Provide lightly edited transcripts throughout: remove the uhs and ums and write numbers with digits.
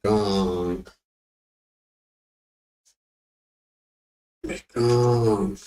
Gunk. Gunk.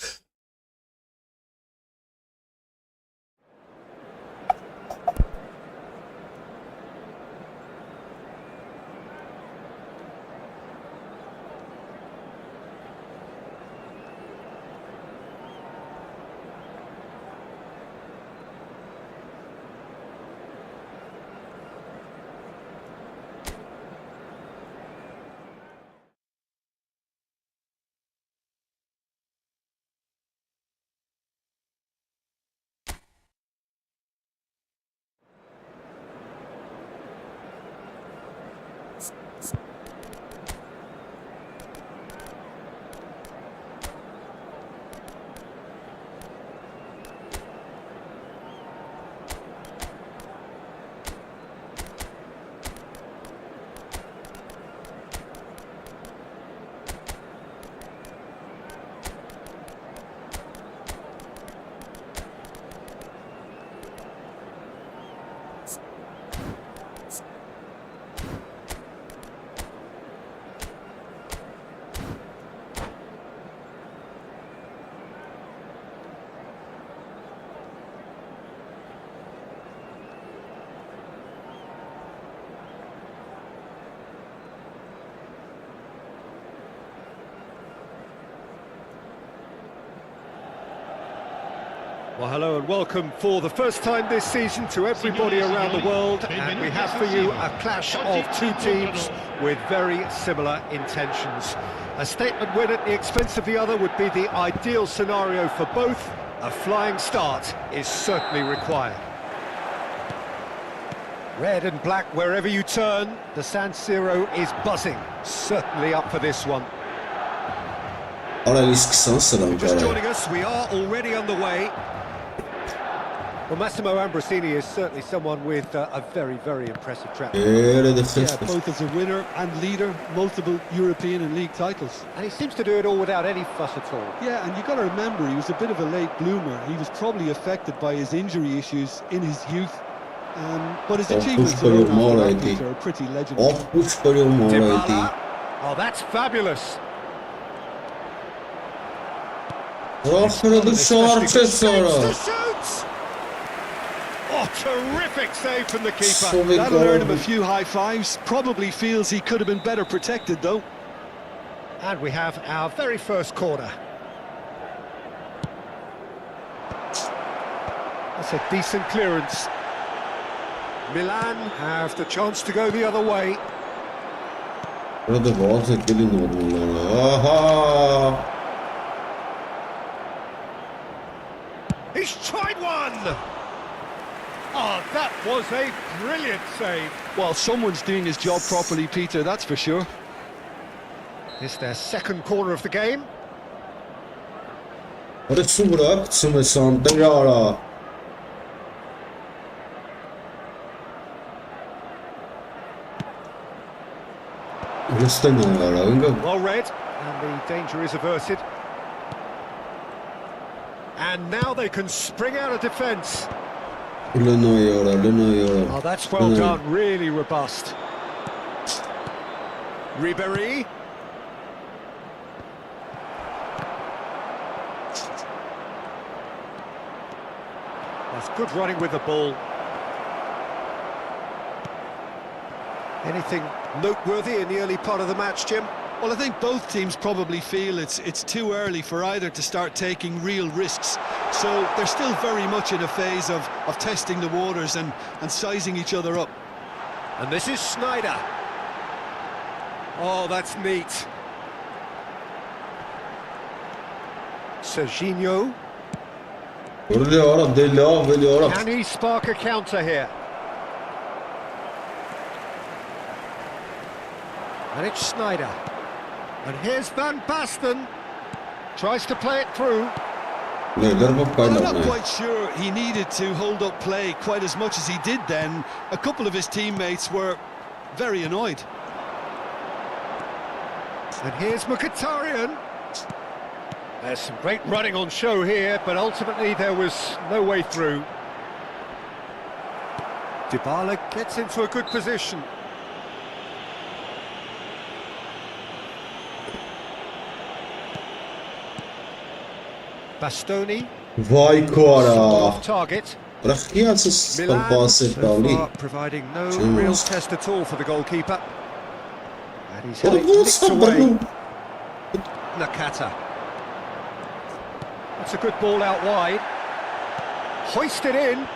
Well, hello and welcome for the first time this season to everybody around the world, and we have for you a clash of two teams with very similar intentions. A statement win at the expense of the other would be the ideal scenario for both. A flying start is certainly required. Red and black wherever you turn, the San Siro is buzzing. Certainly up for this one. Just joining us, we are already underway. Well, Massimo Ambrosini is certainly someone with a very, very impressive track record. Yeah, both as a winner and leader, multiple European and league titles. And he seems to do it all without any fuss at all. Yeah, and you've got to remember, he was a bit of a late bloomer. He was probably affected by his injury issues in his youth. But his achievements are pretty legendary. Oh, that's fabulous. Oh, terrific save from the keeper. That'll earn him a few high fives. Probably feels he could have been better protected, though. And we have our very first corner. That's a decent clearance. Milan have the chance to go the other way. He's tried one! Oh, that was a brilliant save. Well, someone's doing his job properly, Peter, that's for sure. It's their second corner of the game. Well read, and the danger is averted. And now they can spring out of defence. Oh, that's well done, really robust. Ribéry. That's good running with the ball. Anything noteworthy in the early part of the match, Jim? Well, I think both teams probably feel it's too early for either to start taking real risks. So they're still very much in a phase of testing the waters and sizing each other up. And this is Sneijder. Oh, that's neat. Serginho. Can he spark a counter here? And it's Sneijder. And here's Van Basten. Tries to play it through. I'm not quite sure he needed to hold up play quite as much as he did then. A couple of his teammates were very annoyed. And here's Mkhitaryan. There's some great running on show here, but ultimately there was no way through. Dybala gets into a good position. Bastoni. Vay Off kora. target. Bırakıyasız Milan pası so Pauli. far providing no real test at all for the goalkeeper. And he's had Oğlum it bu nicked away. sabırlı. Nakata. That's a good ball out wide. Hoisted in.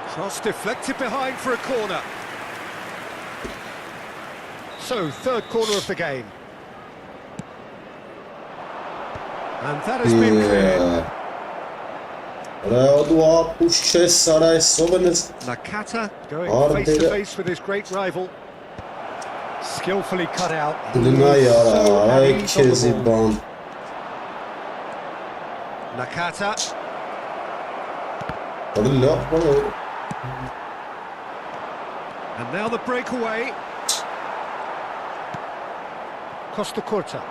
Cross deflected behind for a corner. So, third corner of the game. And that has been cleared. Dua pušče Saraj Sobenes. Nakata going face to face with his great rival. Skillfully cut out. Dına yara. Ay keziban. Nakata. Allah Allah. And now the breakaway. Costa Curta.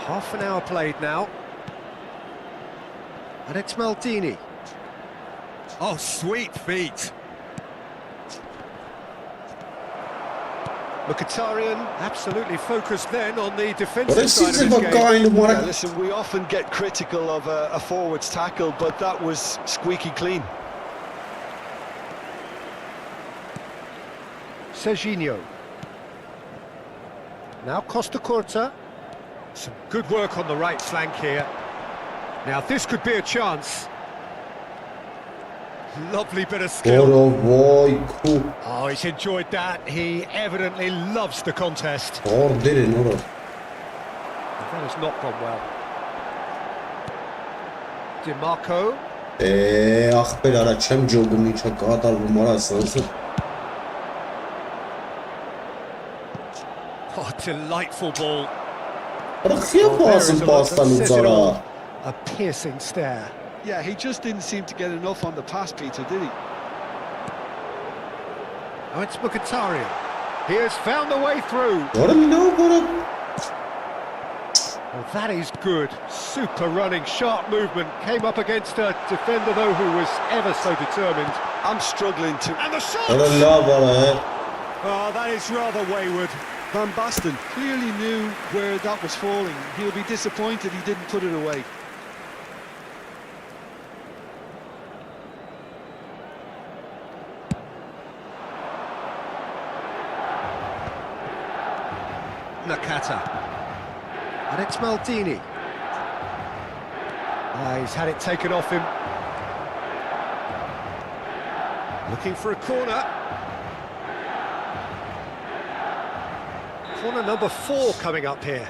Half an hour played now. And it's Maldini. Oh, sweet feet. Mkhitaryan absolutely focused then on the defensive side of his game. Yeah, listen, we often get critical of a forward's tackle, but that was squeaky clean. Serginho. Now Costa Curta. Some good work on the right flank here. Now this could be a chance. Lovely bit of skill. Oh, he's enjoyed that. He evidently loves the contest. That has not gone well. DiMarco. Ախպեր արա չեմ ջոգում ինչա կատարվում արա սանսը. Oh, delightful ball. A piercing stare. Yeah, he just didn't seem to get enough on the pass, Peter, did he? Oh, it's Mkhitaryan. He has found a way through. Oh, that is good. Super running, sharp movement. Came up against a defender, though, who was ever so determined. I'm struggling to... And the shot! Oh, that is rather wayward. Van Basten clearly knew where that was falling. He'll be disappointed he didn't put it away. Nakata. And it's Maldini. He's had it taken off him. Looking for a corner. Corner number 4 coming up here.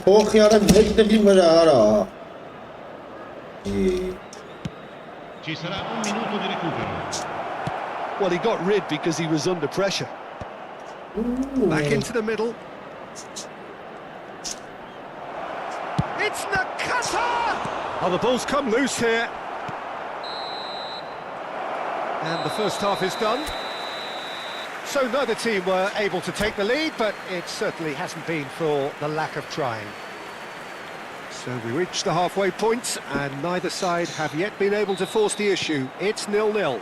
Well, he got rid because he was under pressure. Back into the middle. It's Nakata! Oh, the ball's come loose here. And the first half is done. So neither team were able to take the lead, but it certainly hasn't been for the lack of trying. So we reached the halfway point, and neither side have yet been able to force the issue. It's 0-0.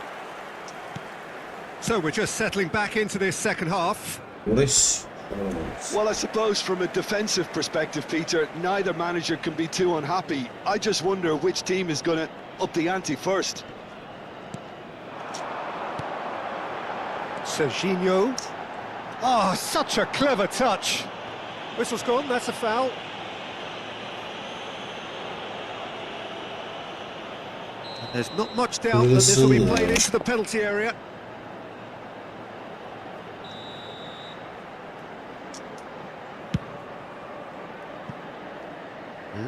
So we're just settling back into this second half. Well, I suppose from a defensive perspective, Peter, neither manager can be too unhappy. I just wonder which team is going to up the ante first. Serginho. Oh, such a clever touch. Whistle's gone, that's a foul. And there's not much doubt that this will be played into the penalty area.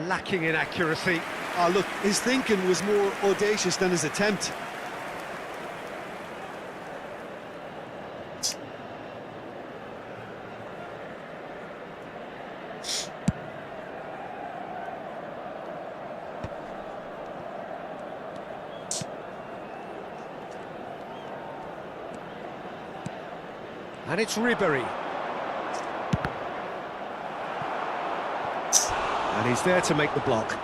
Lacking in accuracy. Oh, look, his thinking was more audacious than his attempt. And it's Ribery. And he's there to make the block.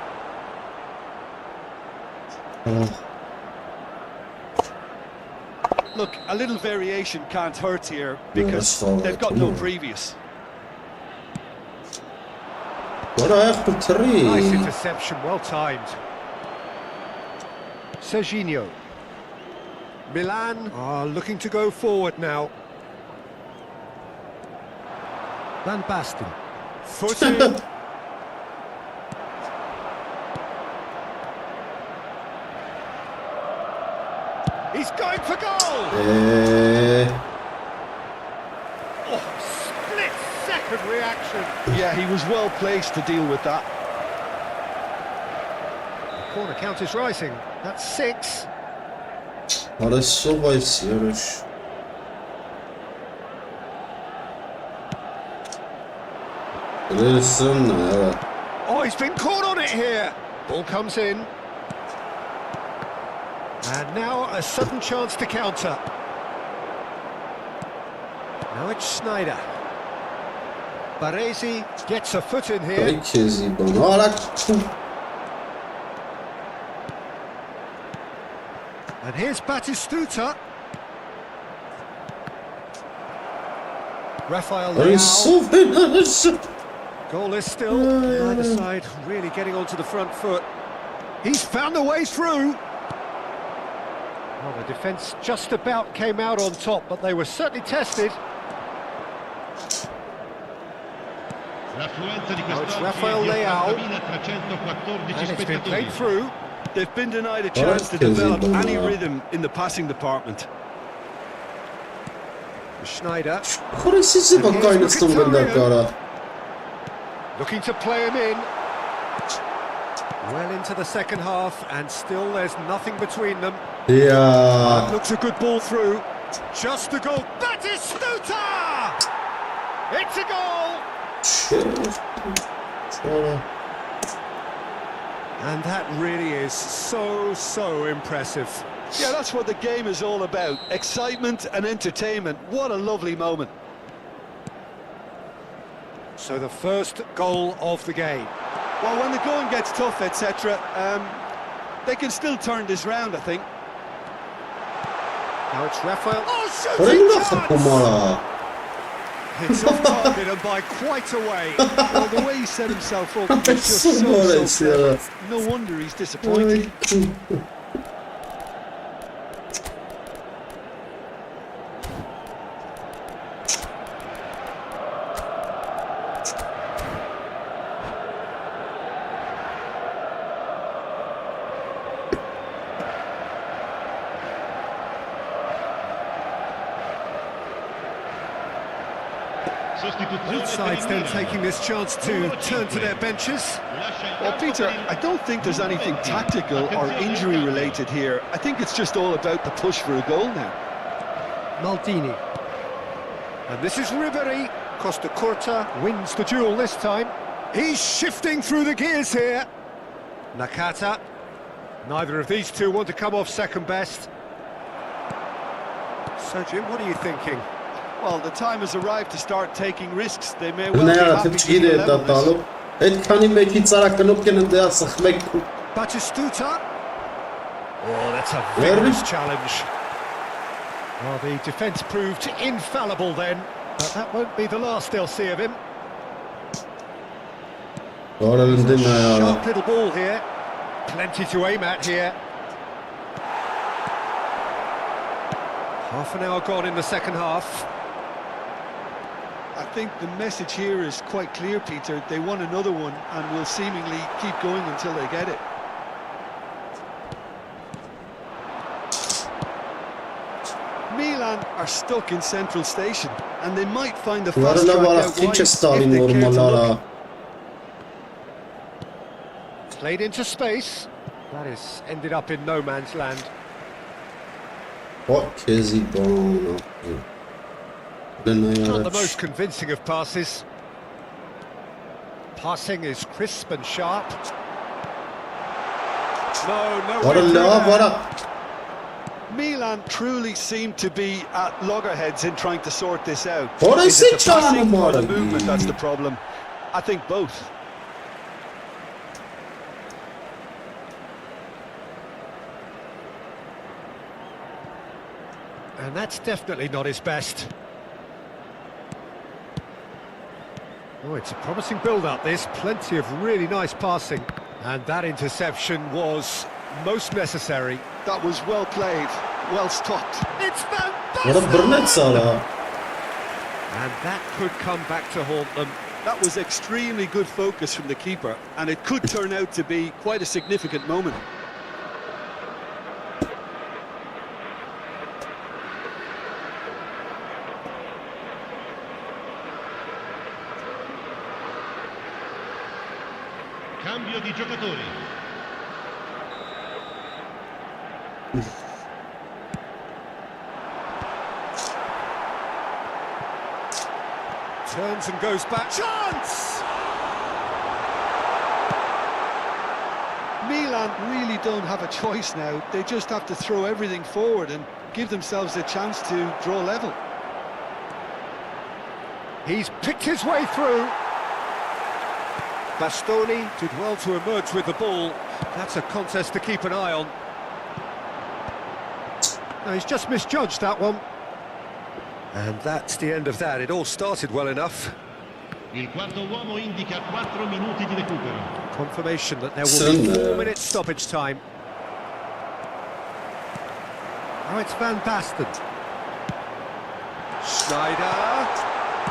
Look, a little variation can't hurt here because they've got no previous. Nice interception, well timed. Serginho. Milan are looking to go forward now. Van Basten. Foot in. He's going for goal! Oh, split-second reaction. Yeah, he was well placed to deal with that. The corner count is rising. That's 6. Oh, he's been caught on it here. Ball comes in. And now a sudden chance to counter. Now it's Schneider. Baresi gets a foot in here. And here's Batistuta. Rafael Leao. Goalless still. Neither side really getting onto the front foot. He's found a way through. Well, the defence just about came out on top, but they were certainly tested. Now it's Rafael Leao. And it's been played through. They've been denied a chance to develop any rhythm in the passing department. Schneider. Looking to play him in. Well into the second half, and still there's nothing between them. Yeah. Looks a good ball through. Just a goal. Batistuta! It's a goal! And that really is so impressive. Yeah, that's what the game is all about. Excitement and entertainment. What a lovely moment. So the first goal of the game. Well, when the going gets tough, etc., they can still turn this round, I think. Now it's Rafael. Oh, shooting chance! It's off target and by quite a way. Well, the way he set himself up was just so clever. No wonder he's disappointed. Both sides then taking this chance to turn to their benches. Well, Peter, I don't think there's anything tactical or injury related here. I think it's just all about the push for a goal now. Maldini. And this is Ribery. Costa Curta wins the duel this time. He's shifting through the gears here. Nakata. Neither of these two want to come off second best. So, Jim, what are you thinking? Well, the time has arrived to start taking risks. They may well be happy to level this. Batistuta. Oh, that's a vigorous challenge. Well, the defence proved infallible then, but that won't be the last they'll see of him. Sharp little ball here. Plenty to aim at here. Half an hour gone in the second half. I think the message here is quite clear, Peter. They want another one and will seemingly keep going until they get it. Milan are stuck in Central Station and they might find the fast track out wide if they care to look. Played into space. That is ended up in no man's land. What is he doing? Not the most convincing of passes. Passing is crisp and Milan truly seem to be at loggerheads in trying to sort this out. What Is is it it, the passing or the John? movement that's the problem? I think both. And that's definitely not his best. Oh, it's a promising build-up, this. Plenty of really nice passing. And that interception was most necessary. That was well played, well stopped. It's What a fantastic! brilliant Salah. And that could come back to haunt them. That was extremely good focus from the keeper, and it could turn out to be quite a significant moment. Cambio di giocatori. Turns and goes back. Chance! Milan really don't have a choice now. They just have to throw everything forward and give themselves a chance to draw level. He's picked his way through. Bastoni did well to emerge with the ball. That's a contest to keep an eye on. No, he's just misjudged that one. And that's the end of that. It all started well enough. Il quarto uomo indica 4 minuti di recupero. Confirmation that there will be 4 minutes stoppage time. Oh, it's Van Basten. Schneider.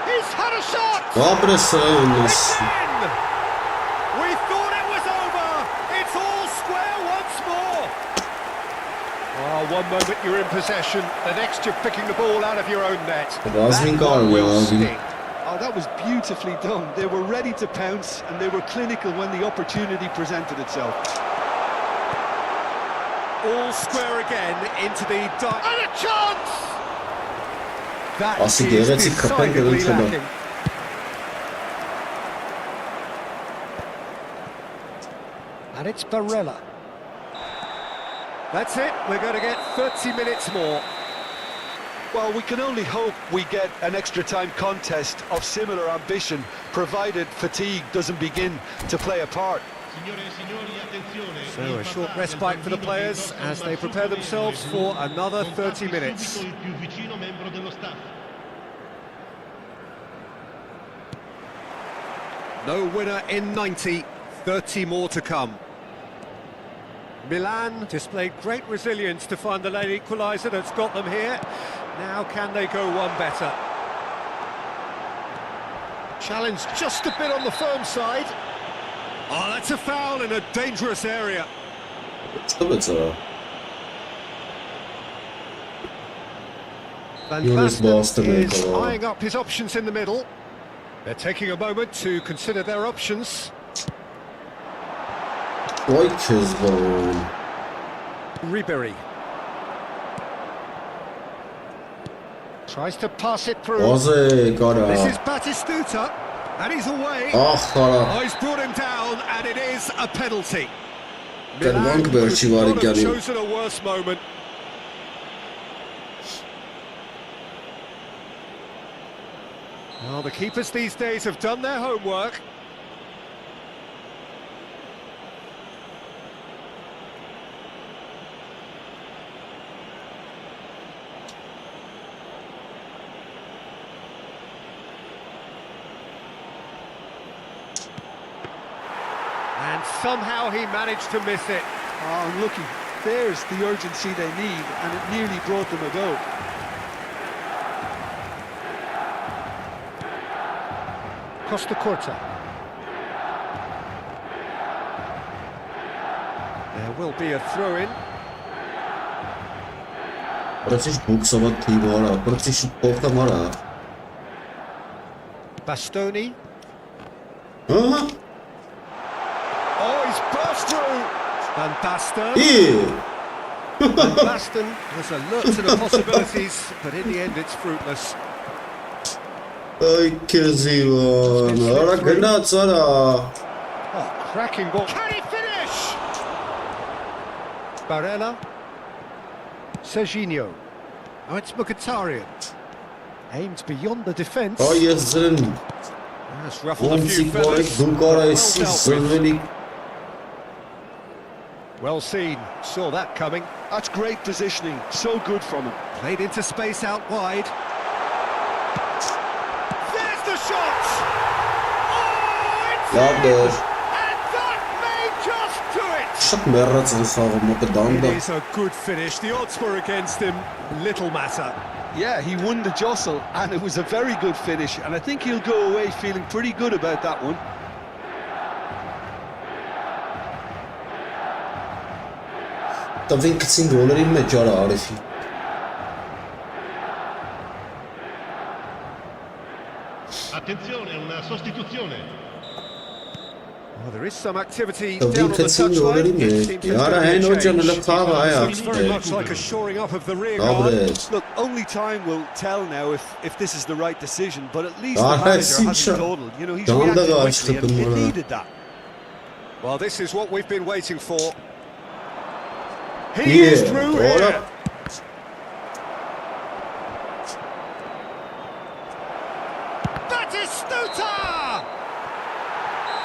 He's had a shot! Robertson's. It's in! We thought it was over! It's all square once more! Oh, one moment you're in possession, the next you're picking the ball out of your own net. Razmin That one will galiba abi. sting. Oh, that was beautifully done. They were ready to pounce, and they were clinical when the opportunity presented itself. All square again into the dark. And a chance! That Asi is geretsi kapel decidedly gelin lacking. And it's Barella. That's it, we're going to get 30 minutes more. Well, we can only hope we get an extra time contest of similar ambition, provided fatigue doesn't begin to play a part. Signore e signori, attenzione. So a short respite for the players as they prepare themselves for another 30 minutes. Il più vicino membro dello staff. No winner in 90, 30 more to come. Milan displayed great resilience to find the late equaliser that's got them here. Now can they go one better? Challenge just a bit on the firm side. Oh, that's a foul in a dangerous area. Co Van Jonas Basten Boston is Nicola. eyeing up his options in the middle. They're taking a moment to consider their options. Vay Kezban. Ribery tries to pass it through. Bazı This qara. is Batistuta, and he's away. Ah qara. Oh, he's brought him down, and it is a penalty. Gənank could bəlkə var not have gəlir. chosen a worse moment. Well, the keepers these days have done their homework. And somehow he managed to miss it. Oh, looky, there's the urgency they need, and it nearly brought them a goal. Costa Corta. There will be a throw-in. Proces buksovat tým ara. Proces povta mara. Bastoni. Aha. Oh, he's burst through. Van Basten. İyi. Van Basten was alert to the possibilities, but in the end it's fruitless. Ay Kezban. Ara gənat ara. Oh, cracking ball. Can he finish? Barella. Serginho. Oh, it's Mkhitaryan. Aimed beyond the defence. Ay yazın. That's ruffled a few Onzik boy, feathers. Dukara Well eski dealt with. sınırlık. Well seen. Saw that coming. That's great positioning, so good from him. Played into space out wide. There's the shot! Oh, it's Ладно. and that may just do it! Շատ մեռած անխաղը մոկը It դանդա. is a good finish. The odds were against him. Little matter. Yeah, he won the jostle, and it was a very good finish, and I think he'll go away feeling pretty good about that one. Տվին կցին գոլերի մեջ արա արեֆի։ Attenzione, una sostituzione. Well, there is some activity Tavin down on the kեցին գոլերի touchline. It մեջ։ seems there's Արա gonna be a հեն օջան change. լքաղը այա։ Looks very much like a shoring up of the rear guard. Dobré. Look, only time will tell now if this is the right decision, but at least Ah, the manager that's hasn't it. dawdled. You know, he's Don't reacted go quickly, and out, it Stephen. needed that. Well, this is what we've been waiting for. He Yeah, is through hold here. up. That is Stuta!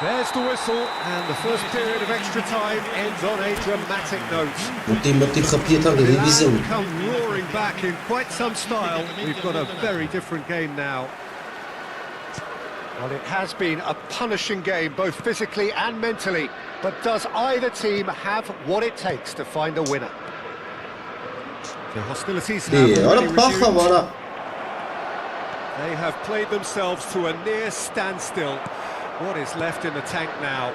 There's the whistle, and the first period of extra time ends on a dramatic note. Մտի խփիեթա ռևիզիոն։ And come roaring back in quite some style. We've got a very different game now. Well, it has been a punishing game, both physically and mentally. But does either team have what it takes to find a winner? The hostilities have Դե, արա already փախա resumed. վարա։ They have played themselves to a near standstill. What is left in the tank now?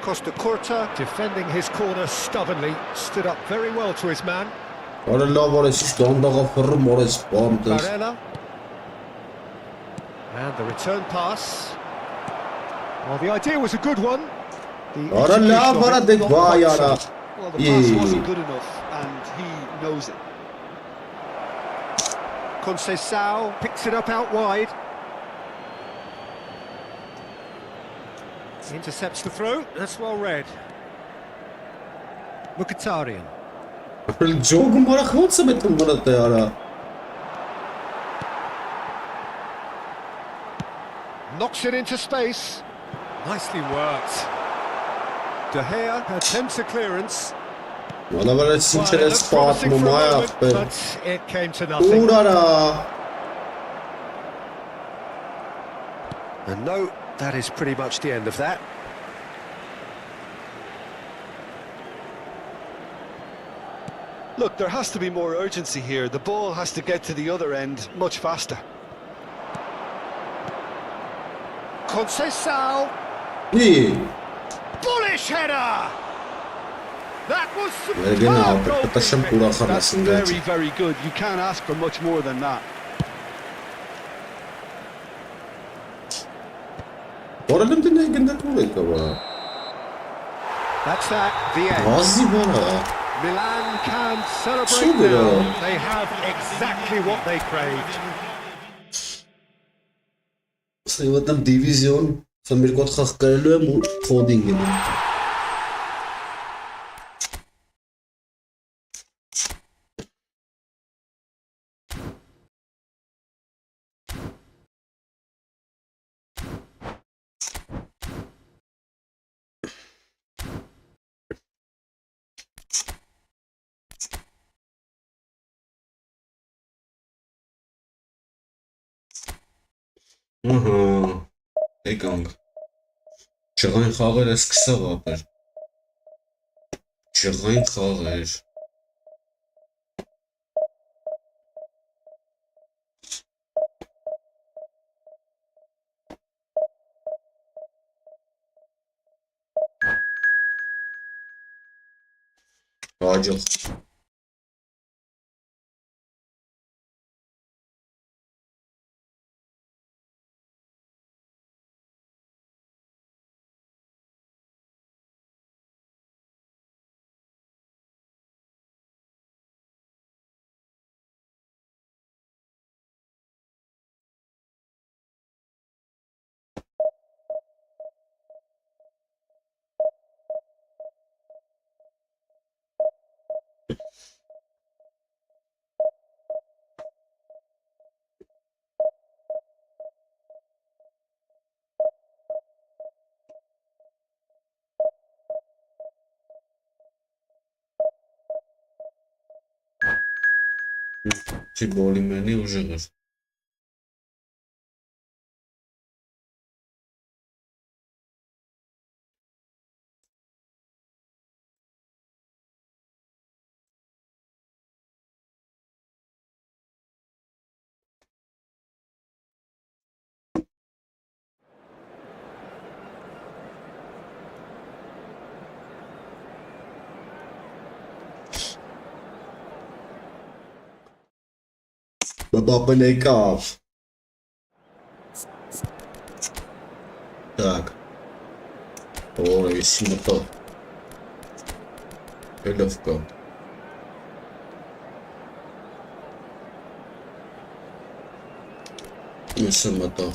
Costa Curta, defending his corner stubbornly, stood up very well to his man. Արա լավ արես դանդաղա ֆռը մորես բամտես։ Barella. And the return pass. Well, the idea was a good one. The Արա execution լավ of արա it դեք not վայ quite արա։ so. Well, the pass Yeah. wasn't good enough, and he knows it. Conceição picks it up out wide. Intercepts the throw. That's well read. Mkhitaryan. Ապրել ջոգում արա ոնց է մտնում վրա տե արա։ Knocks it into space. Nicely worked. De Gea attempts a clearance. Ալա վրա Well, ինչեր it է looked promising սպատմում for a այ moment, ախպեր։ but it came to nothing. Ուր արա։ And no, that is pretty much the end of that. Look, there has to be more urgency here. The ball has to get to the other end much faster. Conceição, Դի, bullish header! That was Վերգենա superb ապր կտաշեմ goalkeeping. ուրախան That's ասին very, very good. You can't ask for much more than that. Որը դեմ դե գնդակում եկա վրա։ That's that, the end. Վազի վրա։ Milan can celebrate Super. now. They have exactly what they craved. Սեվատամ դիվիզիոն, սամիրկոտ խաղ կարելու եմ ու խոդինգ եմ։ Ահա, եկանք։ Չղային խաղերը սկսավ ապեր։ Չղային խաղեր։ Հաջող։ Չիբոլիմենի ուժեղը Բաբեն եկավ Так Օրը եսի մտա Էլով կա Եսը մտա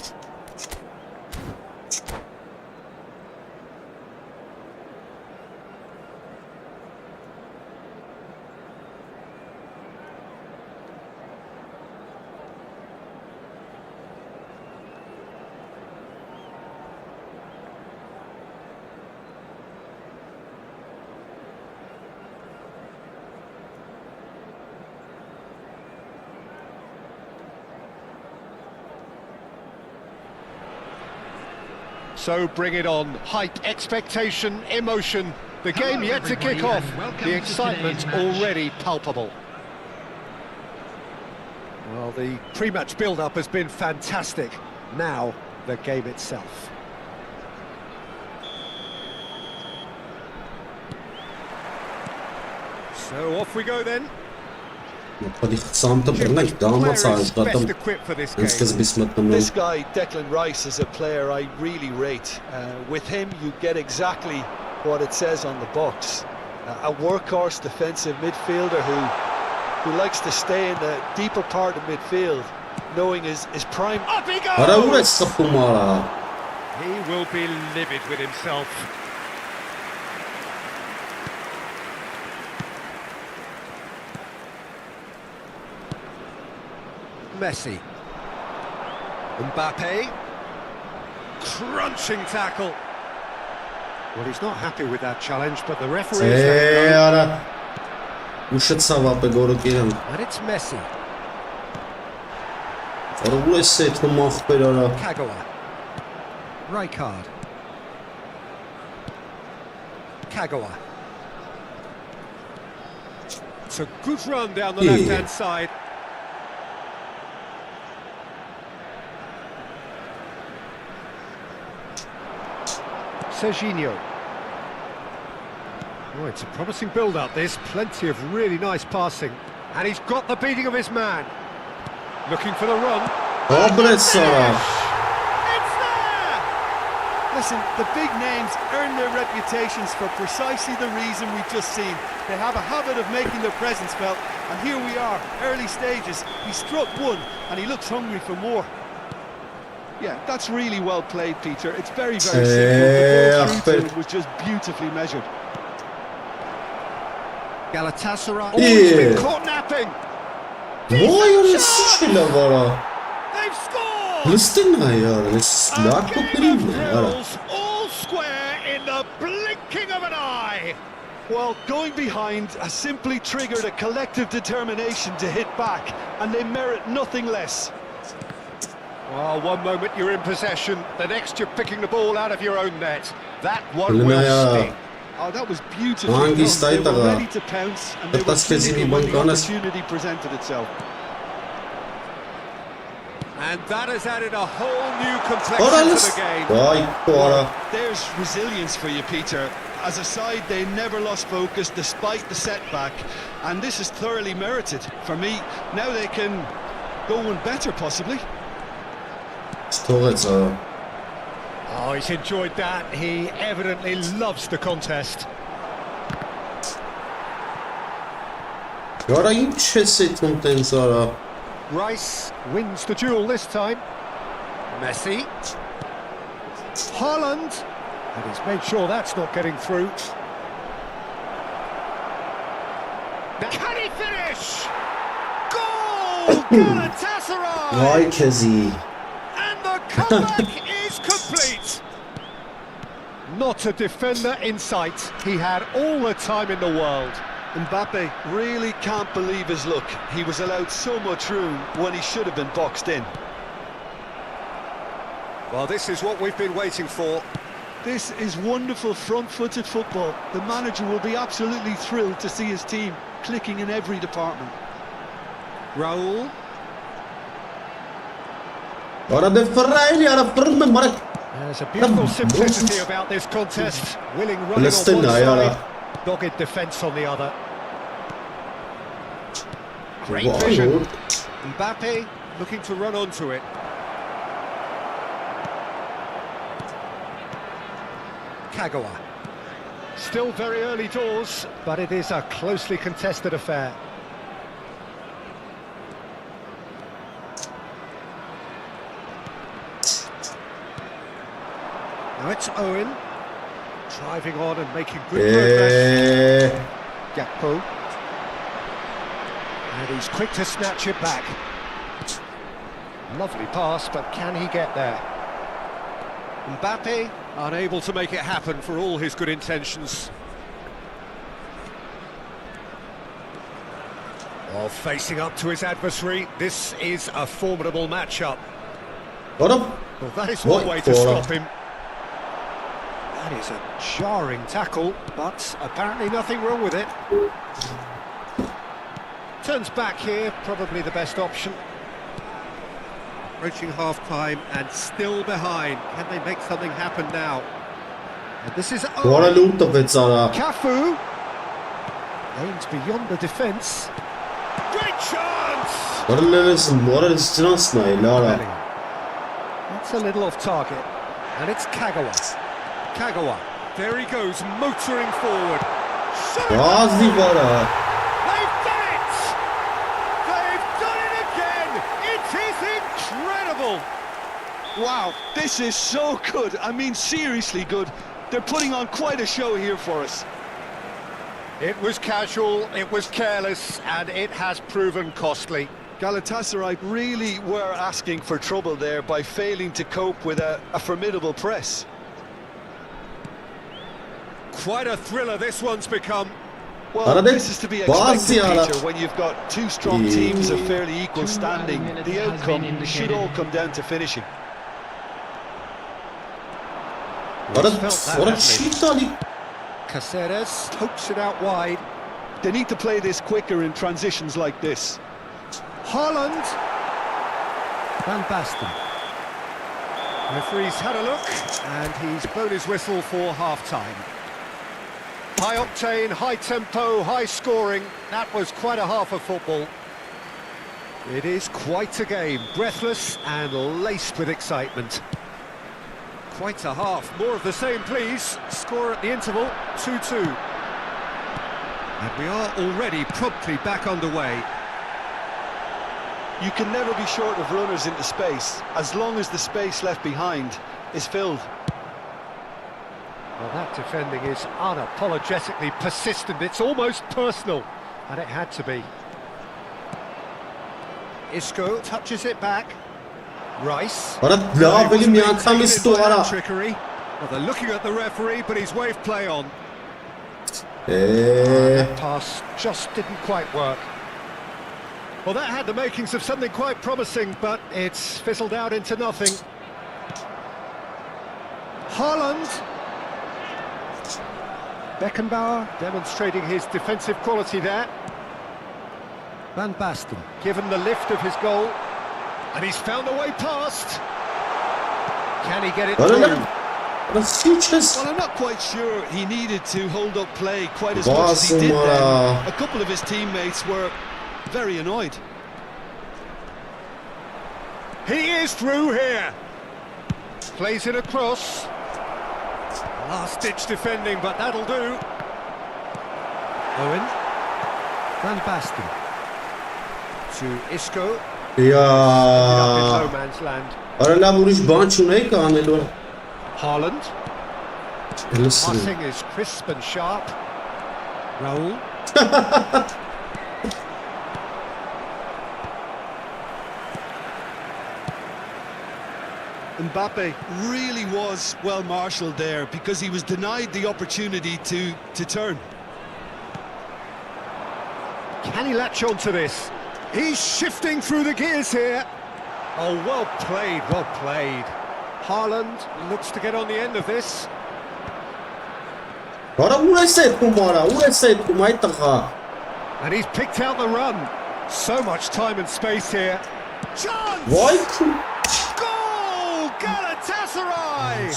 So bring it on. Hype, expectation, emotion. The game yet to kick off. The excitement already palpable. Well, the pre-match build-up has been fantastic. Now, the game itself. So off we go then. This guy, Declan Rice, is a player I really rate. With him, you get exactly what it says on the box. A workhorse defensive midfielder who likes to stay in the deeper part of midfield, knowing his prime. Up he goes! He will be livid with himself. Messi. Mbappe. Crunching tackle. Well, he's not happy with that challenge, but the referee is and it's Messi. Kagawa. Rijkaard. Kagawa. It's a good run down the left-hand side. Serginho. Oh, it's a promising build-up, this. Plenty of really nice passing. And he's got the beating of his man. Looking for the run. It's there! Listen, the big names earn their reputations for precisely the reason we've just seen. They have a habit of making their presence felt, and here we are, early stages. He struck one, and he looks hungry for more. Yeah, that's really well played, Peter. It's very, very simple. The ball through to it was just beautifully measured. Galatasaray. Oh, he's been caught napping. They've scored! All square in the blinking of an eye. Well, going behind has simply triggered a collective determination to hit back, and they merit nothing less. Well, one moment you're in possession, the next you're picking the ball out of your own net. That one will sting. Oh, that was beautiful. They were ready to pounce, and they were clinical when the opportunity presented itself. And that has added a whole new complexion to the game. There's resilience for you, Peter. As a side, they never lost focus despite the setback, and this is thoroughly merited. For me, now they can go one better, possibly. Oh, he's enjoyed that. He evidently loves the contest. Rice wins the duel this time. Messi. Haaland. And he's made sure that's not getting through. Can he finish? Goal! Galatasaray! And the comeback is complete. Not a defender in sight. He had all the time in the world. Mbappe really can't believe his luck. He was allowed so much room when he should have been boxed in. Well, this is what we've been waiting for. This is wonderful front-footed football. The manager will be absolutely thrilled to see his team clicking in every department. Raul. There's a beautiful simplicity about this contest. Willing running on one side, dogged defence on the other. Great vision. Mbappe looking to run onto it. Kagawa. Still very early doors, but it is a closely contested affair. Now it's Owen, driving on and making good progress. Gakpo. And he's quick to snatch it back. Lovely pass, but can he get there? Mbappe, unable to make it happen for all his good intentions. While facing up to his adversary, this is a formidable matchup. Well, that is one way to stop him. That is a jarring tackle, but apparently nothing wrong with it. Turns back here, probably the best option. Approaching half-time and still behind. Can they make something happen now? And this is Cafu. Aims beyond the defence. Great chance! That's a little off target. And it's Kagawa. Kagawa. There he goes, motoring forward. They've done it! They've done it again! It is incredible! Wow, this is so good. I mean, seriously good. They're putting on quite a show here for us. It was casual, it was careless, and it has proven costly. Galatasaray really were asking for trouble there by failing to cope with a formidable press. Quite a thriller this one's become. Well, this is to be expected, Peter, when you've got two strong teams of fairly equal standing. The outcome should all come down to finishing. Caceres pokes it out wide. They need to play this quicker in transitions like this. Haaland. Van Basten. Referee's had a look, and he's blown his whistle for half-time. High octane, high tempo, high scoring. That was quite a half of football. It is quite a game, breathless and laced with excitement. Quite a half, more of the same please. Score at the interval, 2-2. And we are already promptly back underway. You can never be short of runners into space, as long as the space left behind is filled. Well, that defending is unapologetically persistent. It's almost personal, and it had to be. Isco touches it back. Rice. Trickery. Well, they're looking at the referee, but he's waved play on. That pass just didn't quite work. Well, that had the makings of something quite promising, but it's fizzled out into nothing. Haaland. Beckenbauer demonstrating his defensive quality there. Van Basten given the lift of his goal, and he's found a way past. Can he get it through? Well, I'm not quite sure he needed to hold up play quite as much as he did then. A couple of his teammates were very annoyed. He is through here. Plays it across. Last-ditch defending, but that'll do. Owen. Van Basten. To Isco. Up in no man's land. Haaland. Passing is crisp and sharp. Raul. Mbappe really was well marshalled there because he was denied the opportunity to turn. Can he latch on to this? He's shifting through the gears here. Oh, well played, well played. Haaland looks to get on the end of this. And he's picked out the run. So much time and space here. Chance! Goal! Galatasaray!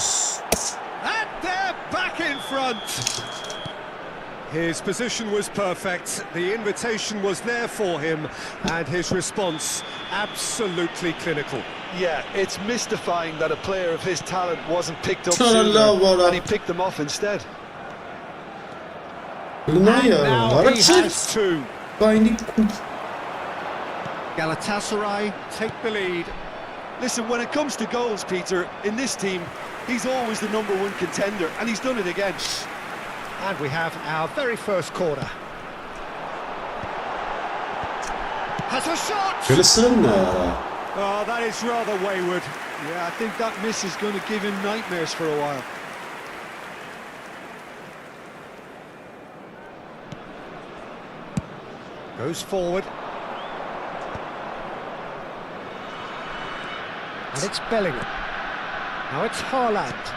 And they're back in front. His position was perfect, the invitation was there for him, and his response absolutely clinical. Yeah, it's mystifying that a player of his talent wasn't picked up sooner, and he picked them off instead. And now he has two. Galatasaray take the lead. Listen, when it comes to goals, Peter, in this team, he's always the #1 contender, and he's done it again. And we have our very first corner. Has a shot! Oh, that is rather wayward. Yeah, I think that miss is going to give him nightmares for a while. Goes forward. And it's Bellingham. Now it's Haaland.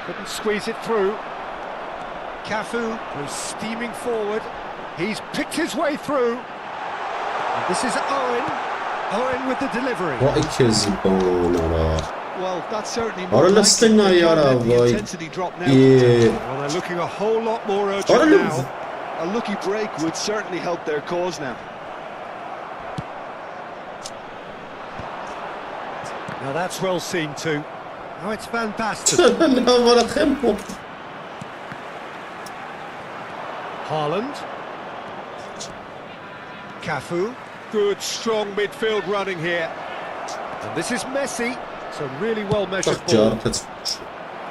Couldn't squeeze it through. Cafu goes steaming forward. He's picked his way through. And this is Owen. Owen with the delivery. Well, that's certainly more likely. The intensity drop now. Well, they're looking a whole lot more urgent now. A lucky break would certainly help their cause now. Now that's well seen too. Oh, it's Van Basten. Haaland. Cafu. Good, strong midfield running here. And this is Messi. It's a really well measured ball.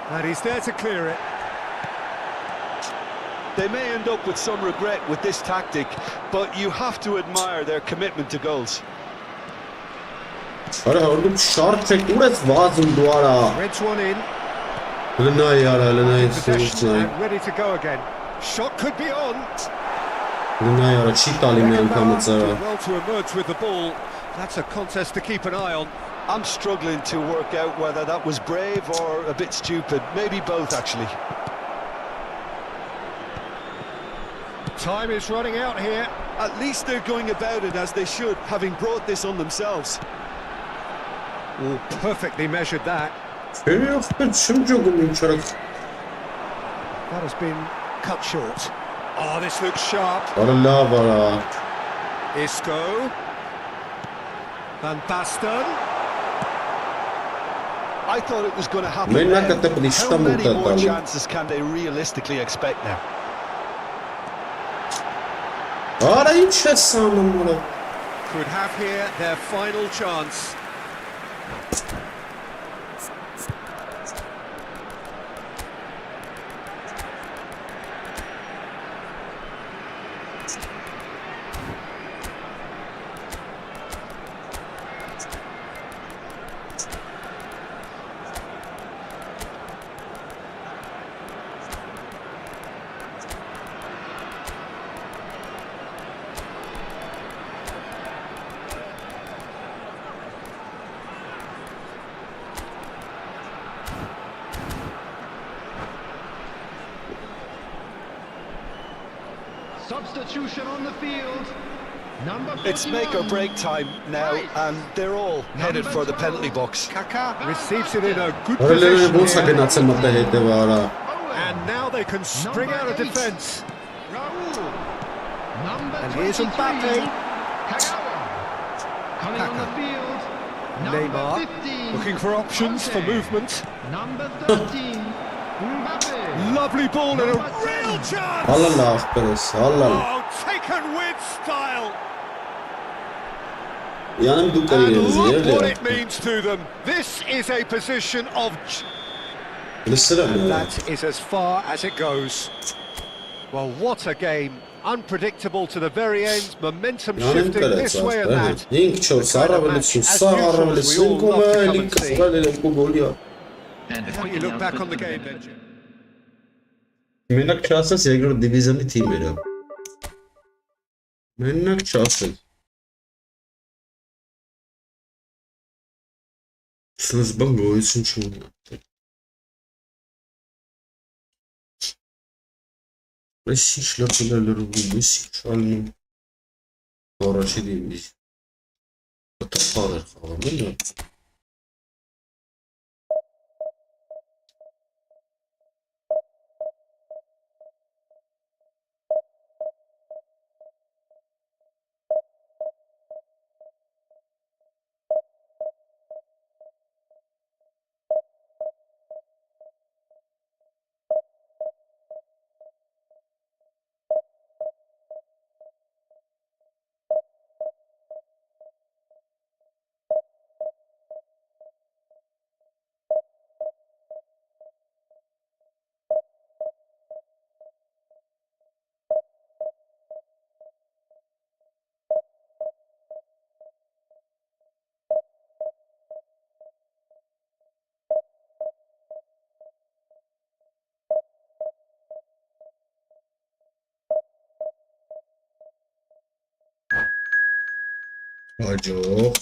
And he's there to clear it. They may end up with some regret with this tactic, but you have to admire their commitment to goals. Reds one in. Possession and ready to go again. Shot could be on. Well to emerge with the ball. That's a contest to keep an eye on. I'm struggling to work out whether that was brave or a bit stupid. Maybe both, actually. Time is running out here. At least they're going about it as they should, having brought this on themselves. Oh, perfectly measured that. That has been cut short. Oh, this looks sharp. Isco. Van Basten. I thought it was going to happen then. How many more chances can they realistically expect now? Could have here their final chance. Substitution on the field. It's make or break time now, and they're all headed for the penalty box. Kaka receives it in a good position here. And now they can spring out of defence. And here's Mbappe. Kaka. Neymar looking for options for movement. Number 13. Lovely ball and a real chance! Oh, taken with style! And look what it means to them. This is a position of... And that is as far as it goes. Well, what a game. Unpredictable to the very end. Momentum shifting this way and that. The kind of match, as neutrals, we all love to come and see. How do you look back on the game then, Jim? Մենակ չասես երկրորդ դիվիզիոնի թիմերը։ Մենակ չասել։ Սենց բան գոյություն չունի։ Այս ինչ լրտել է լրվում, այս ինչ ալնում։ Առաջի դիմից։ Տխար էր խաղում, էլի։ Հաջող։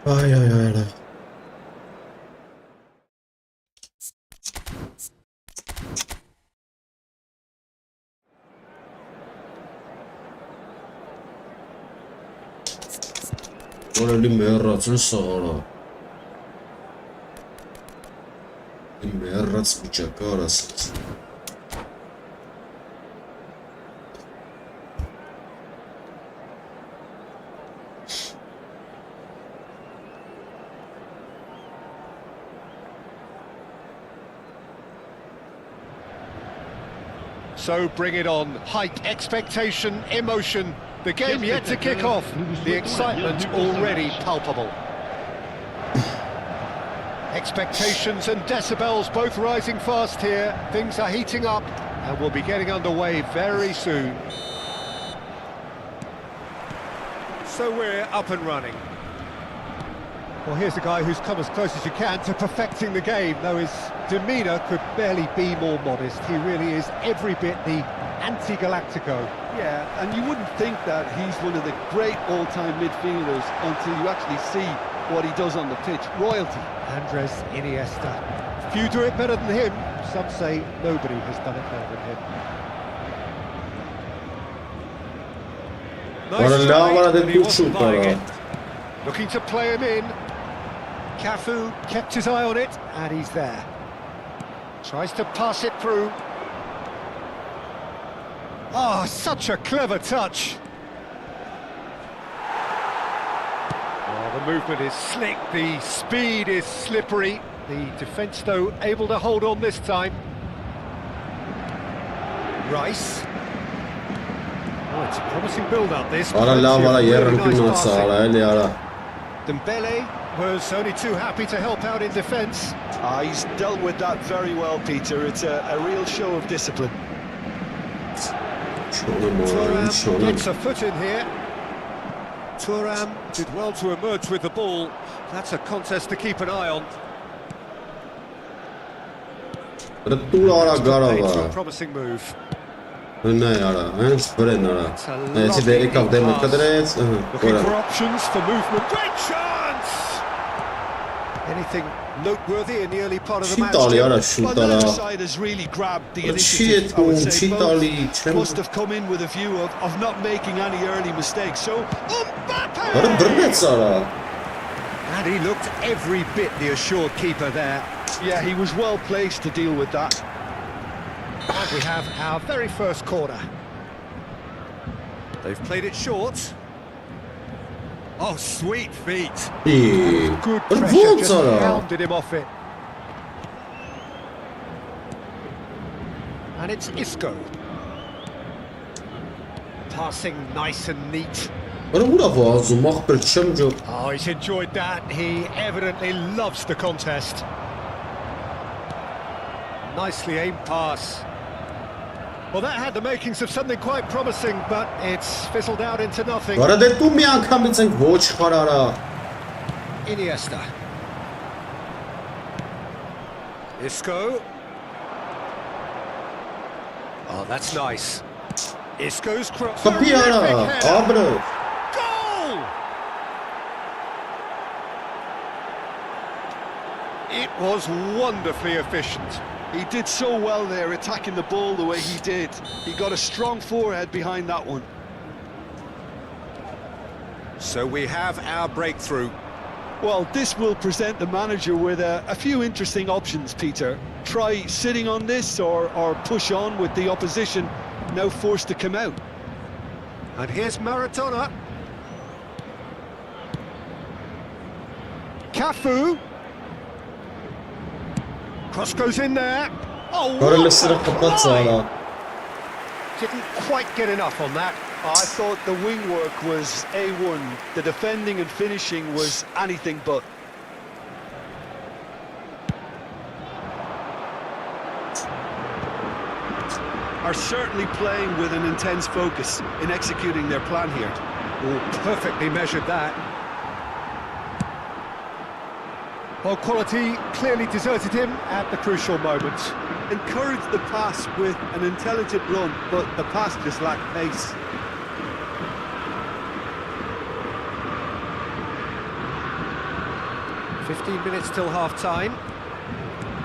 Ay ay ay ay. Orada merratın sağara. Merrat bıçakı arasınız. So bring it on. Height, expectation, emotion. The game yet to kick off. The excitement already palpable. Expectations and decibels both rising fast here. Things are heating up and we'll be getting underway very soon. So we're up and running. Well, here's a guy who's come as close as you can to perfecting the game, though his demeanour could barely be more modest. He really is every bit the anti-Galactico. Yeah, and you wouldn't think that he's one of the great all-time midfielders until you actually see what he does on the pitch. Royalty. Andres Iniesta. Few do it better than him. Some say nobody has done it better than him. Nice Ora try, lava but he del wasn't shoot, buying ora. it. Looking to play him in. Cafu kept his eye on it, and he's there. Tries to pass it through. Oh, such a clever touch. Oh, the movement is slick, the speed is slippery. The defence, though, able to hold on this time. Rice. Oh, it's a promising build-up, this. Ora Plenty lava of la really yerra nice più passing. sala, ora. Dembele was only too happy to help out in defence. He's dealt with that very well, Peter. It's a real show of discipline. Thuram gets a foot in here. Thuram did well to emerge with the ball. That's a contest to keep an eye on. Retour ora Into a garova. promising move. Նա արա, հենց վրեն արա։ Այսի դերիկավ դեմը կդրեց, Looking ora. for options for movement. Great chance! Anything noteworthy in the early part of the Չի match? տալի արա, Well, շուտ the արա։ other side has really grabbed the Չի initiative, I would ետքում, say. չի Both տալի, չեմ։ must have come in with a view of not making any early mistakes. So, Ora Mbappe! բռնեց արա։ And he looked every bit the assured keeper there. Yeah, he was well placed to deal with that. And we have our very first corner. They've played it short. Oh, sweet feet. Good pressure, just Ոնց արա։ hounded him off it. And it's Isco. Passing nice and neat. Ora ուրա վազում, ախպեր չեմ ջո։ Oh, he's enjoyed that. He evidently loves the contest. Nicely aimed pass. Well, that had the makings of something quite promising, but it's fizzled out into nothing. Ora դե դու մի անգամից ենք ոչ խար արա։ Iniesta. Isco. Oh, that's nice. Isco's cross. Կապի արա, աբրը։ Goal! It was wonderfully efficient. He did so well there, attacking the ball the way he did. He got a strong forehead behind that one. So we have our breakthrough. Well, this will present the manager with a few interesting options, Peter. Try sitting on this or push on with the opposition now forced to come out. And here's Maradona. Cafu. Cross goes in there. Oh, Ora what լսրը a կպած fly! արա։ Didn't quite get enough on that. I thought the wing work was A1. The defending and finishing was anything but. Are certainly playing with an intense focus in executing their plan here. Oh, perfectly measured that. Well, quality clearly deserted him at the crucial moment. Encouraged the pass with an intelligent run, but the pass just lacked pace. .15 minutes till half-time.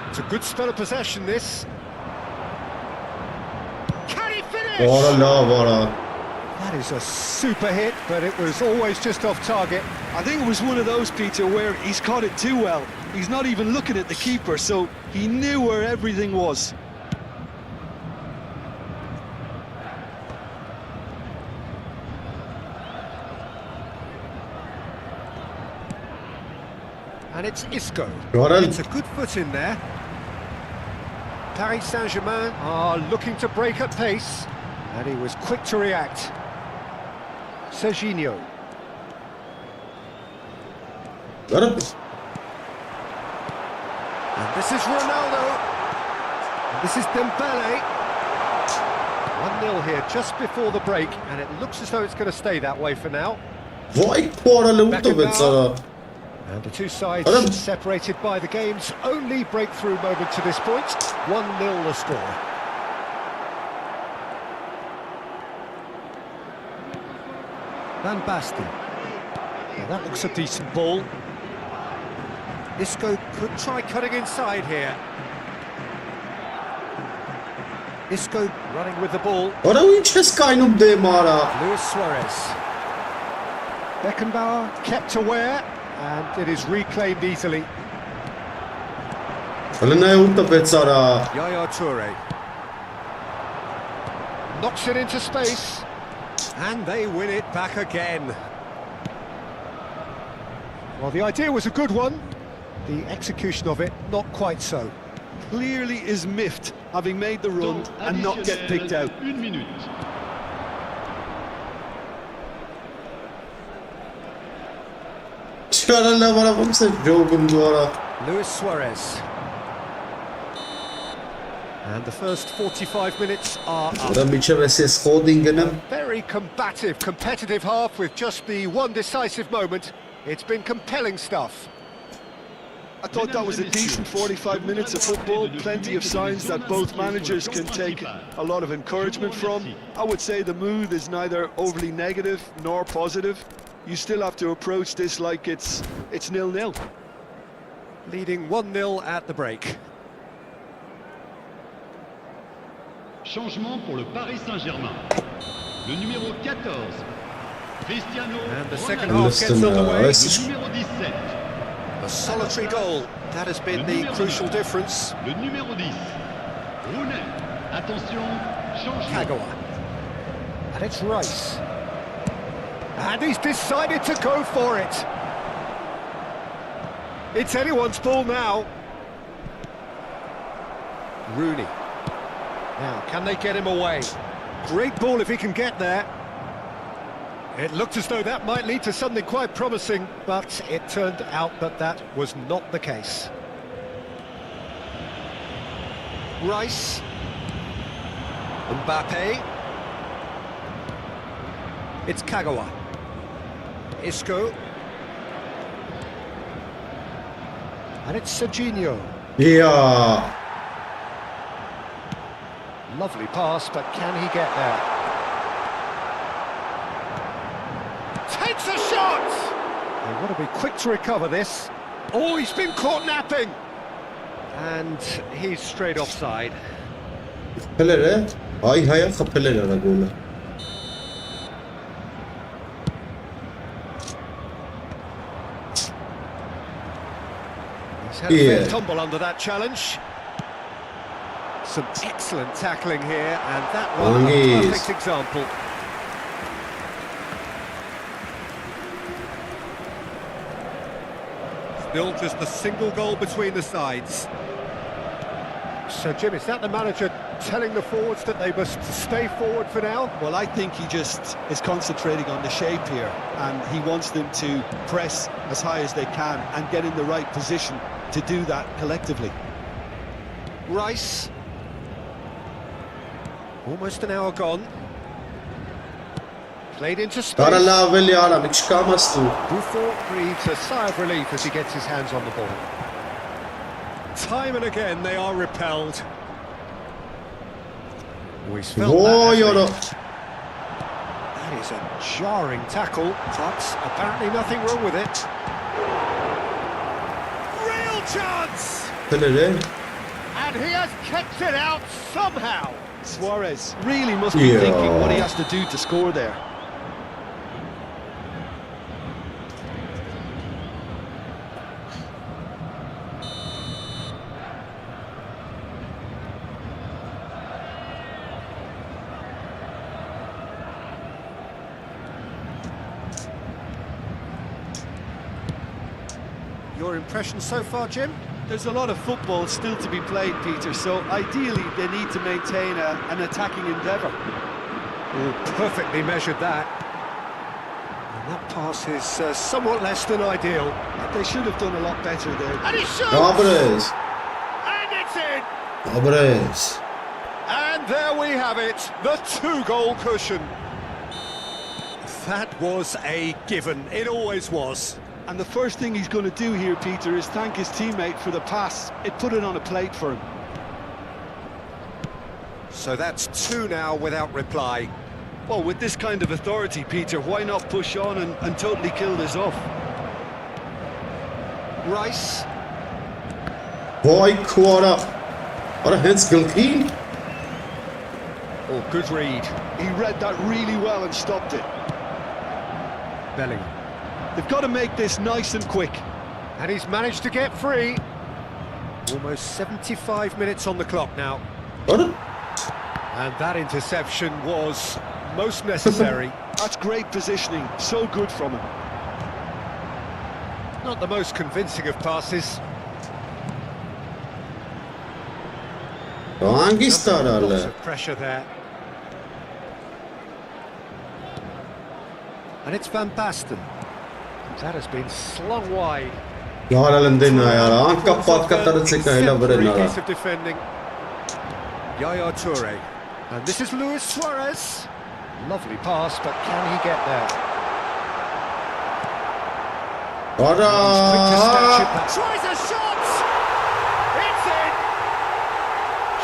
It's a good spell of possession, this. Can he finish? Ora լավ արա։ That is a super hit, but it was always just off target. I think it was one of those, Peter, where he's caught it too well. He's not even looking at the keeper, so he knew where everything was. And it's Isco. Ora It's a good foot in there. Paris Saint-Germain are looking to break at pace, and he was quick to react. Serginho. ora And this is Ronaldo. And this is Dembele. 1-0 here just before the break, and it looks as though it's going to stay that way for now. վայ քորա լուտովեց արա։ And the two sides Adam. separated by the game's only breakthrough moment to this point. 1-0 the score. Van Basten. Now that looks a decent ball. Isco could try cutting inside here. Isco running with the ball. Ora ու ինչ ես կայնում դեմ արա։ Luis Suarez. Beckenbauer kept aware, and it is reclaimed easily. Yaya Toure knocks it into space, and they win it back again. Well, the idea was a good one, the execution of it not quite so. Clearly is miffed, having made the run and not get picked out. 1 minute. Luis Suarez. And the first 45 minutes are up. A very combative, competitive half with just the one decisive moment. It's been compelling stuff. I thought that was a decent 45 minutes of football, plenty of signs that both managers can take a lot of encouragement from. I would say the mood is neither overly negative nor positive. You still have to approach this like it's 0-0. Leading 1-0 at the break. Changement pour le Paris Saint-Germain. Le numéro 14, Cristiano. And the second Ronaldo. half gets underway. Le numéro 17. A solitary goal, that has been the crucial difference. Le numéro 10, Rooney. Attention, changement. Kagawa. And it's Rice. And he's decided to go for it. It's anyone's ball now. Rooney. Now, can they get him away? Great ball if he can get there. It looked as though that might lead to something quite promising, but it turned out that that was not the case. Rice. Mbappe. It's Kagawa. Isco. And it's Serginho. Yeah. Lovely pass, but can he get there? Takes a shot! They want to be quick to recover this. Oh, he's been caught napping! And he's straight offside. Pelere. Ay hayal kapelere la gola. He's had a fair tumble under that challenge. Some excellent tackling here, and that one a perfect example. Still just a single goal between the sides. So, Jim, is that the manager telling the forwards that they must stay forward for now? Well, I think he just is concentrating on the shape here, and he wants them to press as high as they can and get in the right position to do that collectively. Rice. Almost an hour gone. Played into space. Buffon breathes a sigh of relief as he gets his hands on the ball. Time and again they are repelled. Oh, he's felt that. That is a jarring tackle, but apparently nothing wrong with it. Real chance! And he has kept it out somehow. Suarez really must be thinking what he has to do to score there. Your impression so far, Jim? There's a lot of football still to be played, Peter, so ideally they need to maintain an attacking endeavour. Oh, perfectly measured that. And that pass is somewhat less than ideal. They should have done a lot better there. And he shoots! Dobres. And it's in! Dobres. And there we have it, the two-goal cushion. That was a given, it always was. And the first thing he's going to do here, Peter, is thank his teammate for the pass. It put it on a plate for him. So that's two now without reply. Well, with this kind of authority, Peter, why not push on and totally kill this off? Rice. Boy, Quora. What a hands goalkeeper. Oh, good read. He read that really well and stopped it. Bellingham. They've got to make this nice and quick. And he's managed to get free. Almost 75 minutes on the clock now. What? And that interception was most necessary. That's great positioning, so good from him. Not the most convincing of passes. Lots Lots of pressure there. And it's Van Basten. That has been slung wide. Case of defending. Yaya Toure. And this is Luis Suarez. Lovely pass, but can he get there? Tries a shot! It's in!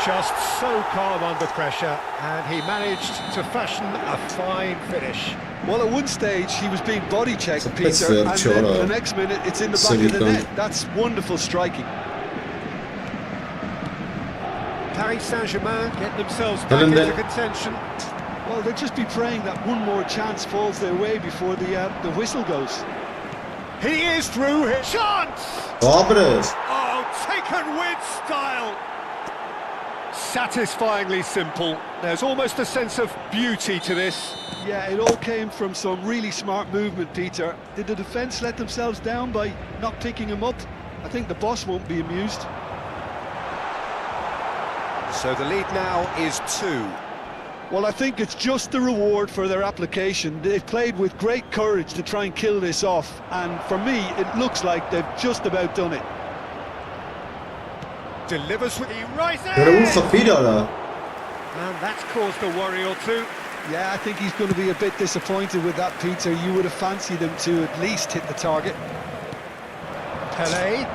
Just so calm under pressure, and he managed to fashion a fine finish. Well, at one stage he was being body checked, Peter, and then the next minute it's in the back of the net. That's wonderful striking. Paris Saint-Germain get themselves back into contention. Well, they'll just be praying that one more chance falls their way before the whistle goes. He is through his chance! Oh, taken with style! Satisfyingly simple. There's almost a sense of beauty to this. Yeah, it all came from some really smart movement, Peter. Did the defence let themselves down by not picking him up? I think the boss won't be amused. So the lead now is 2. Well, I think it's just the reward for their application. They've played with great courage to try and kill this off, and for me, it looks like they've just about done it. Delivers with the rises! And And that's caused a worry or two. Yeah, I think he's going to be a bit disappointed with that, Peter. You would have fancied him to at least hit the target. Pelé.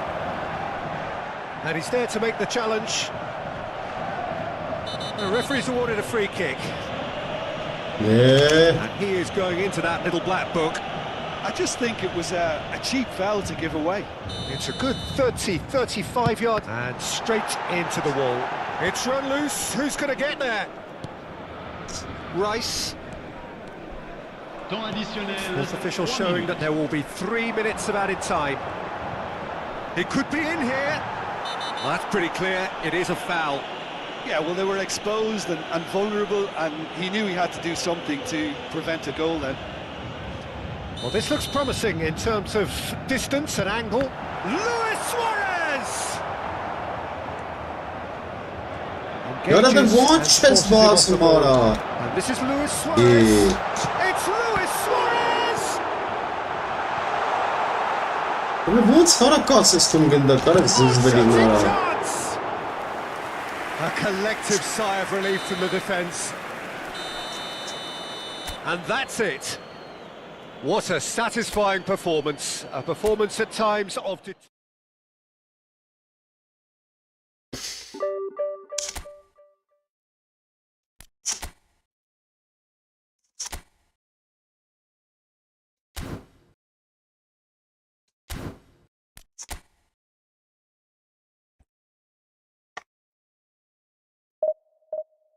And he's there to make the challenge. The referee's awarded a free kick. Yeah. And he is going into that little black book. I just think it was a cheap foul to give away. It's a good 35 yards. And straight into the wall. It's run loose. Who's going to get there? Rice. This official showing that there will be 3 minutes of added time. It could be in here. Well, that's pretty clear. It is a foul. Yeah, well, they were exposed and vulnerable, and he knew he had to do something to prevent a goal then. Well, this looks promising in terms of distance and angle. Luis Suarez! And this is Luis Suarez. It's Luis Suarez! A collective sigh of relief from the defence. And that's it. What a satisfying performance. A performance at times of...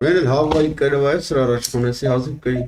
Well, how I could have asked առաջ ունեցի հազիվ կրի։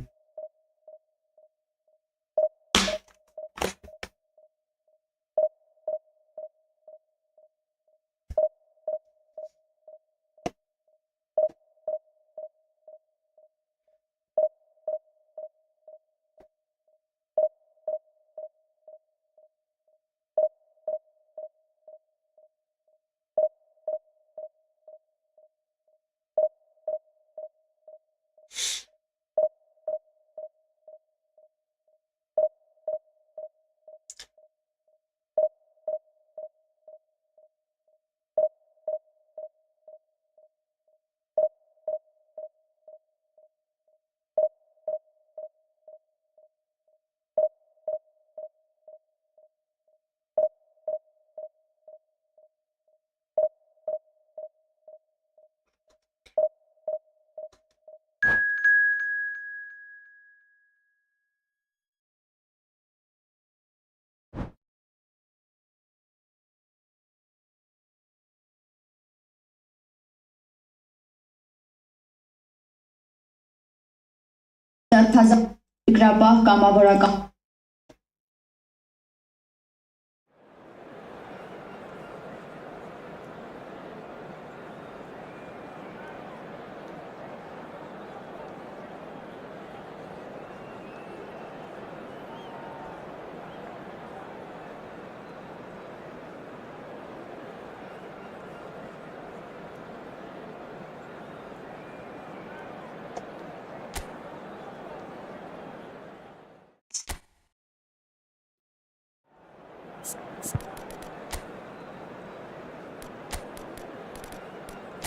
Գրաբահ կամավորական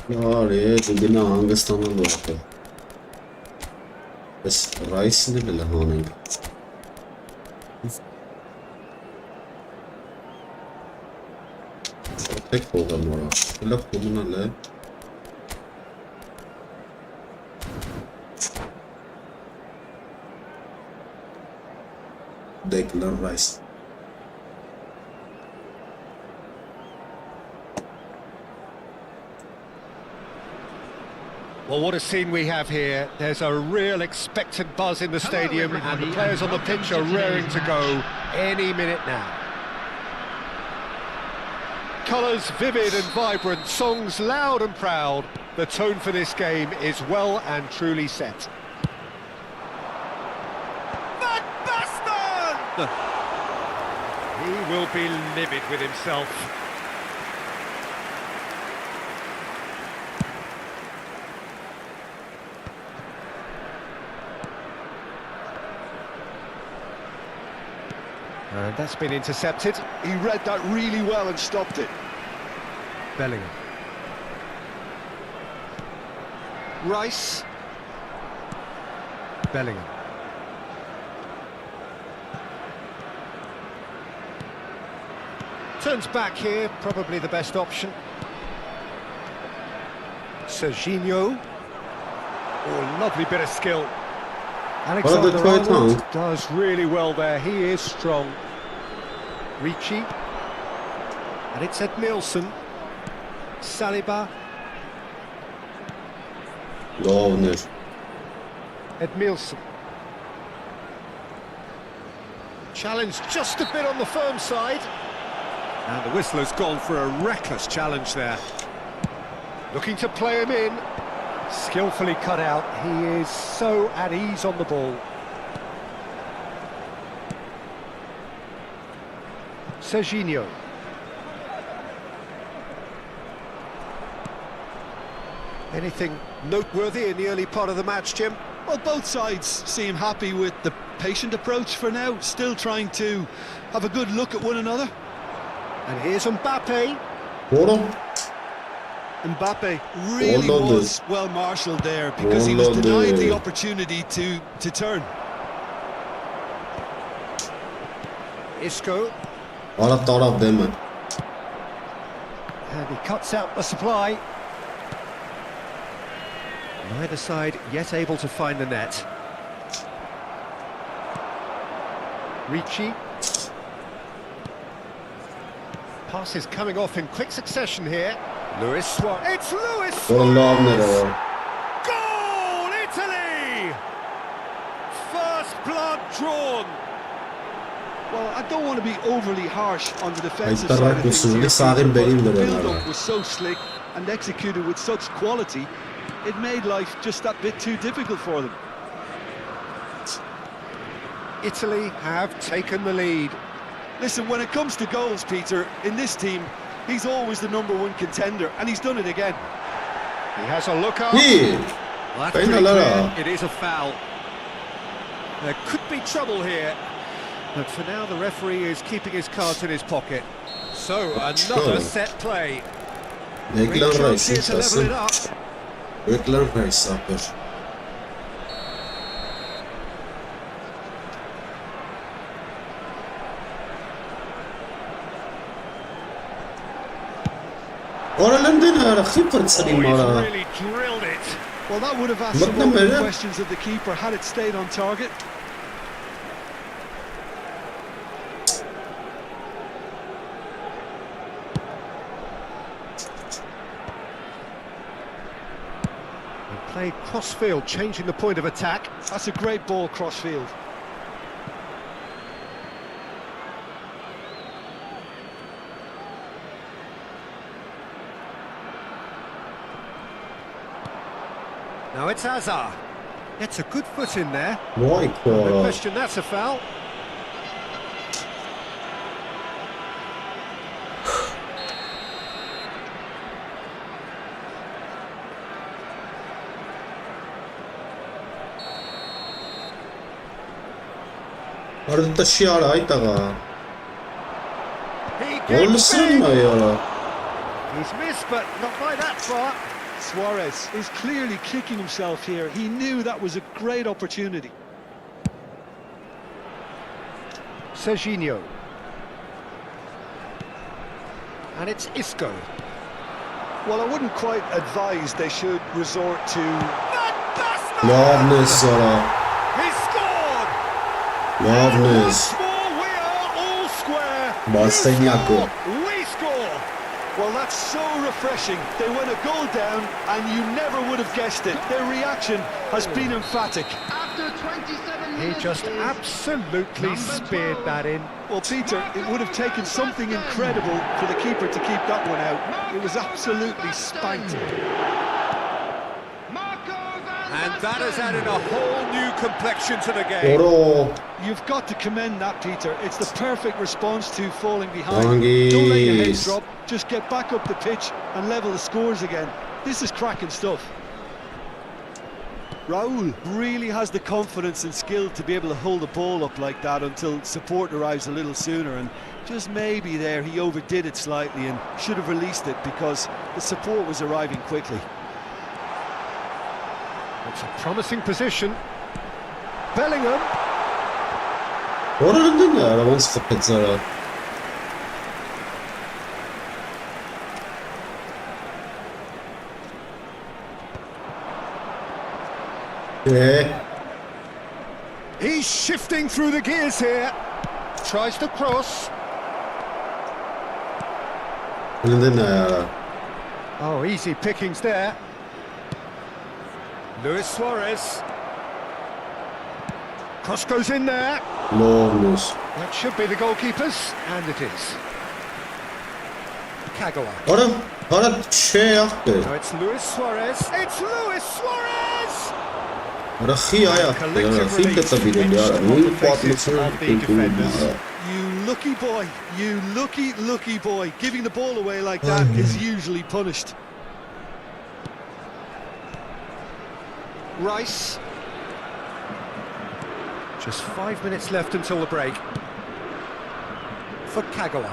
Արի, դու գնա հանգստանալու ապել։ Ես ռայսին էլ հանենք։ Եք փողը նորա, լավ կոմունալ է։ Declan Rice. Well, what a scene we have here. There's a real expectant buzz in the stadium, and the players on the pitch are raring to go any minute now. Colours vivid and vibrant, songs loud and proud. The tone for this game is well and truly set. He will be livid with himself. And that's been intercepted. He read that really well and stopped it. Bellingham. Rice. Bellingham. Turns back here, probably the best option. Serginho. Oh, lovely bit of skill. Alexander-Arnold does really well there. He is strong. Ricci. And it's Edmilson. Saliba. Lovner. Edmilson. Challenge just a bit on the firm side. And the whistler's gone for a reckless challenge there. Looking to play him in. Skillfully cut out. He is so at ease on the ball. Serginho. Anything noteworthy in the early part of the match, Jim? Well, both sides seem happy with the patient approach for now, still trying to have a good look at one another. And here's Mbappe. Hold on. Mbappe really was well marshalled there because he was denied the opportunity to turn. Isco. them. And he cuts out the supply. Neither side yet able to find the net. Ricci. Passes coming off in quick succession here. Luis Suarez. It's Luis Suarez! Goal, Italy! First blood drawn. Well, I don't want to be overly harsh on the defensive side of things here, but the build-up was so slick and executed with such quality, it made life just that bit too difficult for them. Italy have taken the lead. Listen, when it comes to goals, Peter, in this team, he's always the #1 contender, and he's done it again. He has a look up. Yeah. Well, that's pretty clear. It is a foul. There could be trouble here, but for now the referee is keeping his cards in his pocket. So another set play. Great chance here to level it up. Declan Rice upper. He's really drilled it. Well, that would have asked some more questions of the keeper had it stayed on target. And played cross-field, changing the point of attack. That's a great ball cross-field. Now it's Hazard. Gets a good foot in there. No question, that's a foul. He's missed, but not by that far. Suarez is clearly kicking himself here. He knew that was a great opportunity. Serginho. And it's Isco. Well, I wouldn't quite advise they should resort to... Lovely, Salah. He scored! Lovely. We are all square. Mastagnaco. We score! Well, that's so refreshing. They went a goal down and you never would have guessed it. Their reaction has been emphatic. After 27 He minutes just is absolutely number speared 12. that in. Well, Peter, it would have taken something incredible for the keeper to keep that one out. It was absolutely spanked. And that has added a whole new complexion to the game. Oro. You've got to commend that, Peter. It's the perfect response to falling behind. Don't let your head Monkeys. drop. Just get back up the pitch and level the scores again. This is cracking stuff. Raul really has the confidence and skill to be able to hold the ball up like that until support arrives a little sooner, and just maybe there he overdid it slightly and should have released it because the support was arriving quickly. It's a promising position. Bellingham. Ora din ya, arabanı sıkıp Salah. He's shifting through the gears here. Tries to cross. Din ya. Oh, easy pickings there. Luis Suarez. Cross goes in there. Lovely. That should be the goalkeepers, and it is. Kagawa. Ora şey yaptı. Now it's Luis Suarez. It's Luis Suarez! Ora xi ayaqdı. Xi katabilir ya. Oyun patlasın. You lucky boy, you lucky boy. Giving the ball away like that is usually punished. Rice. Just 5 minutes left until the break. For Kagawa.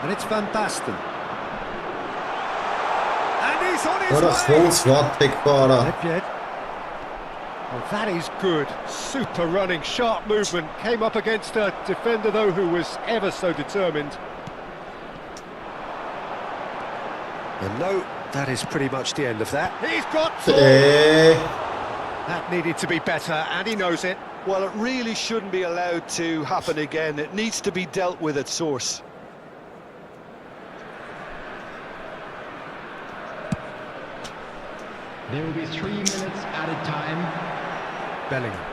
And it's Van Basten. And he's on his Ora way! Frans wat tek para. Well, that is good. Super running, sharp movement. Came up against a defender, though, who was ever so determined. And no, that is pretty much the end of that. He's got That needed to be better, and he knows it. Well, it really shouldn't be allowed to happen again. It needs to be dealt with at source. There will be 3 minutes added time. Bellingham.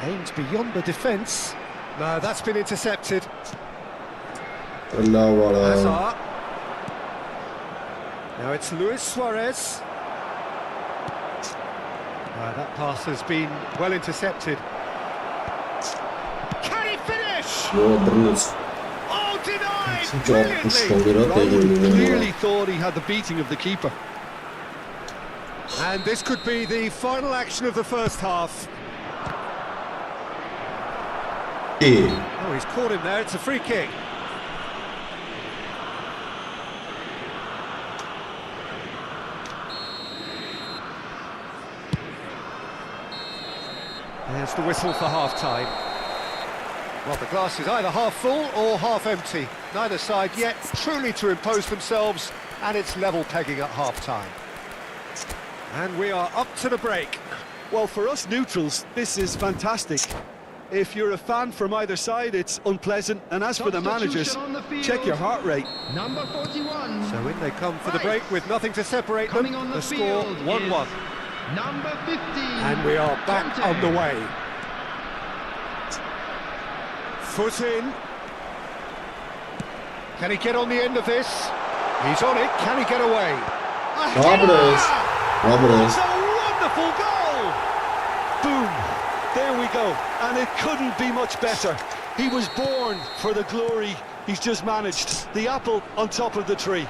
Aims beyond the defence. No, that's been intercepted. Allah wala. Hazard. Now it's Luis Suarez. That pass has been well intercepted. Can he finish? No, Bruce. Oh, denied! Raul clearly thought he had the beating of the keeper. And this could be the final action of the first half. Oh, he's caught him there. It's a free kick. There's the whistle for half-time. Well, the glass is either half full or half empty. Neither side yet truly to impose themselves, and it's level pegging at half-time. And we are up to the break. Well, for us neutrals, this is fantastic. If you're a fan from either side, it's unpleasant. And as for the managers, check your heart rate. Number 41. So in they come for the break with nothing to separate them. Coming on The score field 1-1. is Number 15. And we are back Conte. on the way. Foot in. Can he get on the end of this? He's on it. Can he get away? Roberts. It's a wonderful goal! Boom! There we go. And it couldn't be much better. He was born for the glory he's just managed. The apple on top of the tree.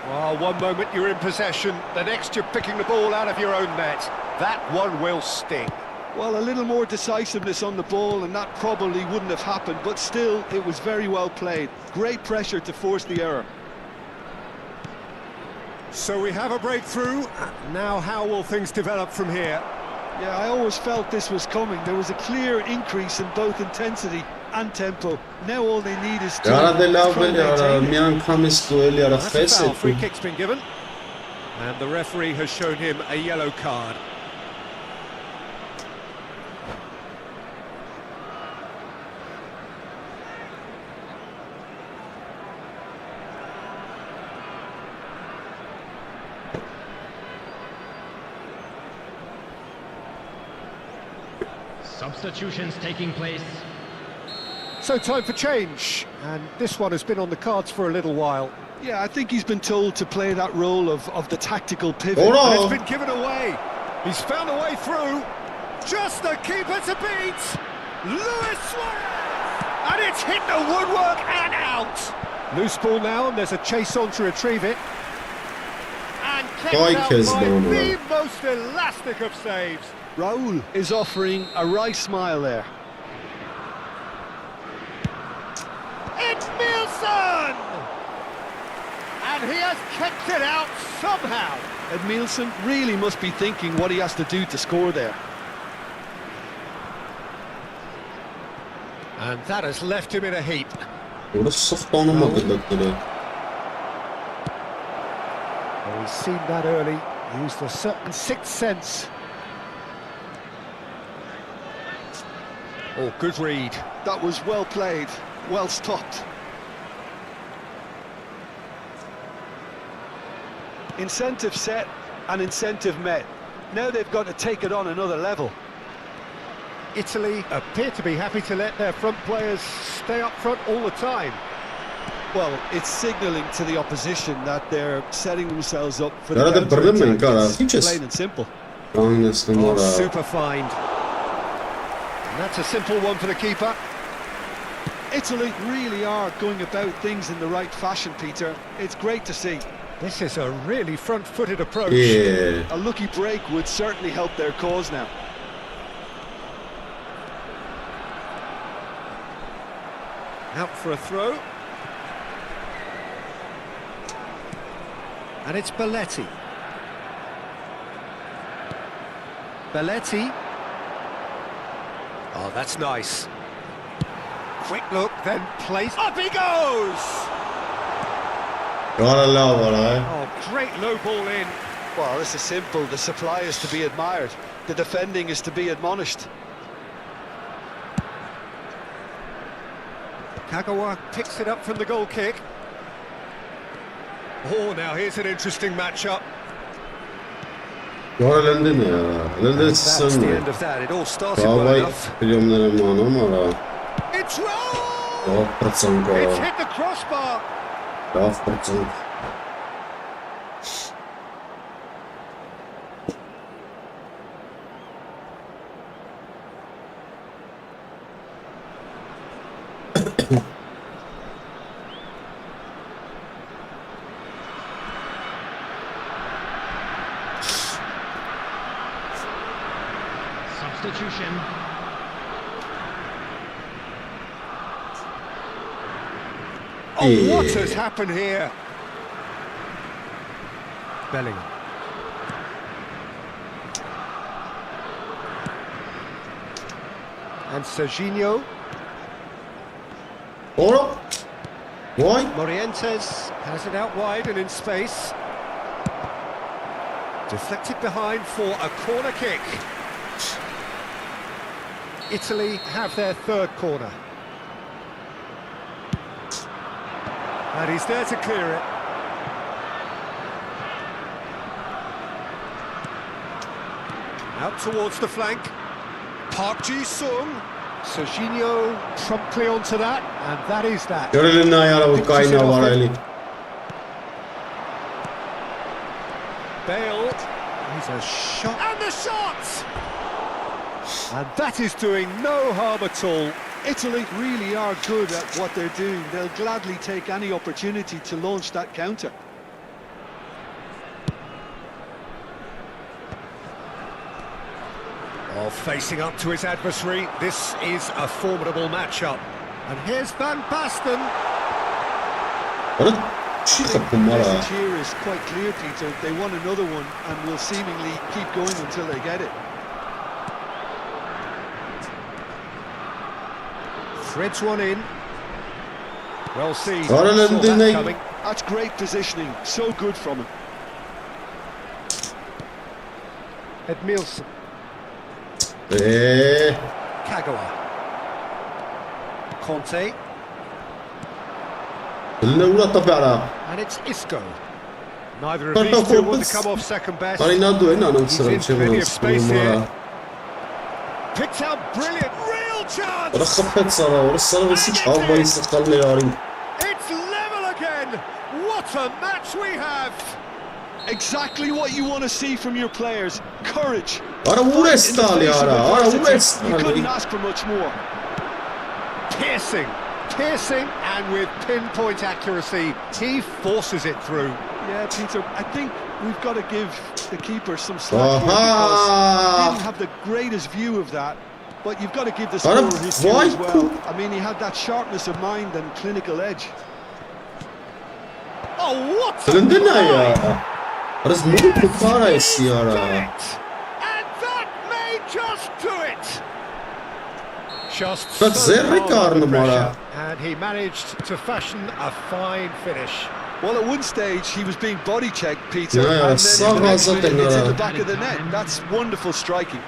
Well, one moment you're in possession, the next you're picking the ball out of your own net. That one will sting. Well, a little more decisiveness on the ball and that probably wouldn't have happened, but still, it was very well played. Great pressure to force the error. So we have a breakthrough. Now how will things develop from here? Yeah, I always felt this was coming. There was a clear increase in both intensity and tempo. Now all they need is to Արա դե լավ try and էլի, արա maintain it. միանգամից դու էլի արա That's a խես foul. է Free դու։ kick's been given. And the referee has shown him a yellow card. Substitutions taking place. So time for change. And this one has been on the cards for a little while. Yeah, I think he's been told to play that role of the tactical pivot. Hold on. And it's been given away. He's found a way through. Just the keeper to beat. Luis Suarez! And it's hit the woodwork and out. Loose ball now, and there's a chase on to retrieve it. And kept out Kajkes by ball. the most elastic of saves. Raul is offering a right smile there. It's Nielsen! And he has kept it out somehow. Edmilson really must be thinking what he has to do to score there. And that has left him in a heap. Որը սխտանում է գլկները։ Well, he's seen that early, used a certain sixth sense. Oh, good read. That was well played, well stopped. Incentive set and incentive met. Now they've got to take it on another level. Italy appear to be happy to let their front players stay up front all the time. Well, it's signalling to the opposition that they're setting themselves up for Gara the da brnem counter-attack. cara, It's fiches. plain and simple. Կանգնեցնում Oh, արա։ super find. And that's a simple one for the keeper. Italy really are going about things in the right fashion, Peter. It's great to see. This is a really front-footed approach. Yeah. A lucky break would certainly help their cause now. Out for a throw. And it's Belletti. Belletti. Oh, that's nice. Quick look, then place. Up he goes! Gara լավ արա։ Oh, great low ball in. Well, this is simple. The supply is to be admired. The defending is to be admonished. Kagawa picks it up from the goal kick. Oh, now here's an interesting matchup. Gara լնդին է արա։ Լնդեց That's սնն the է։ end of that. It all started Բավայ well enough. պրիոմները մանում արա։ It's roll! Լավ պրծնք It's արա։ hit the crossbar. Լավ պրծնք։ Substitution. Oh, what Yeah. has happened here? Bellingham. And Serginho. Ora. Why? Morientes has it out wide and in space. Deflected behind for a corner kick. Italy have their third corner. And he's there to clear it. Out towards the flank. Park Ji-sung. Serginho promptly onto that, and that is that. Յորել են նայ արա ու կայնա վարելի։ Bale, he's a shot, and the shot! And that is doing no harm at all. Italy really are good at what they're doing. They'll gladly take any opportunity to launch that counter. Well, facing up to his adversary, this is a formidable matchup. And here's Van Basten. What a The message here is quite clear, Peter. They want another one and will seemingly keep going until they get it. Threads one in. Well seen. Coming. That's great positioning. So good from him. Edmilson. Kagawa. Conte. And it's Isco. Neither of these two want to come off second best. He's in plenty of space here. Picked out brilliant. Real chance. It's level again. What a match we have. Exactly what you want to see from your players. Courage. You couldn't ask for much more. Piercing, and with pinpoint accuracy, he forces it through. Yeah, Peter, I think we've got to give the keeper some slack here because he didn't have the greatest view of that, but you've got to give the scorer his due as well. I mean, he had that sharpness of mind and clinical edge. Oh, what a try! And that may just do it! Just so under pressure, and he managed to fashion a fine finish. Well, at one stage he was being body checked, Peter, and then the next minute it's in the back of the net. That's wonderful striking.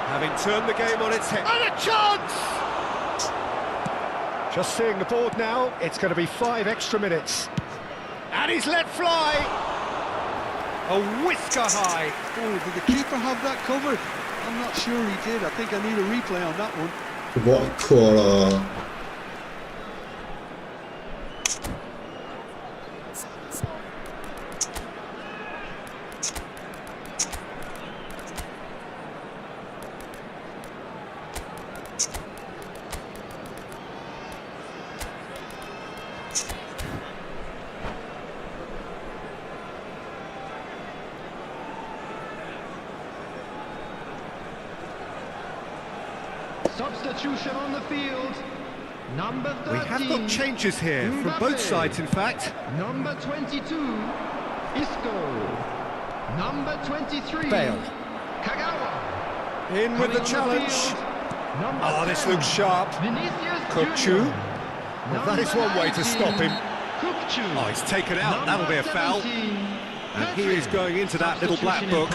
Having turned the game on its head, and a chance! Just seeing the board now, it's going to be 5 extra minutes. And he's let fly! A whisker high! Oh, did the keeper have that covered? I'm not sure he did. I think I need a replay on that one. Substitution on the field. Number 13. We have got changes here from both sides, in fact. Number 22, Isco. Number 23, Bale. Kagawa. In with the challenge. Oh, this looks sharp. Kukchu. Well, that is one way to stop him. Oh, he's taken out. That'll be a foul. And he is going into that little black book.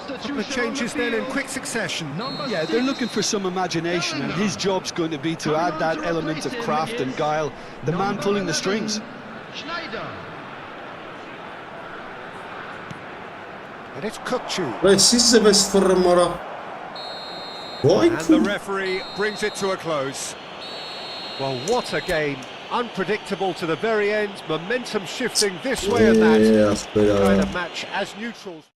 Couple of changes then in quick succession. Yeah, they're looking for some imagination, and his job's going to be to add that element of craft and guile, the man pulling the strings. And it's Kukchu. And the referee brings it to a close. Well, what a game. Unpredictable to the very end, momentum shifting this way and that. Kind of match as neutrals.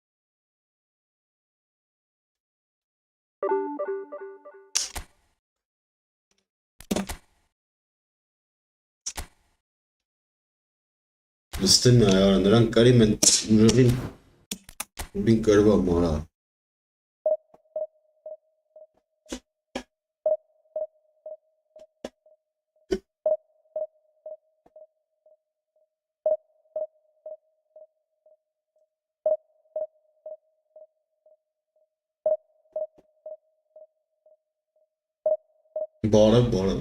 Լստին այ արա նրանք կարիմ են ուժին ուբին կրվա մարա բարը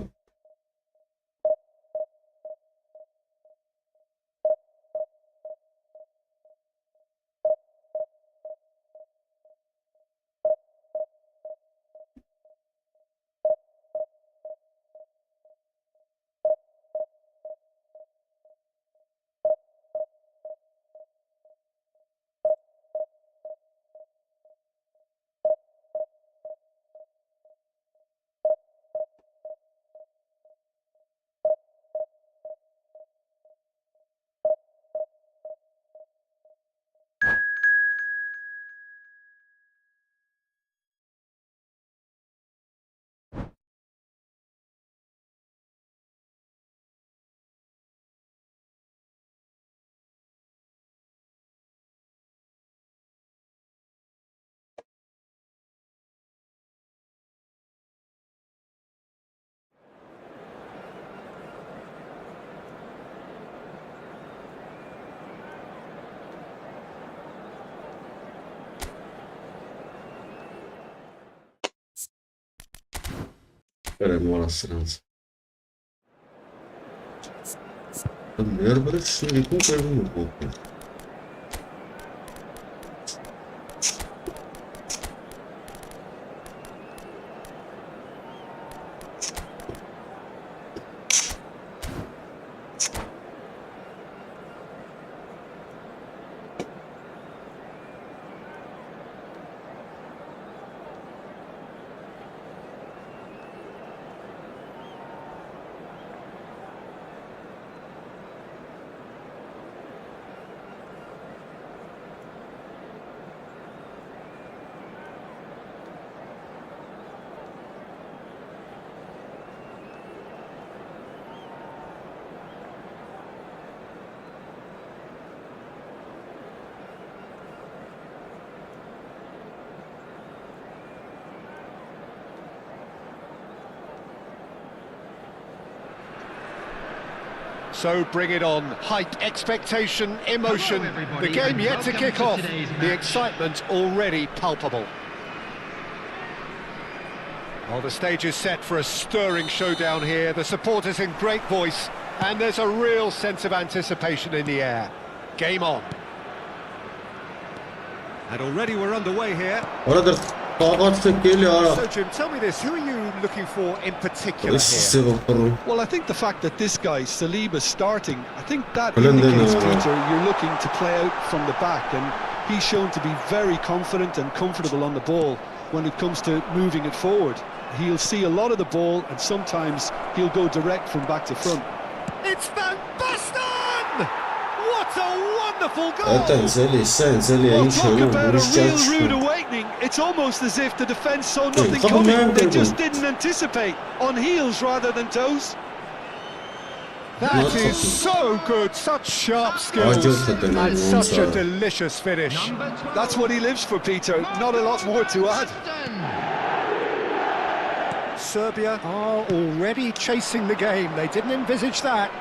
Կրեմ արասրանց։ Ներբրեք շնորիկում կերվում ու կոպին։ So bring it on. Height, expectation, emotion. The game yet to kick off. The excitement already palpable. Well, the stage is set for a stirring showdown here. The supporters in great voice, and there's a real sense of anticipation in the air. Game on. And already we're underway here. So Jim, tell me this, who are you looking for in particular here? Well, I think the fact that this guy, Saliba, starting, I think that indicates, Peter, you're looking to play out from the back, and he's shown to be very confident and comfortable on the ball when it comes to moving it forward. He'll see a lot of the ball, and sometimes he'll go direct from back to front. It's Van Basten! What a wonderful goal! Well, talk about a real rude awakening. It's almost as if the defence saw nothing coming. They just didn't anticipate. On heels rather than toes. That is so good. Such sharp skills and such a delicious finish. That's what he lives for, Peter. Not a lot more to add. Serbia are already chasing the game. They didn't envisage that.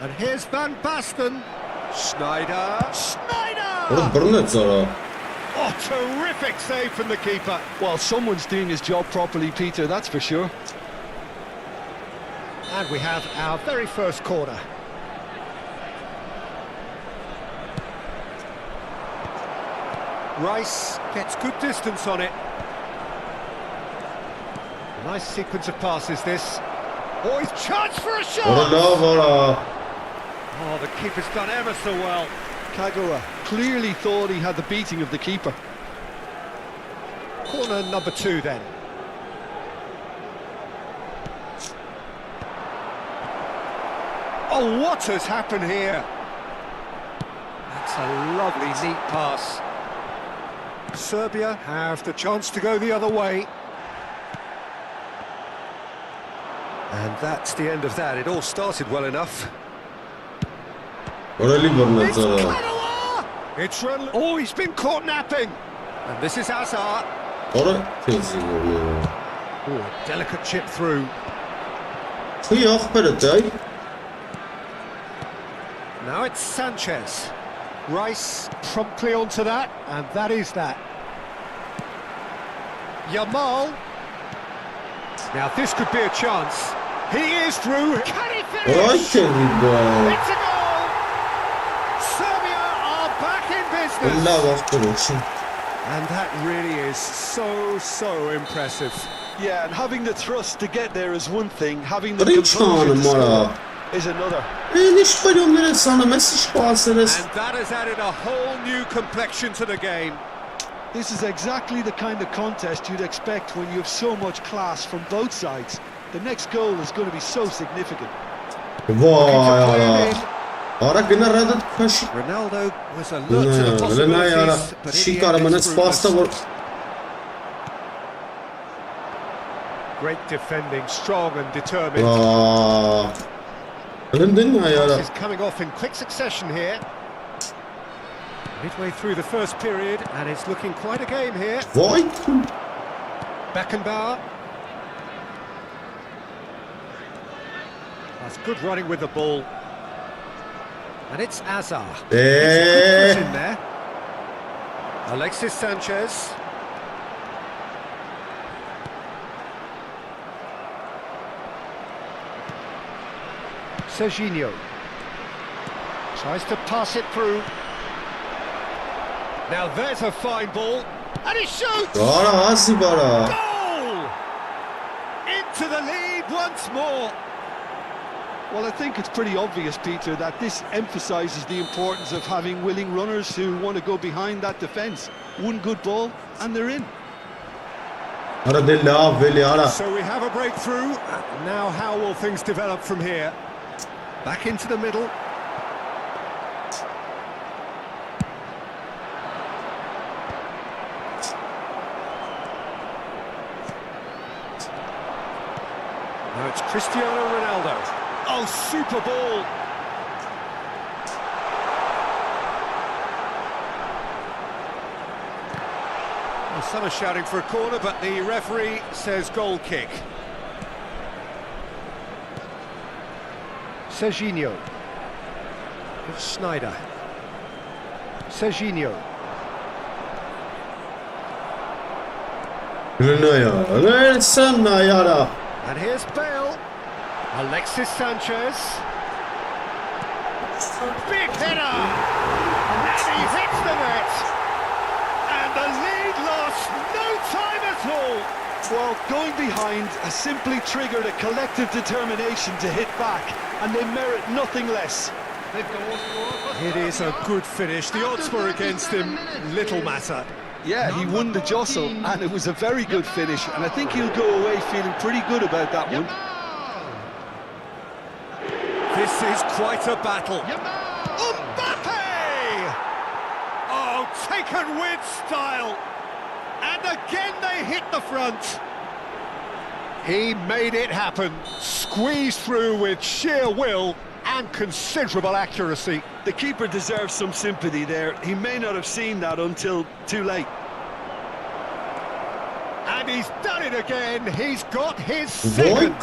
And here's Van Basten. Schneider. Oh, terrific save from the keeper. Well, someone's doing his job properly, Peter, that's for sure. And we have our very first corner. Rice gets good distance on it. Nice sequence of passes, this. Oh, he's charged for a shot! Oh, the keeper's done ever so well. Kagawa clearly thought he had the beating of the keeper. Corner number 2 then. Oh, what has happened here? That's a lovely, neat pass. Serbia have the chance to go the other way. And that's the end of that. It all started well enough. It's Kagawa! It's run. Oh, he's been caught napping. And this is Hazard. Oh, a delicate chip through. Now it's Sanchez. Rice promptly onto that, and that is that. Yamal. Now this could be a chance. He is through. Can he finish? It's a goal. Serbia are back in business. And that really is so impressive. Yeah, and having the thrust to get there is one thing, having the composure to score is another. And that has added a whole new complexion to the game. This is exactly the kind of contest you'd expect when you have so much class from both sides. The next goal is going to be so significant. Ronaldo was alert to the possibilities, but in the end, great defending, strong and determined. This is coming off in quick succession here. Midway through the first period, and it's looking quite a game here. Beckenbauer. That's good running with the ball. And it's Hazard. It's a good in there. Alexis Sanchez. Serginho tries to pass it through. Now there's a fine ball, and he shoots! Goal! Into the lead once more. Well, I think it's pretty obvious, Peter, that this emphasises the importance of having willing runners who want to go behind that defence. One good ball, and they're in. So we have a breakthrough. Now how will things develop from here? Back into the middle. Now it's Cristiano Ronaldo. Oh, super ball! Well, some are shouting for a corner, but the referee says goal kick. Serginho. It's Snyder. Serginho. And here's Bale. Alexis Sanchez. Big header! And he hits the net! And the lead lost no time at all! Well, going behind has simply triggered a collective determination to hit back, and they merit nothing less. It is a good finish. The odds were against him. Little matter. Yeah, he won the jostle, and it was a very good finish, and I think he'll go away feeling pretty good about that one. This is quite a battle. Mbappe! Oh, taken with style. And again they hit the front. He made it happen. Squeezed through with sheer will and considerable accuracy. The keeper deserves some sympathy there. He may not have seen that until too late. And he's done it again. He's got his second.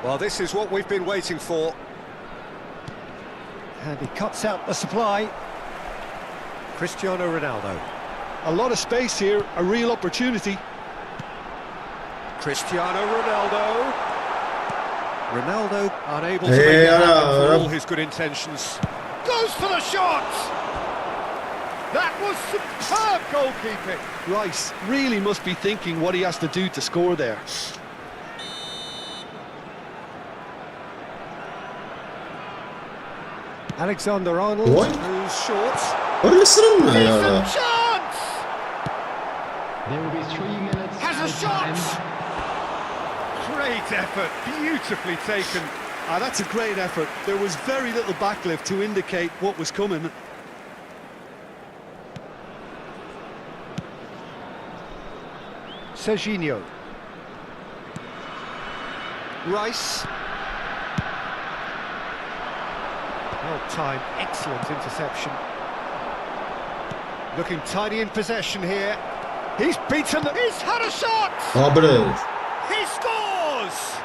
Well, this is what we've been waiting for. And he cuts out the supply. Cristiano Ronaldo. A lot of space here, a real opportunity. Cristiano Ronaldo. Ronaldo unable to make it happen for all his good intentions. Goes for the shot! That was superb goalkeeping. Rice really must be thinking what he has to do to score there. Alexander-Arnold, who's short. Decent Chance! There will be 3 minutes. Has a shot! Great effort, beautifully taken. That's a great effort. There was very little backlift to indicate what was coming. Serginho. Rice. Well timed, excellent interception. Looking tidy in possession here. He's beaten them. He's had a shot! He scores!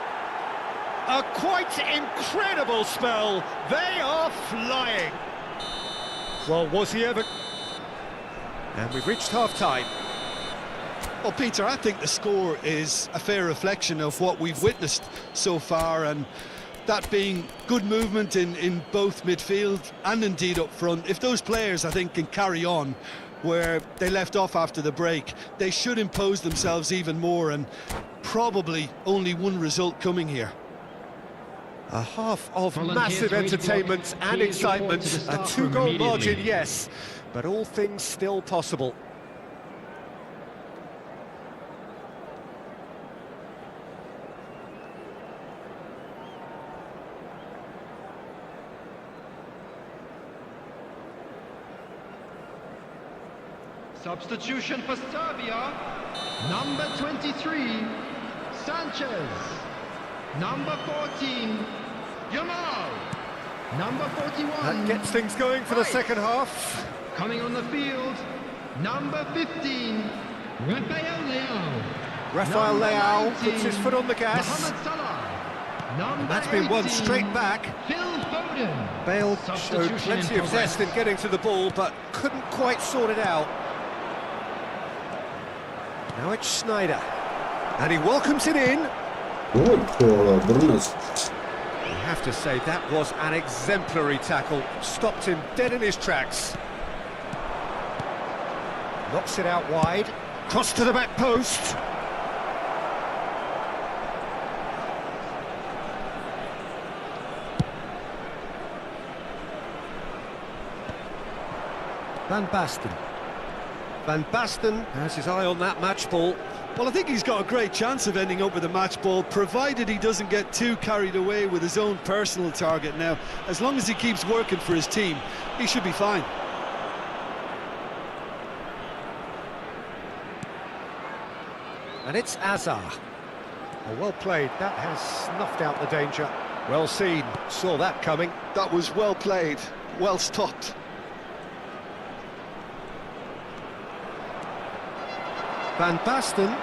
A quite incredible spell. They are flying. Well, was he ever... And we've reached half-time. Well, Peter, I think the score is a fair reflection of what we've witnessed so far, and that being good movement in both midfield and indeed up front. If those players, I think, can carry on where they left off after the break, they should impose themselves even more, and probably only one result coming here. A half of massive entertainment and excitement, a 2-goal margin, yes, but all things still possible. Substitution for Serbia. Number 23, Sanchez. Number 14, Jamal. Number 41. That gets things going for the second half. Coming on the field, number 15, Rafael Leao. Rafael Leao puts his foot on the gas. Mohamed Salah. And that's been won straight back. Phil Foden. Bale showed plenty of zest in getting to the ball, but couldn't quite sort it out. Now it's Snyder. And he welcomes it in. You have to say that was an exemplary tackle. Stopped him dead in his tracks. Knocks it out wide. Cross to the back post. Van Basten. Van Basten has his eye on that match ball. Well, I think he's got a great chance of ending up with a match ball, provided he doesn't get too carried away with his own personal target now. As long as he keeps working for his team, he should be fine. And it's Azar. Oh, well played. That has snuffed out the danger. Well seen. Saw that coming. That was well played, well stopped. Van Basten.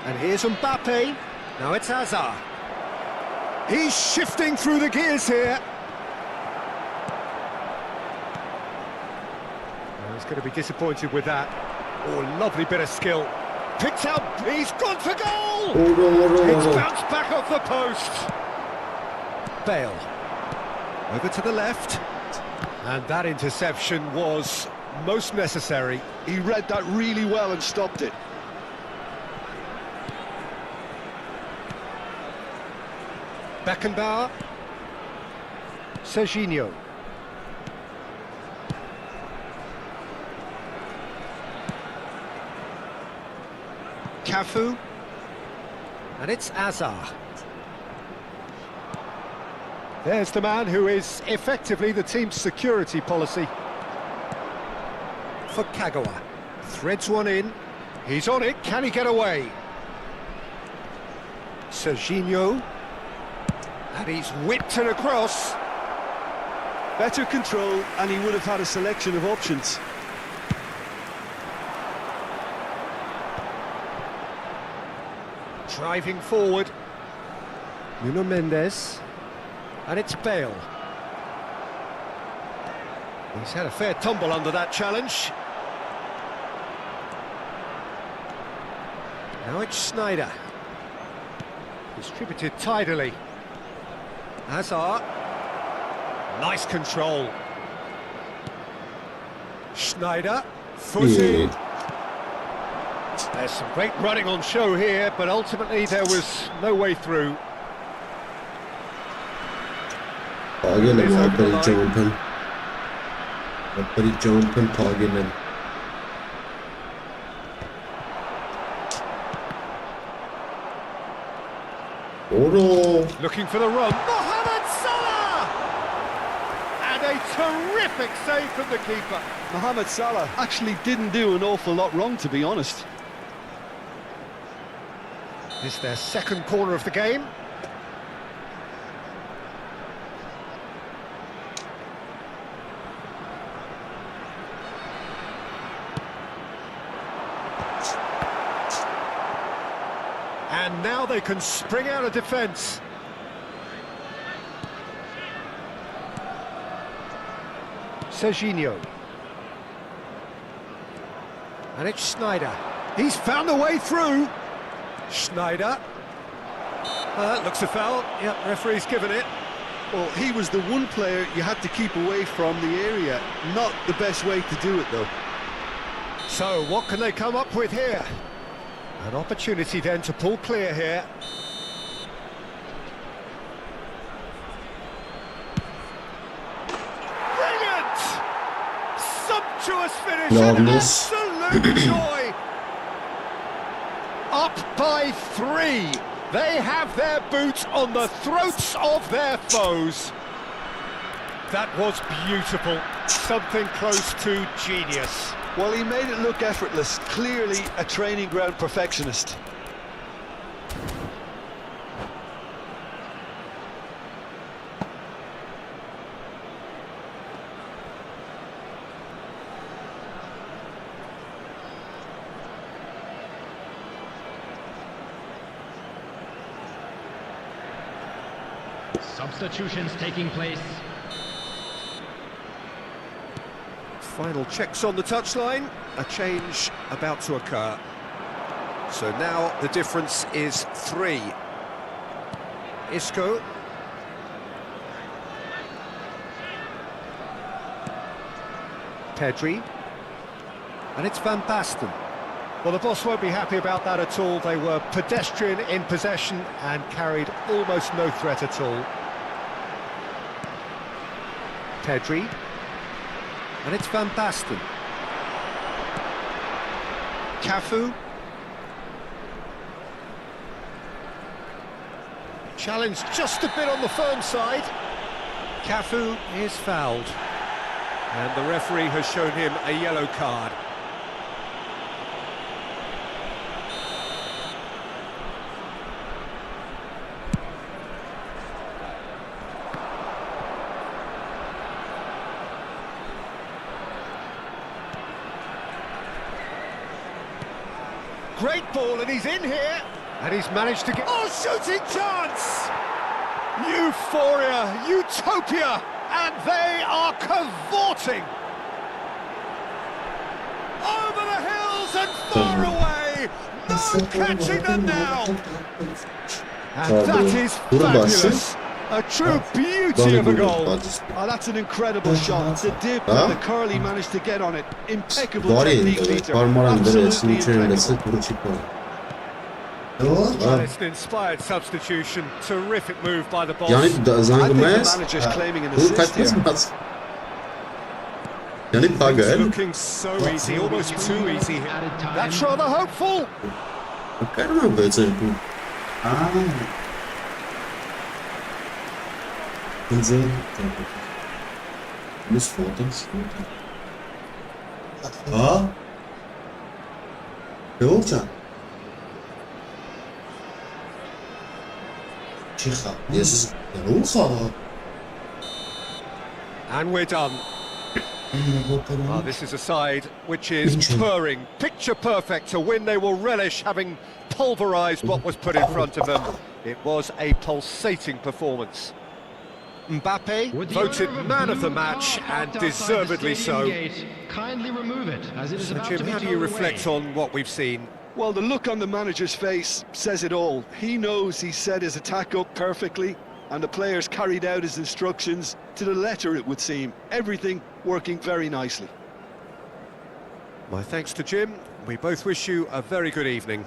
And here's Mbappe. Now it's Azar. He's shifting through the gears here. Well, he's going to be disappointed with that. Oh, lovely bit of skill. Picked out, he's gone for goal! It's bounced back off the post. Bale. Over to the left. And that interception was most necessary. He read that really well and stopped it. Beckenbauer. Serginho. Cafu. And it's Azar. There's the man who is effectively the team's security policy. For Kagawa. Threads one in. He's on it. Can he get away? Serginho. And he's whipped it across. Better control, and he would have had a selection of options. Driving forward. Nuno Mendes. And it's Bale. He's had a fair tumble under that challenge. Now it's Schneider. Distributed tidily. Hazard. Nice control. Schneider. Footy. There's some great running on show here, but ultimately there was no way through. Looking for the run. Mohamed Salah! And a terrific save from the keeper. Mohamed Salah actually didn't do an awful lot wrong, to be honest. This is their second corner of the game. And now they can spring out of defence. Serginho. And it's Schneider. He's found a way through. Schneider. That looks a foul. Yep, referee's given it. Well, he was the one player you had to keep away from the area. Not the best way to do it, though. So, what can they come up with here? An opportunity then to pull clear here. Brilliant! Sumptuous finish and absolute joy! Up by 3. They have their boots on the throats of their foes. That was beautiful. Something close to genius. Well, he made it look effortless. Clearly a training ground perfectionist. Substitutions taking place. Final checks on the touchline. A change about to occur. So now the difference is 3. Isco. Pedri. And it's Van Basten. Well, the boss won't be happy about that at all. They were pedestrian in possession and carried almost no threat at all. Pedri. And it's Van Basten. Cafu. Challenged just a bit on the firm side. Cafu is fouled. And the referee has shown him a yellow card. Great ball, and he's in here. And he's managed to get... Oh, shooting chance! Euphoria, utopia, and they are cavorting. Over the hills and far away. No catching them now. And that is fabulous. A true beauty of a goal. Oh, that's an incredible shot. The dip and the curl he managed to get on it. Impeccable technique, Peter. Absolutely incredible. Well, it's an inspired substitution. Terrific move by the boss. I think the manager's claiming an assist here. It's looking so easy, almost too easy. That's rather hopeful. And we're done. This is a side which is purring, picture perfect to win. They will relish having pulverised what was put in front of them. It was a pulsating performance. Mbappe voted man of the match, and deservedly so. Kindly remove it, as it is So about Jim, to be how do thrown you reflect away. on what we've seen? Well, the look on the manager's face says it all. He knows he set his attack up perfectly, and the players carried out his instructions to the letter, it would seem. Everything working very nicely. My thanks to Jim. We both wish you a very good evening.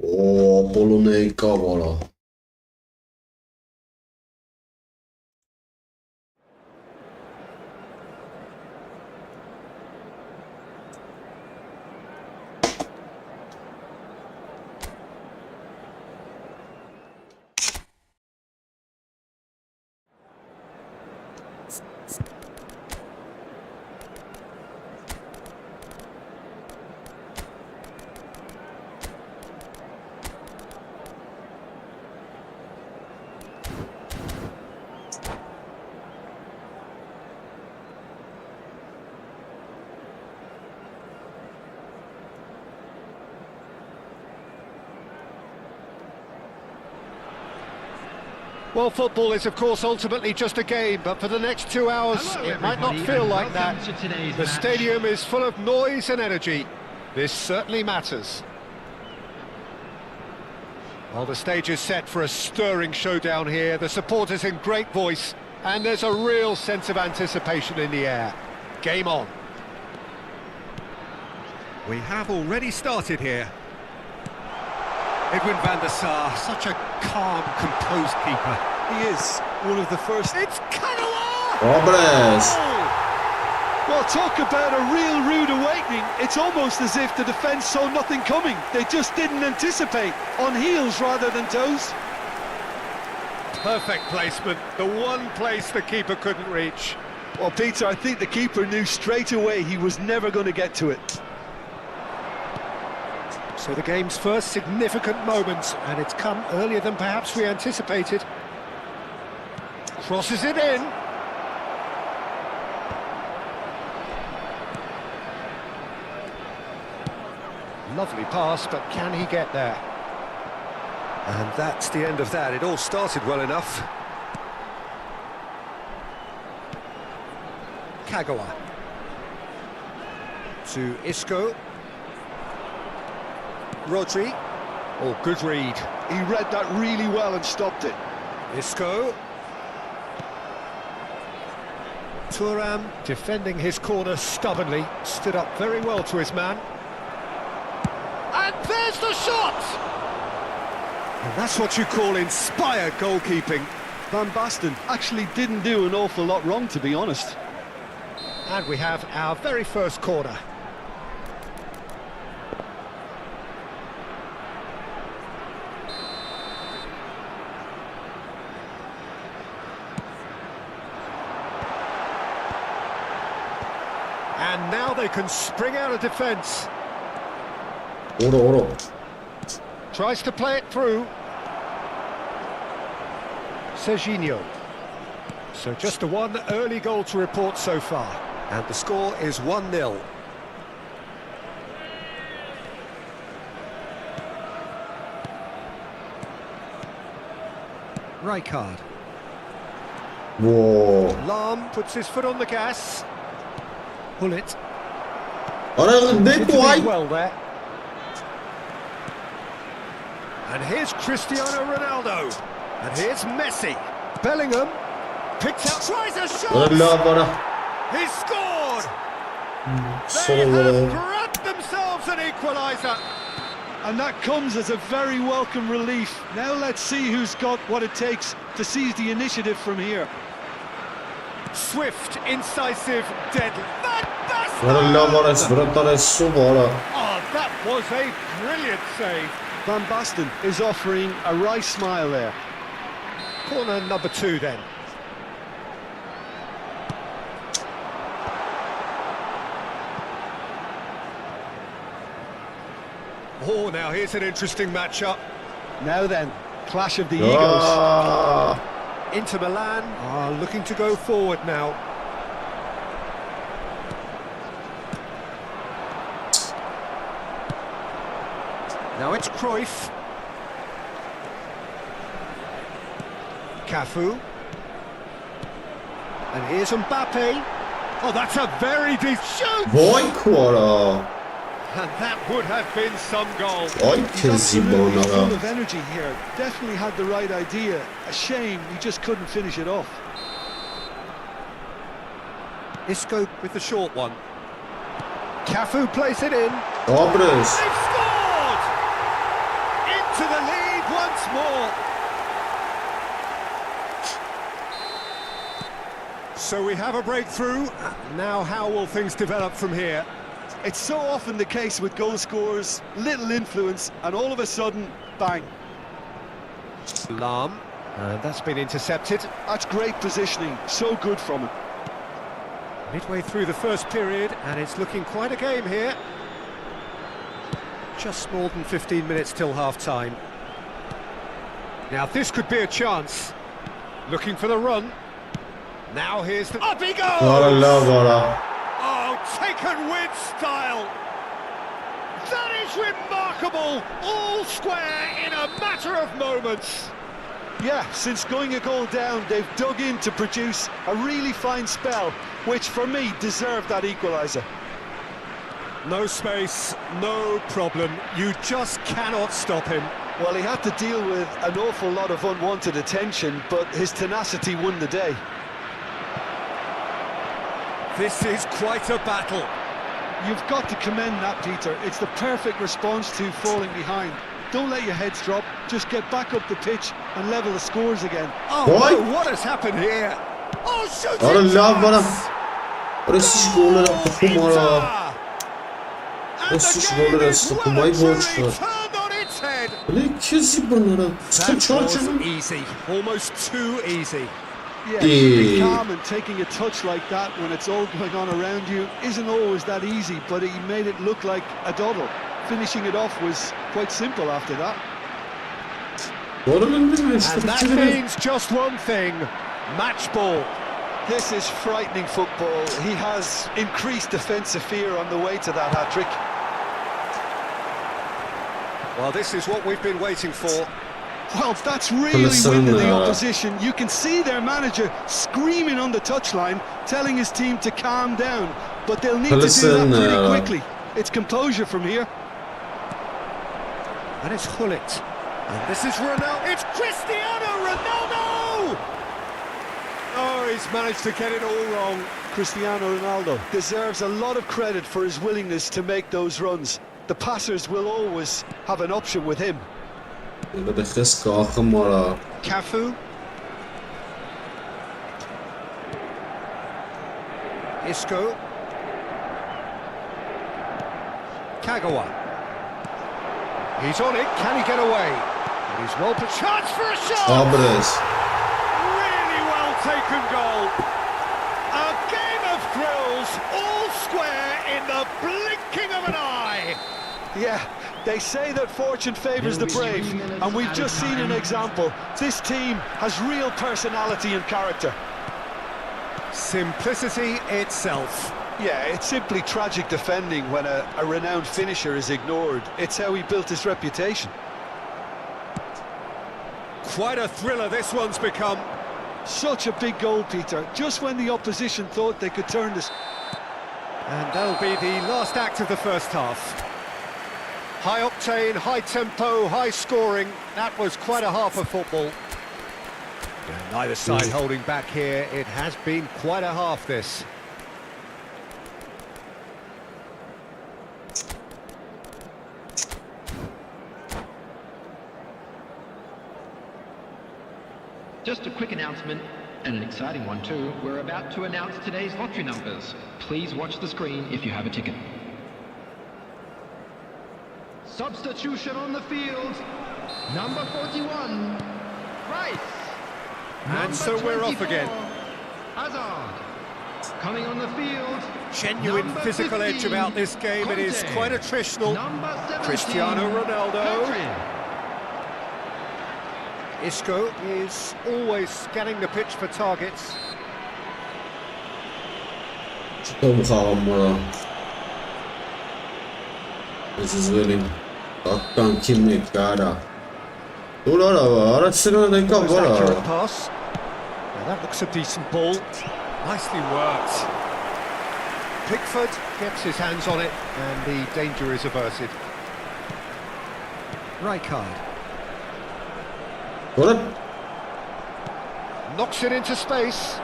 O, Polonejka, voilà. Well, football is, of course, ultimately just a game, but for the next 2 hours, Hello, it might not everybody, feel and like that. welcome to today's The match. stadium is full of noise and energy. This certainly matters. Well, the stage is set for a stirring showdown here. The supporters in great voice, and there's a real sense of anticipation in the air. Game on. We have already started here. Edwin van der Sar, such a calm, composed keeper. He is one of the first. It's Kagawa! Pobres. Well, talk about a real rude awakening. It's almost as if the defence saw nothing coming. They just didn't anticipate. On heels rather than toes. Perfect placement, the one place the keeper couldn't reach. Well, Peter, I think the keeper knew straight away he was never going to get to it. So the game's first significant moment, and it's come earlier than perhaps we anticipated. Crosses it in. Lovely pass, but can he get there? And that's the end of that. It all started well enough. Kagawa. To Isco. Rodri. Oh, good read. He read that really well and stopped it. Isco. Thuram defending his corner stubbornly, stood up very well to his man. And there's the shot! And that's what you call inspired goalkeeping. Van Basten actually didn't do an awful lot wrong, to be honest. And we have our very first corner. And now they can spring out of defence. Oro. Tries to play it through. Serginho. So just the one early goal to report so far. And the score is 1-0. Rijkaard. Whoa. Lahm puts his foot on the gas. Pull it. Ara, big boy. Well there. And here's Cristiano Ronaldo. And here's Messi. Bellingham picks out, tries a shot. He scored. They have grabbed themselves an equaliser. And that comes as a very welcome relief. Now let's see who's got what it takes to seize the initiative from here. Swift, incisive, deadly. Oh, that was a brilliant save. Van Basten is offering a wry smile there. Corner number 2 then. Oh, now here's an interesting matchup. Now then, clash of the egos. Inter Milan are looking to go forward now. Now it's Cruyff. Cafu. And here's Mbappe. Oh, that's a very deep shoot! Vay kvara. And that would have been some goal. Ay Absolutely full kezibonara. of energy here. Definitely had the right idea. A shame he just couldn't finish it off. Isco with the short one. Cafu plays it in. Abres. They've scored! Into the lead once more. So we have a breakthrough. Now how will things develop from here? It's so often the case with goal scorers, little influence, and all of a sudden, bang. Lam. That's been intercepted. That's great positioning, so good from him. Midway through the first period, and it's looking quite a game here. Just more than 15 minutes till half-time. Now this could be a chance. Looking for the run. Now here's the... Up he goes! Valla valla. Oh, taken with style! That is remarkable! All square in a matter of moments. Yeah, since going a goal down, they've dug in to produce a really fine spell, which for me deserved that equaliser. No space, no problem. You just cannot stop him. Well, he had to deal with an awful lot of unwanted attention, but his tenacity won the day. This is quite a battle. You've got to commend that, Peter. It's the perfect response to falling behind. Don't let your heads drop, just get back up the pitch and level the scores again. Oh, What? no, what has happened here? Oh, shooting Ara lav bana. chance! Orası gollara tokumara. And Orası the game gollara is well tokumayı and truly borçlar. turned on its head. Böyle kezibonara. That was Çarçın. easy, almost too easy. Yeah, being calm and taking a touch like that when it's all going on around you isn't always that easy, but he made it look like a doddle. Finishing it off was quite simple after that. Oranın bir And that means just one thing, match ball. This is frightening football. He has increased defensive fear on the way to that hat-trick. Well, this is what we've been waiting for. Well, that's really winning the opposition. You can see their manager screaming on the touchline, telling his team to calm down. But they'll need to do that pretty quickly. It's composure from here. And it's Gullit. And this is Ronaldo. It's Cristiano Ronaldo! Oh, he's managed to get it all wrong. Cristiano Ronaldo deserves a lot of credit for his willingness to make those runs. The passers will always have an option with him. Cafu. Isco. Kagawa. He's on it. Can he get away? He's well put. Chance for a shot! Abres. Really well taken goal. A game of thrills, all square in the blinking of an eye. Yeah, they say that fortune favours the brave, and we've just seen an example. This team has real personality and character. Simplicity itself. Yeah, it's simply tragic defending when a renowned finisher is ignored. It's how he built his reputation. Quite a thriller this one's become. Such a big goal, Peter, just when the opposition thought they could turn this. And that'll be the last act of the first half. High octane, high tempo, high scoring. That was quite a half of football. And neither side holding back here. It has been quite a half, this. Just a quick announcement, and an exciting one too. We're about to announce today's lottery numbers. Please watch the screen if you have a ticket. Substitution on the field. Number 41, Rice. And so we're off again. Hazard. Coming on the field. Genuine Number physical 15, edge about this game. It is Conte. quite attritional. Number 17, Cristiano Ronaldo. Conte. Isco is always scanning the pitch for targets. Չկամ խաղամ մորա This is really Ականքի մեկ արա Դուր արա առաջ սրան եկա Most վարա accurate pass. Now that looks a decent ball. Nicely worked. Pickford gets his hands on it and the danger is averted. Rijkaard Որը knocks it into space.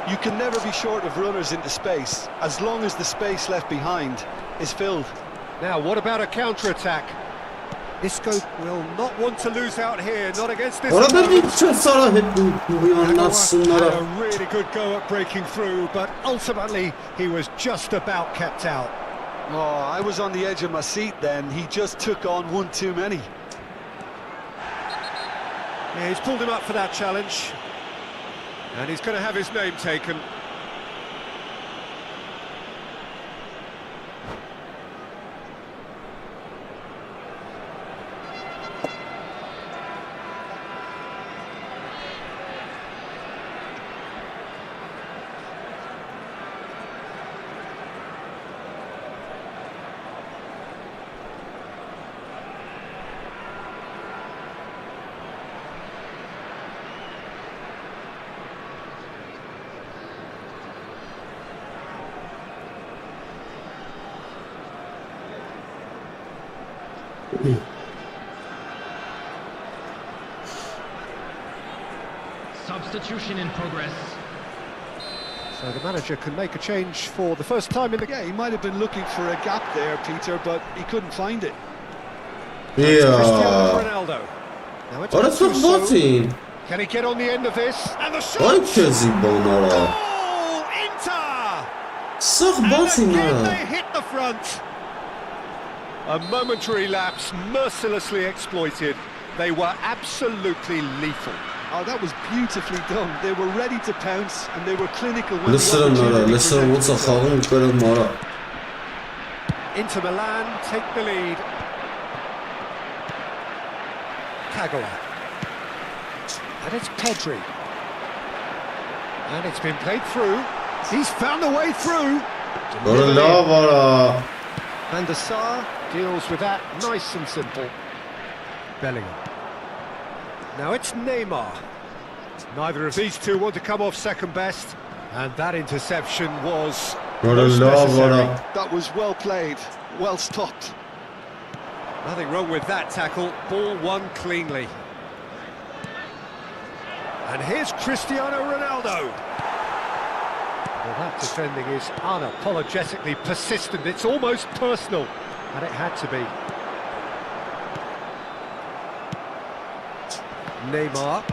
You can never be short of runners into space, as long as the space left behind is filled. Now, what about a counter-attack? Isco will not want to lose out here, not against this Որը opponent. դեպի չէ սարա հետ դու Had անացնարա a really good go at breaking through, but ultimately he was just about kept out. Oh, I was on the edge of my seat then. He just took on one too many. Yeah, he's pulled him up for that challenge. And he's going to have his name taken. Substitution in progress. So the manager can make a change for the first time in the game. Yeah, he might have been looking for a gap there, Peter, but he couldn't find it. Cristiano Իա Ronaldo. Now it's Որը Gattuso. սխվացին Can he get on the end of this? And the shot! Այ քեզի բանարա Goal! Inter! And Սխվացին again արա they hit the front. A momentary lapse, mercilessly exploited. They were absolutely lethal. Oh, that was beautifully done. They were ready to pounce and they were clinical when Լսրան the արա opportunity լսրան ոնց է presented խաղում կրը մարա Inter Milan take the lead. Kagawa. And it's Pedri. And it's been played through. He's found a way through. Որը լավ արա Van der Sar deals with that nice and simple. Bellingham. Now it's Neymar. Neither of these two want to come off second best. And that interception was Որը most լավ necessary. արա That was well played, well stopped. Nothing wrong with that tackle. Ball won cleanly. And here's Cristiano Ronaldo. Well, that defending is unapologetically persistent. It's almost personal. And it had to be. Neymar.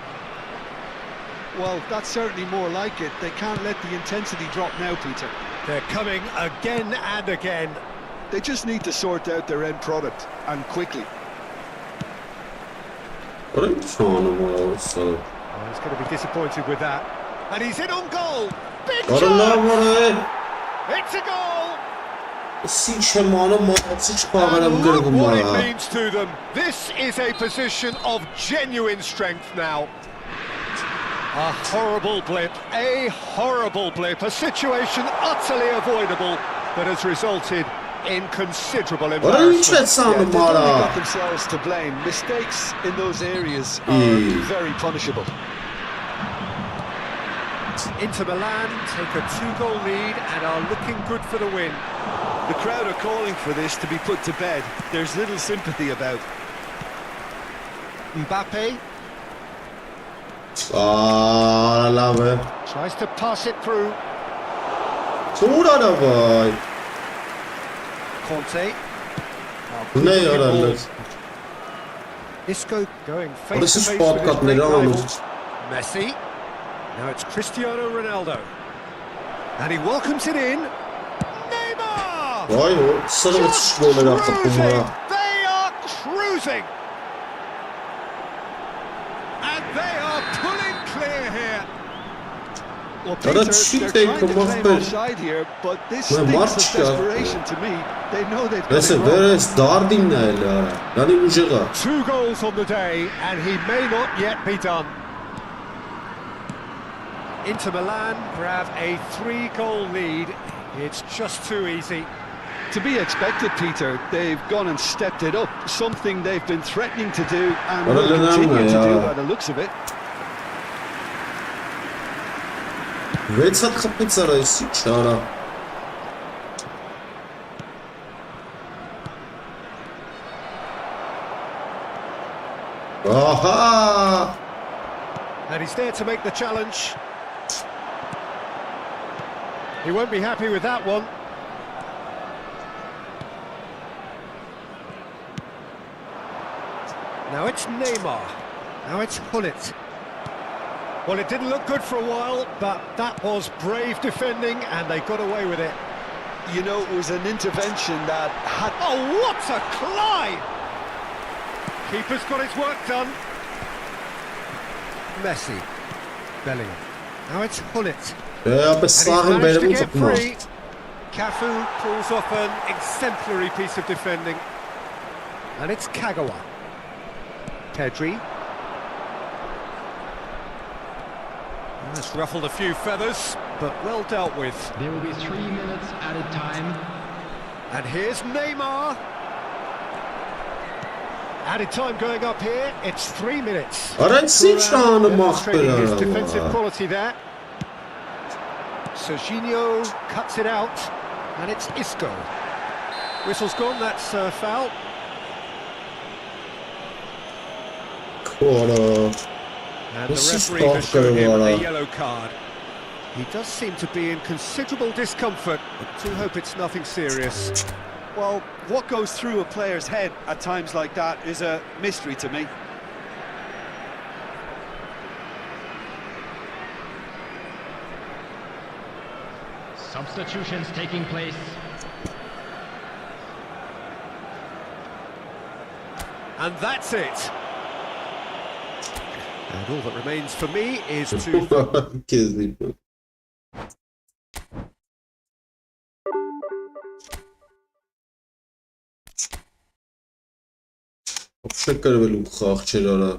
Well, that's certainly more like it. They can't let the intensity drop now, Peter. They're coming again and again. They just need to sort out their end product, and quickly. Որը չանում արա սա Oh, he's going to be disappointed with that. And he's in on goal. Big Որը լավ chance. արա It's a goal. Սի չեմ անում մացի չփաղարամ And look գրգում what it արա means to them. This is a position of genuine strength now. A horrible blip, a situation utterly avoidable that has resulted in considerable Որը ինչ է embarrassment. ցանում they've արա only got themselves to blame. Mistakes in those areas are very punishable. Inter Milan take a 2-goal lead and are looking good for the win. The crowd are calling for this to be put to bed. There's little sympathy about. Mbappe Արա լավ է tries to pass it through. Ցուր արա վայ Conte. Նե արա լավ Isco going face Որը to սիշ face with his great պատկատներ rival. անում Messi. Now it's Cristiano Ronaldo. And he welcomes it in. Neymar! Վայ սրը չգոլեր ապտում արա They are cruising. And they are pulling clear here. Well, But Peter, that's they're cheating, trying to come off claim there. offside here, but this Well, stinks March, of desperation to me. They know they've got Listen, it wrong. where is Dardin now? Nani ujaga. 2 goals on the day, and he may not yet be done. Inter Milan grab a 3-goal lead. It's just too easy. To be expected, Peter. They've gone and stepped it up, something they've been threatening to do and will continue to do by the looks of it. Վեցատ խփեց արա էսի չարա։ Ահա։ And he's there to make the challenge. He won't be happy with that one. Now it's Neymar. Now it's Hullet. Well, it didn't look good for a while, but that was brave defending, and they got away with it. You know, it was an intervention that had... Oh, what a climb! Keeper's got his work done. Messi. Bellingham. Now it's Hullet. Ապա And he's սաղին managed to բերում get ծպնա։ free. Cafu pulls off an exemplary piece of defending. And it's Kagawa. Pedri. That's ruffled a few feathers, but well dealt with. There will be 3 minutes added time. And here's Neymar. Added time going up here, it's 3 minutes. Արա ինչ անը Demonstrating his մախտեր defensive արա։ quality there. Serginho cuts it out, and it's Isco. Whistle's gone, that's a foul. Քորա։ And the This is referee has shown him a Barcelona. yellow card. He does seem to be in considerable discomfort, but do hope it's nothing serious. Well, what goes through a player's head at times like that is a mystery to me. Substitutions taking place. And that's it. And all that remains for me is to... Քեզնի։ Շեկարվել ու խաղ չեր արա։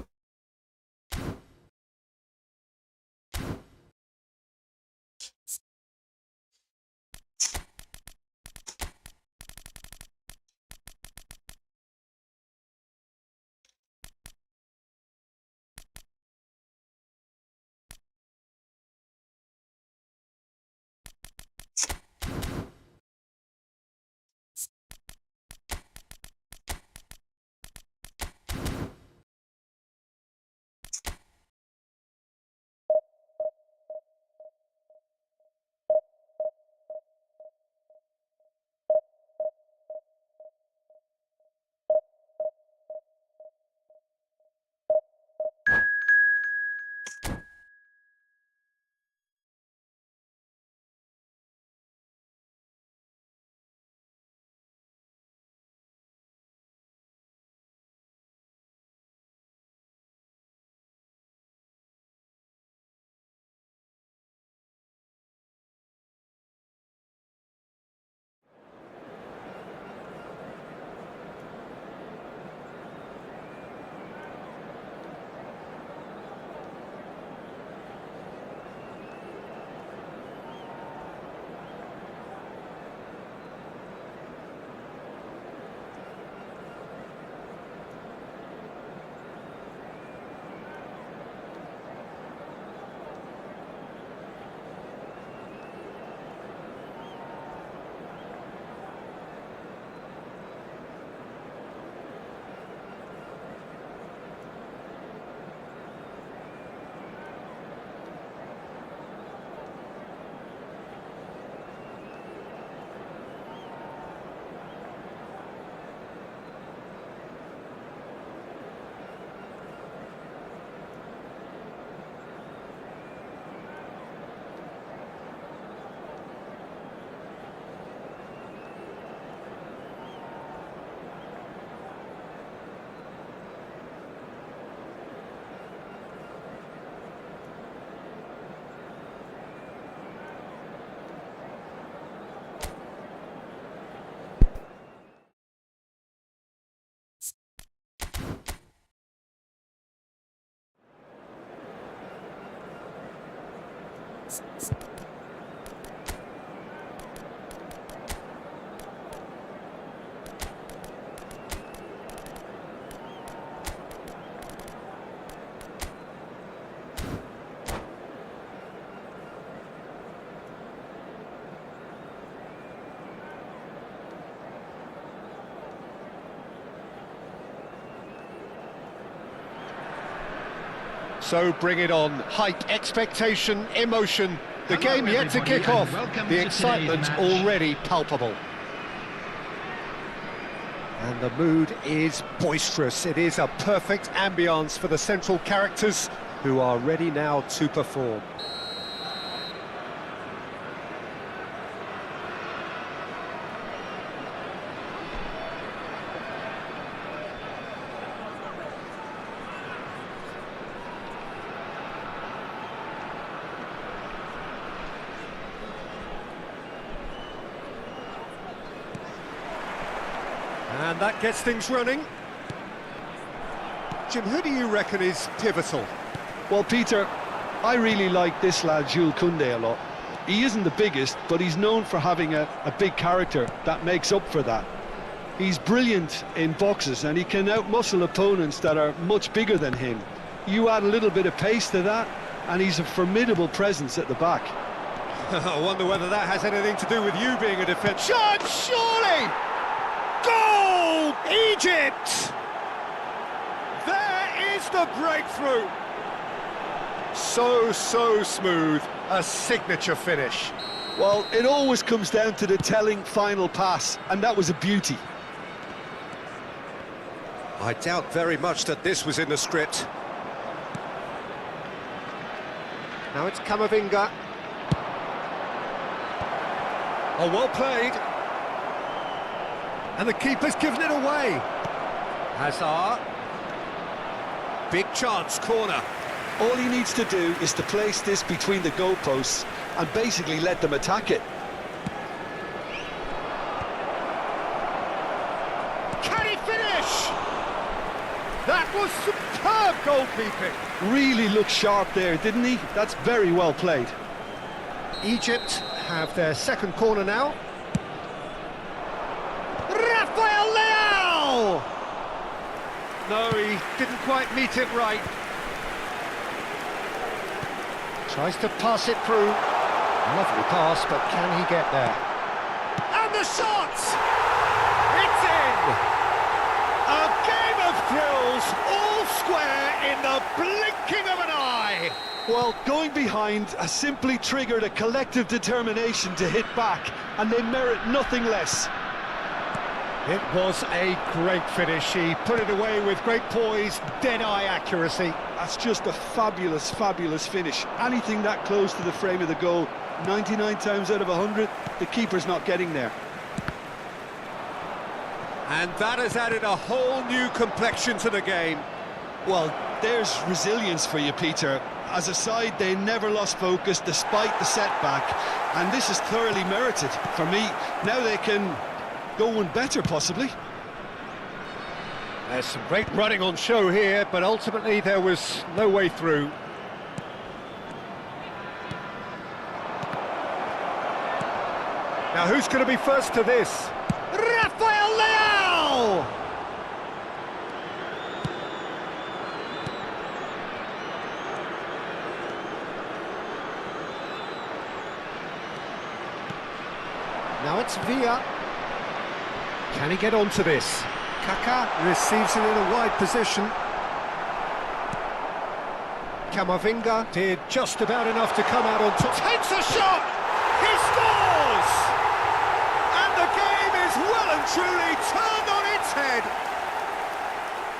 So bring it on. Hype, expectation, emotion. The Hello, game yet to everybody, kick and off. welcome The to excitement today's match. already palpable. And the mood is boisterous. It is a perfect ambience for the central characters who are ready now to perform. And that gets things running. Jim, who do you reckon is pivotal? Well, Peter, I really like this lad, Jules Koundé, a lot. He isn't the biggest, but he's known for having a big character that makes up for that. He's brilliant in boxes, and he can outmuscle opponents that are much bigger than him. You add a little bit of pace to that, and he's a formidable presence at the back. I wonder whether that has anything to do with you being a defence. Shot, surely! Goal! Egypt! There is the breakthrough! So smooth, a signature finish. Well, it always comes down to the telling final pass, and that was a beauty. I doubt very much that this was in the script. Now it's Camavinga. Oh, well played. And the keeper's given it away. Hazard. Big chance, corner. All he needs to do is to place this between the goalposts and basically let them attack it. Can he finish? That was superb goalkeeping. Really looked sharp there, didn't he? That's very well played. Egypt have their second corner now. Rafael Leao! No, he didn't quite meet it right. Tries to pass it through. Lovely pass, but can he get there? And the shot! It's in! A game of thrills, all square in the blinking of an eye! Well, going behind has simply triggered a collective determination to hit back, and they merit nothing less. It was a great finish. He put it away with great poise, dead-eye accuracy. That's just a fabulous, fabulous finish. Anything that close to the frame of the goal, 99 times out of 100, the keeper's not getting there. And that has added a whole new complexion to the game. Well, there's resilience for you, Peter. As a side, they never lost focus despite the setback, and this is thoroughly merited. For me, now they can go one better, possibly. There's some great running on show here, but ultimately there was no way through. Now who's going to be first to this? Rafael Leao! Now it's Villa. Can he get onto this? Kaká receives it in a wide position. Camavinga did just about enough to come out on top. Takes a shot! He scores! And the game is well and truly turned on its head.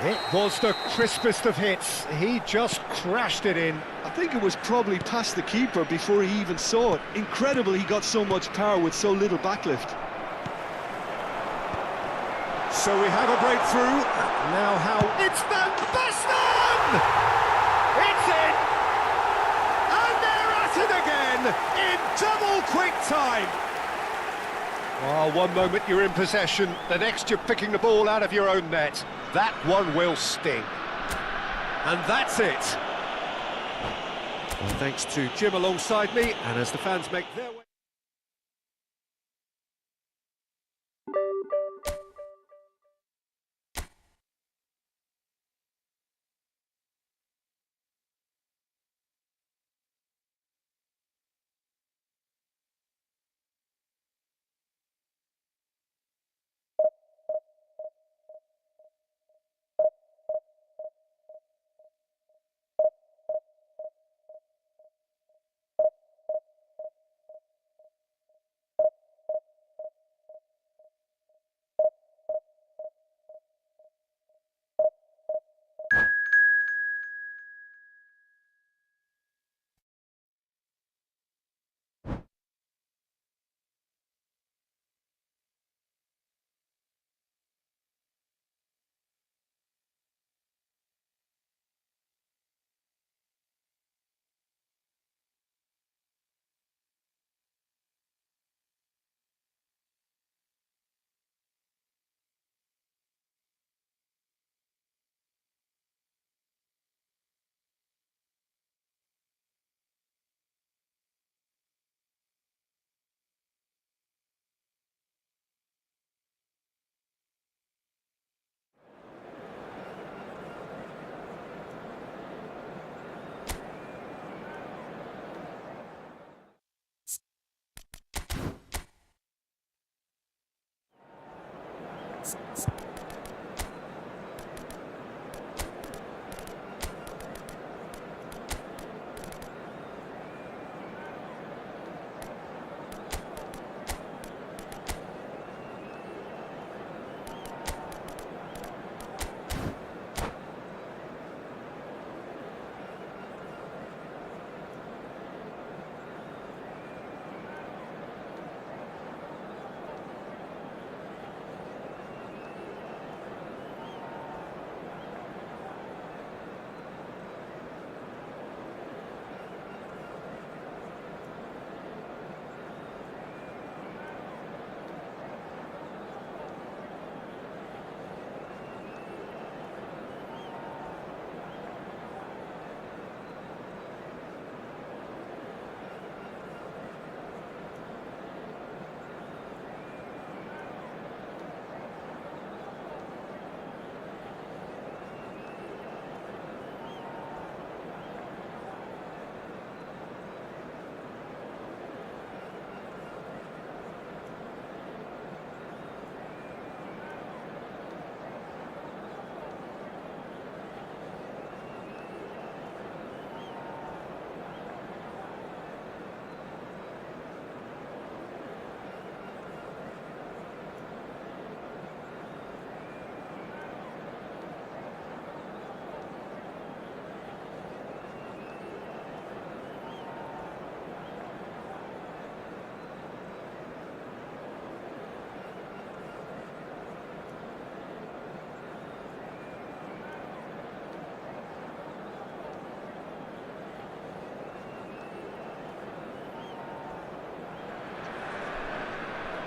It was the crispest of hits. He just crashed it in. I think it was probably past the keeper before he even saw it. Incredible he got so much power with so little backlift. So we have a breakthrough. Now how... It's Van Basten! It's in! And they're at it again in double quick time. Oh, one moment you're in possession, the next you're picking the ball out of your own net. That one will sting. And that's it. Well, thanks to Jim alongside me, and as the fans make their way...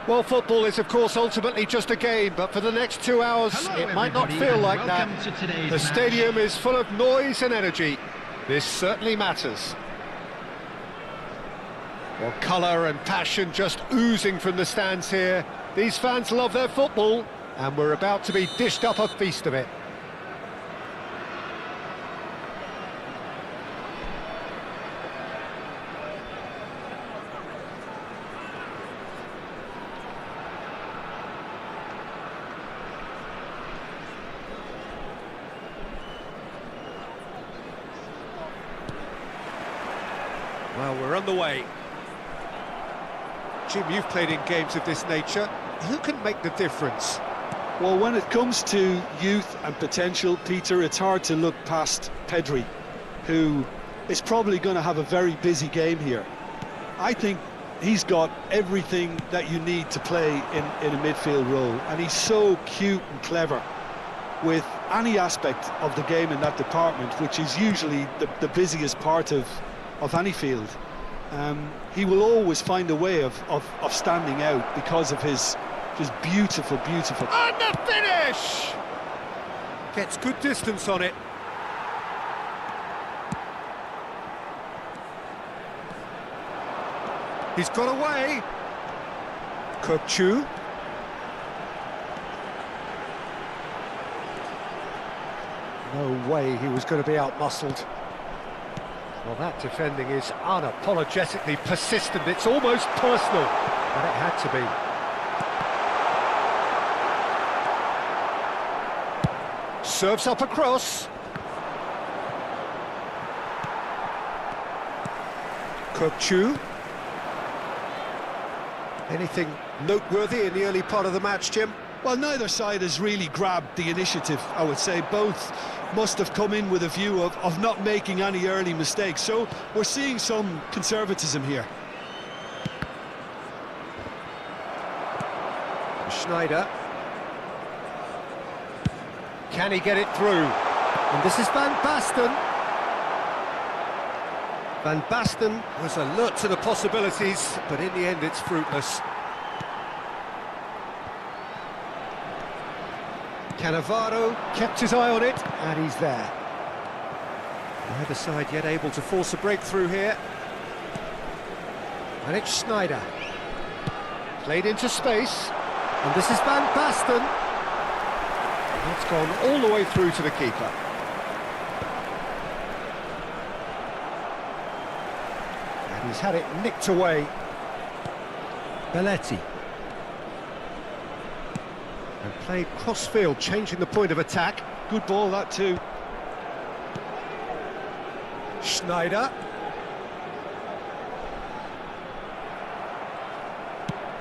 Well, football is, of course, ultimately just a game, but for the next 2 hours, it might not feel like that. The stadium is full of noise and energy. This certainly matters. Well, colour and passion just oozing from the stands here. These fans love their football, and we're about to be dished up a feast of it. Well, we're underway. Jim, you've played in games of this nature. Who can make the difference? Well, when it comes to youth and potential, Peter, it's hard to look past Pedri, who is probably going to have a very busy game here. I think he's got everything that you need to play in a midfield role, and he's so cute and clever with any aspect of the game in that department, which is usually the busiest part of any field. He will always find a way of standing out because of his just beautiful. And the finish! Gets good distance on it. He's got away. Kupchu. No way he was going to be out-muscled. Well, that defending is unapologetically persistent. It's almost personal, but it had to be. Serves up across. Kupchu. Anything noteworthy in the early part of the match, Jim? Well, neither side has really grabbed the initiative, I would say. Both must have come in with a view of not making any early mistakes. So we're seeing some conservatism here. Schneider. Can he get it through? And this is Van Basten. Van Basten was alert to the possibilities, but in the end it's fruitless. Cannavaro kept his eye on it, and he's there. Neither side yet able to force a breakthrough here. And it's Schneider. Played into space, and this is Van Basten. And it's gone all the way through to the keeper. And he's had it nicked away. Belletti. And played cross-field, changing the point of attack. Good ball, that too. Schneider.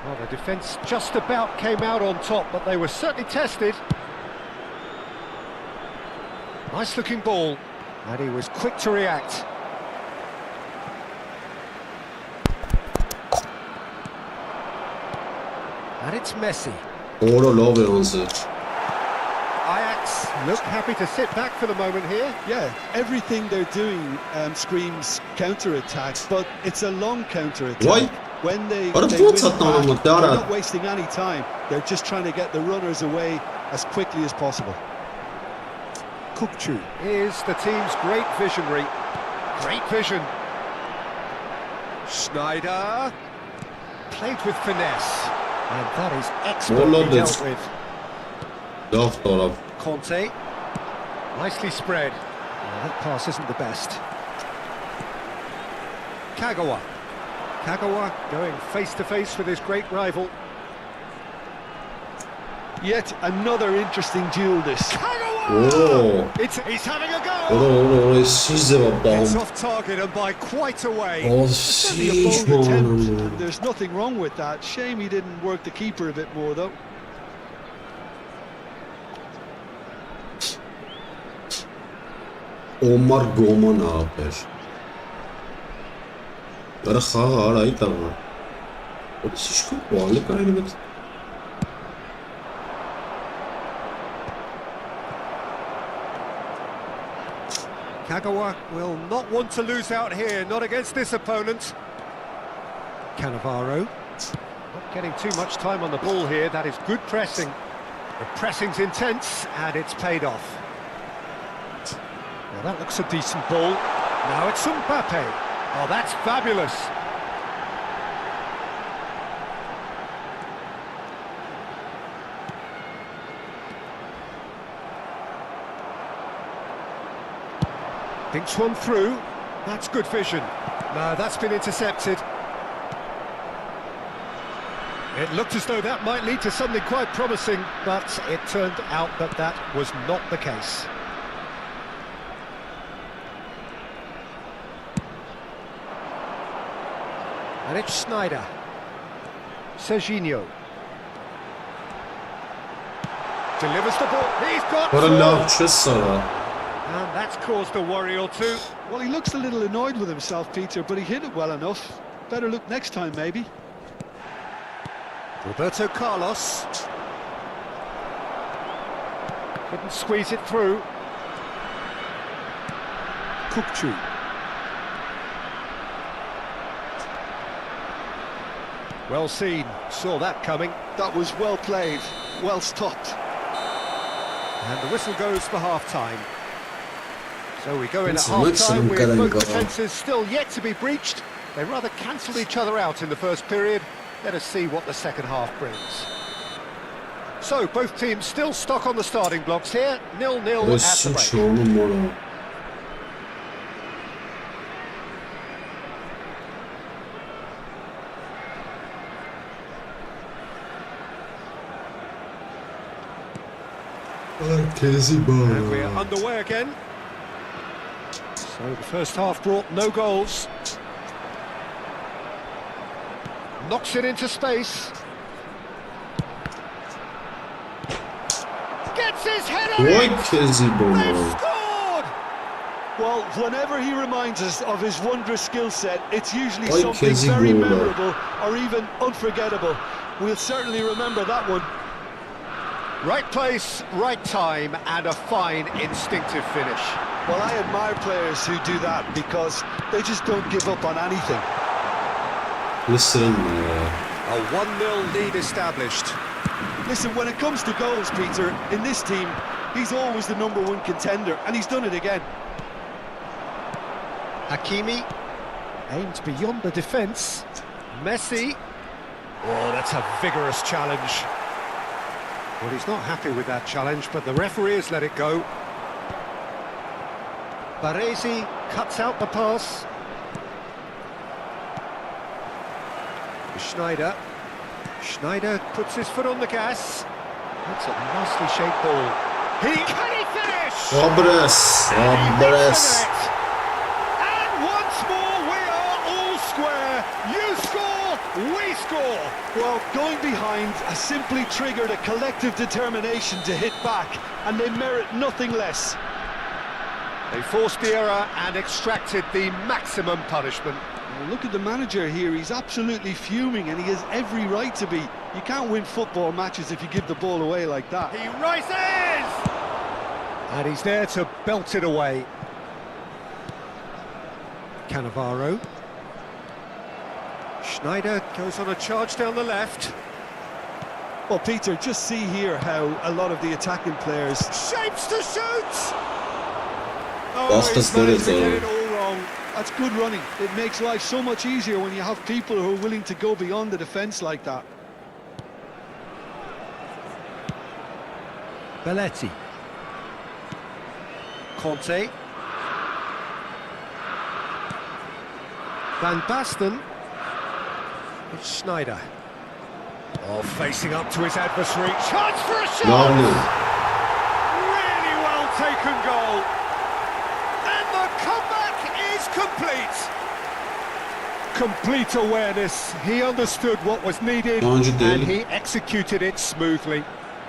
Well, the defence just about came out on top, but they were certainly tested. Nice-looking ball, and he was quick to react. And it's Messi. Ajax look happy to sit back for the moment here. Yeah, everything they're doing screams counter-attack, but it's a long counter-attack. Why? When they What win what's back, that now? they're not wasting any time. They're just trying to get the runners away as quickly as possible. Kupchu is the team's great visionary. Great vision. Schneider played with finesse, and that is expertly dealt with. Conte, nicely spread. Well, that pass isn't the best. Kagawa. Kagawa going face-to-face with his great rival. Yet another interesting duel, this. Oh. He's having a go! It's off target and by quite a way. Certainly a bold attempt, and there's nothing wrong with that. Shame he didn't work the keeper a bit more, though. Omar Goman ապեր։ Արա խաղը արա այ տաղը։ Ո՞ց իշքո բալը կարելի է։ Kagawa will not want to lose out here, not against this opponent. Cannavaro, not getting too much time on the ball here. That is good pressing. The pressing's intense, and it's paid off. Now that looks a decent ball. Now it's Mbappe. Oh, that's fabulous. Thinks one through. That's good vision. No, that's been intercepted. It looked as though that might lead to something quite promising, but it turned out that that was not the case. And it's Schneider. Serginho. Delivers the ball. He's got four. And that's caused a worry or two. Well, he looks a little annoyed with himself, Peter, but he hit it well enough. Better look next time, maybe. Roberto Carlos. Couldn't squeeze it through. Kupchu. Well seen, saw that coming. That was well played, well stopped. And the whistle goes for half-time. So we go in at half-time with both defences still yet to be breached. They rather cancelled each other out in the first period. Let us see what the second half brings. So, both teams still stuck on the starting blocks here. 0-0 at the break. And we're underway again. So the first half brought no goals. Knocks it into space. Gets his head on it! They've scored! Well, whenever he reminds us of his wondrous skill set, it's usually something very memorable or even unforgettable. We'll certainly remember that one. Right place, right time, and a fine instinctive finish. Well, I admire players who do that because they just don't give up on anything. Listen, a 1-0 lead established. Listen, when it comes to goals, Peter, in this team, he's always the #1 contender, and he's done it again. Hakimi aims beyond the defence. Messi. Oh, that's a vigorous challenge. Well, he's not happy with that challenge, but the referee has let it go. Baresi cuts out the pass. Schneider puts his foot on the gas. That's a nicely shaped ball. Can he finish? And once more we are all square. You score, we score. Well, going behind has simply triggered a collective determination to hit back, and they merit nothing less. They forced the error and extracted the maximum punishment. Well, look at the manager here, he's absolutely fuming, and he has every right to be. You can't win football matches if you give the ball away like that. He rises! And he's there to belt it away. Cannavaro. Schneider goes on a charge down the left. Well, Peter, just see here how a lot of the attacking players... Shapes to shoot! Oh, That's he's managed to get it all wrong. That's good running. It makes life so much easier when you have people who are willing to go beyond the defence like that. Belletti. Conte. Van Basten. It's Schneider. Oh, facing up to his adversary. Chance for a shot! Lovely. Really well taken goal. And the comeback is complete. Complete awareness. He understood what was needed and he executed it smoothly.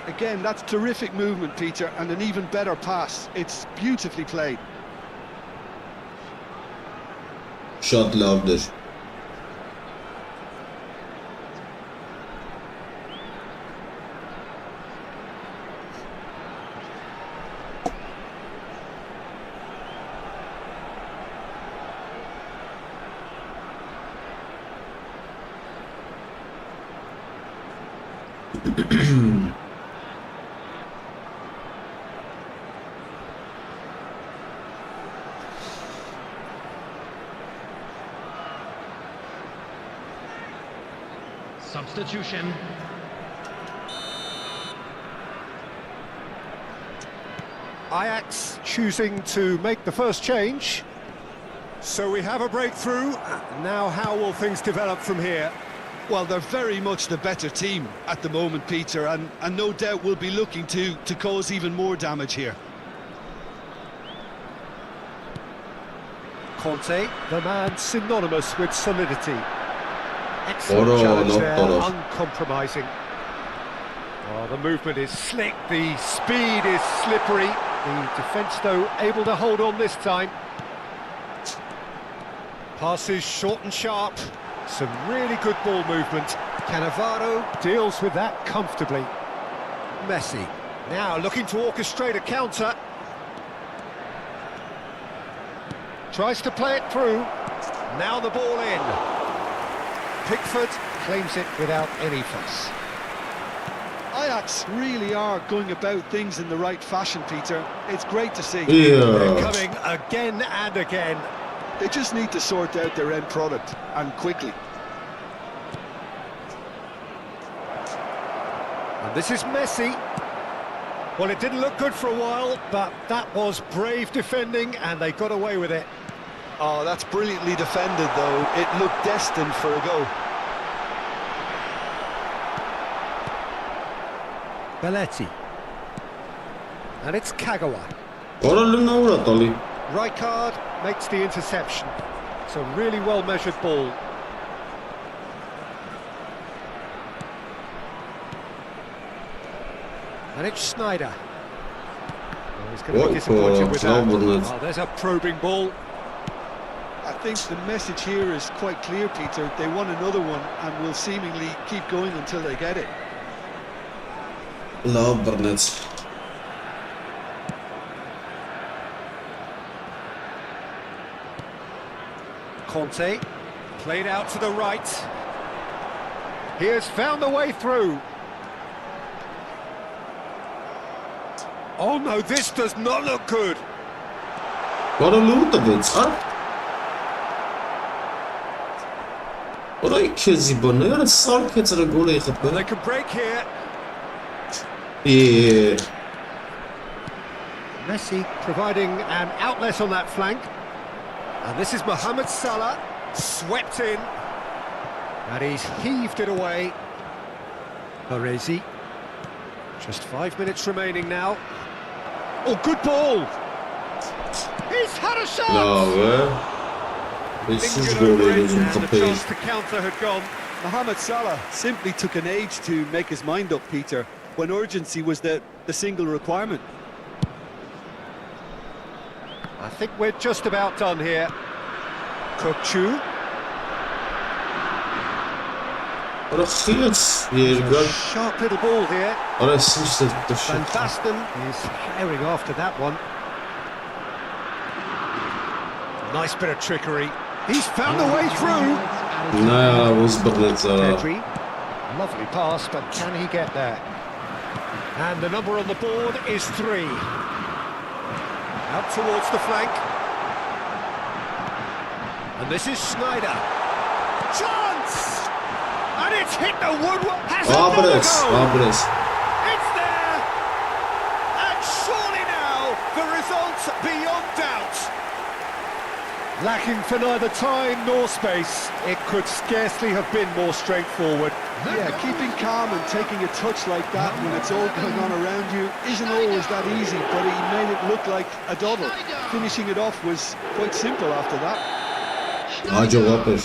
Again, that's terrific movement, Peter, and an even better pass. It's beautifully played. Shot louder. Substitution. Ajax choosing to make the first change. So we have a breakthrough. Now how will things develop from here? Well, they're very much the better team at the moment, Peter, and no doubt will be looking to cause even more damage here. Conte, the man synonymous with solidity. Excellent challenge there, uncompromising. Oh, the movement is slick, the speed is slippery. The defence, though, able to hold on this time. Passes short and sharp. Some really good ball movement. Cannavaro deals with that comfortably. Messi, now looking to orchestrate a counter. Tries to play it through. Now the ball in. Pickford claims it without any fuss. Ajax really are going about things in the right fashion, Peter. It's great to see. They're coming again and again. They just need to sort out their end product, and quickly. And this is Messi. Well, it didn't look good for a while, but that was brave defending, and they got away with it. Oh, that's brilliantly defended, though. It looked destined for a goal. Belletti. And it's Kagawa. Rijkaard makes the interception. It's a really well-measured ball. And it's Snyder. Oh, he's going to be disappointed with that. Oh, there's a probing ball. I think the message here is quite clear, Peter. They want another one and will seemingly keep going until they get it. Love Burnett. Conte, played out to the right. He has found a way through. Oh no, this does not look good. What a loot of it, huh? What are you kids? You born there? It's all kids are going to go. They can break here. Yeah. Messi providing an outlet on that flank. And this is Mohamed Salah, swept in. And he's heaved it away. Baresi. Just 5 minutes remaining now. Oh, good ball! He's had a shot! No, this is Thinking over going it, to and the chance to counter had gone. Mohamed Salah simply took an age to make his mind up, Peter, when urgency was the single requirement. I think we're just about done here. Kokchu. What a field! Here you go. Sharp little ball here. What a sister. Van Basten is herring after that one. Nice bit of trickery. He's found a way through. No, was Burnett. Pedri. Lovely pass, but can he get there? And the number on the board is 3. Out towards the flank. And this is Snyder. Chance! And it's hit the woodwork. Has another goal. It's there. And surely now the result's beyond doubt. Lacking for neither time nor space, it could scarcely have been more straightforward. Yeah, keeping calm and taking a touch like that when it's all going on around you isn't always that easy, but he made it look like a double. Finishing it off was quite simple after that. Hacı Wapper.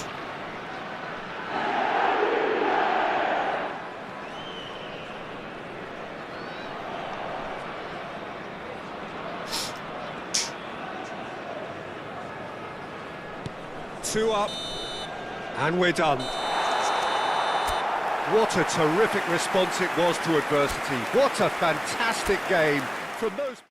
Two up, and we're done. What a terrific response it was to adversity. What a fantastic game from those...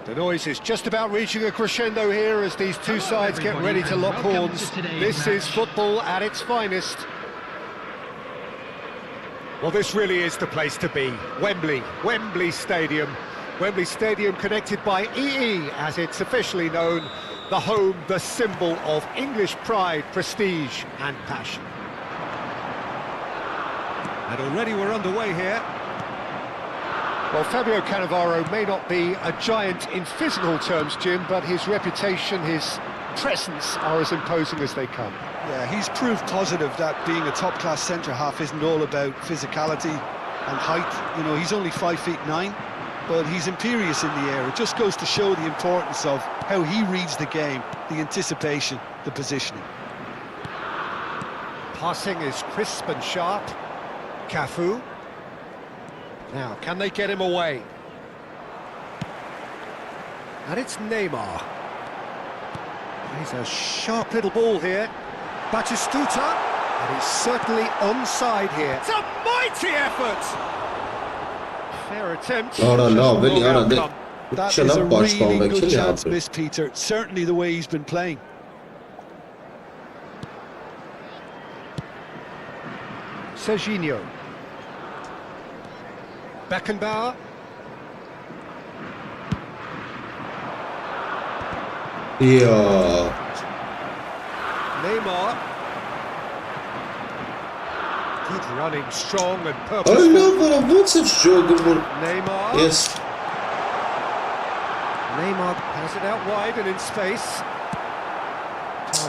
The noise is just about reaching a crescendo here as these two sides get ready to lock horns. This is football at its finest. Well, this really is the place to be. Wembley Stadium. Wembley Stadium connected by EE, as it's officially known. The home, the symbol of English pride, prestige and passion. And already we're underway here. Well, Fabio Cannavaro may not be a giant in physical terms, Jim, but his reputation, his presence are as imposing as they come. Yeah, he's proof positive that being a top-class centre-half isn't all about physicality and height. You know, he's only 5'9", but he's imperious in the air. It just goes to show the importance of how he reads the game, the anticipation, the positioning. Passing is crisp and sharp. Cafu. Now, can they get him away? And it's Neymar. He's a sharp little ball here. Batistuta, and he's certainly onside here. It's a mighty effort! Fair attempt. That is a really good chance missed, Peter. Certainly the way he's been playing. Serginho. Beckenbauer. Yeah. Neymar. Good running, strong and purposeful. Neymar. Yes. Neymar has it out wide and in space.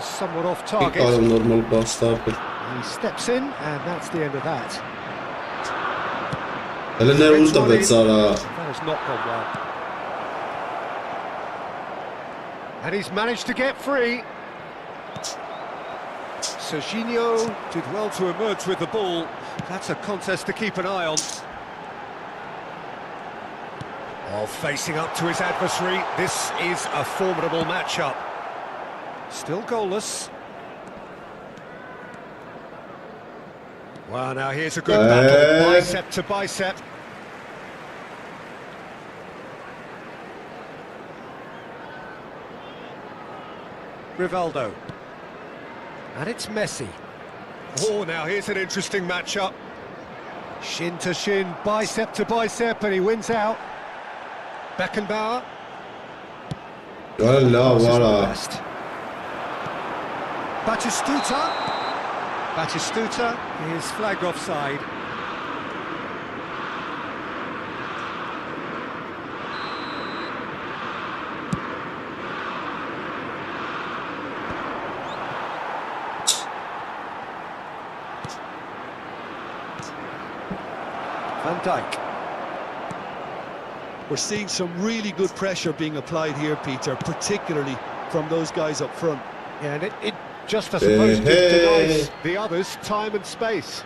Somewhat off target. Normal pass up. He steps in, and that's the end of that. That has not gone well. And he's managed to get free. Serginho did well to emerge with the ball. That's a contest to keep an eye on. While facing up to his adversary, this is a formidable matchup. Still goalless. Well, now here's a good battle, bicep to bicep. Rivaldo. And it's Messi. Oh, now here's an interesting matchup. Shin to shin, bicep to bicep, and he wins out. Beckenbauer. Batistuta. Batistuta is flagged offside. Van Dijk. We're seeing some really good pressure being applied here, Peter, particularly from those guys up front. Yeah, and it just, I suppose, denies the others time and space.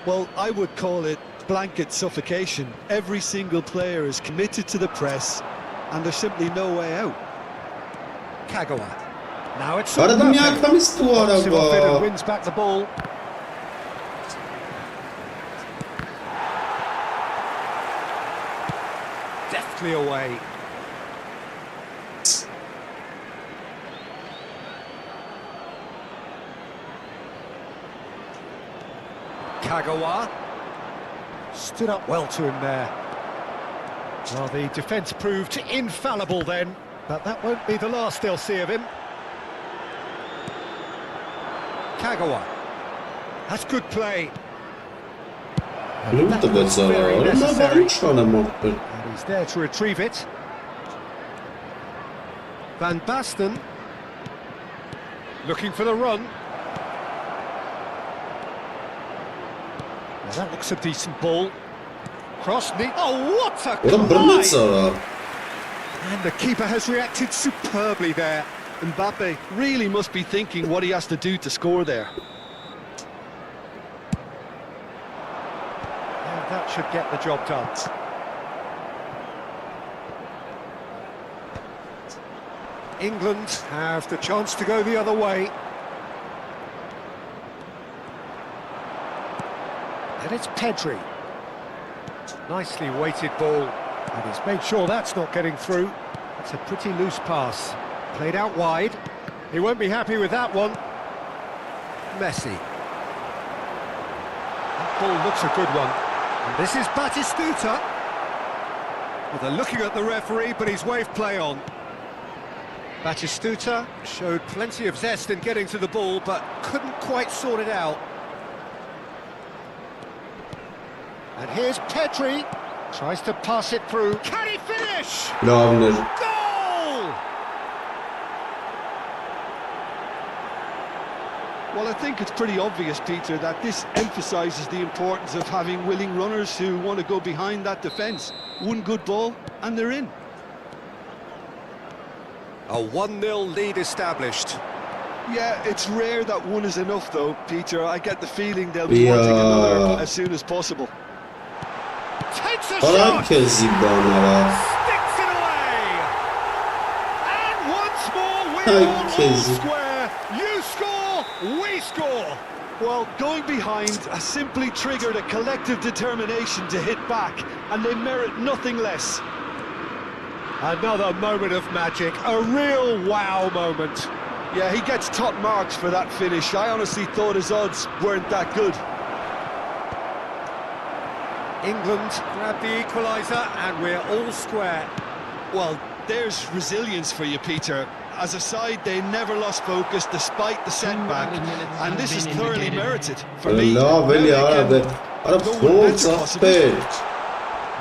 Well, I would call it blanket suffocation. Every single player is committed to the press, and there's simply no way out. Kagawa. Now it's and wins back the ball. Deftly away. Kagawa stood up well to him there. Well, the defence proved infallible then, but that won't be the last they'll see of him. Kagawa. That's good play. And that was very necessary. And he's there to retrieve it. Van Basten looking for the run. Now that looks a decent ball. Cross knee. Oh, what a collide! And the keeper has reacted superbly there. Mbappe really must be thinking what he has to do to score there. And that should get the job done. England have the chance to go the other way. And it's Pedri. Nicely weighted ball. And he's made sure that's not getting through. It's a pretty loose pass. Played out wide. He won't be happy with that one. Messi. That ball looks a good one. And this is Batistuta. Well, they're looking at the referee, but he's waved play on. Batistuta showed plenty of zest in getting to the ball, but couldn't quite sort it out. And here's Pedri. Tries to pass it through. Can he finish? Lovely. Goal! Well, I think it's pretty obvious, Peter, that this emphasises the importance of having willing runners who want to go behind that defence. One good ball, and they're in. A 1-0 lead established. Yeah, it's rare that one is enough, though, Peter. I get the feeling they'll be wanting another as soon as possible. Takes a Falan shot! kezi bana. Sticks it away! And once more, we're Ay, all kezi. square. You score, we score. Well, going behind has simply triggered a collective determination to hit back, and they merit nothing less. Another moment of magic, a real wow moment. Yeah, he gets top marks for that finish. I honestly thought his odds weren't that good. England grab the equaliser and we're all square. Well, there's resilience for you, Peter. As a side, they never lost focus despite the setback, and this is thoroughly merited for me. Lovely abi. Ara forza spelt.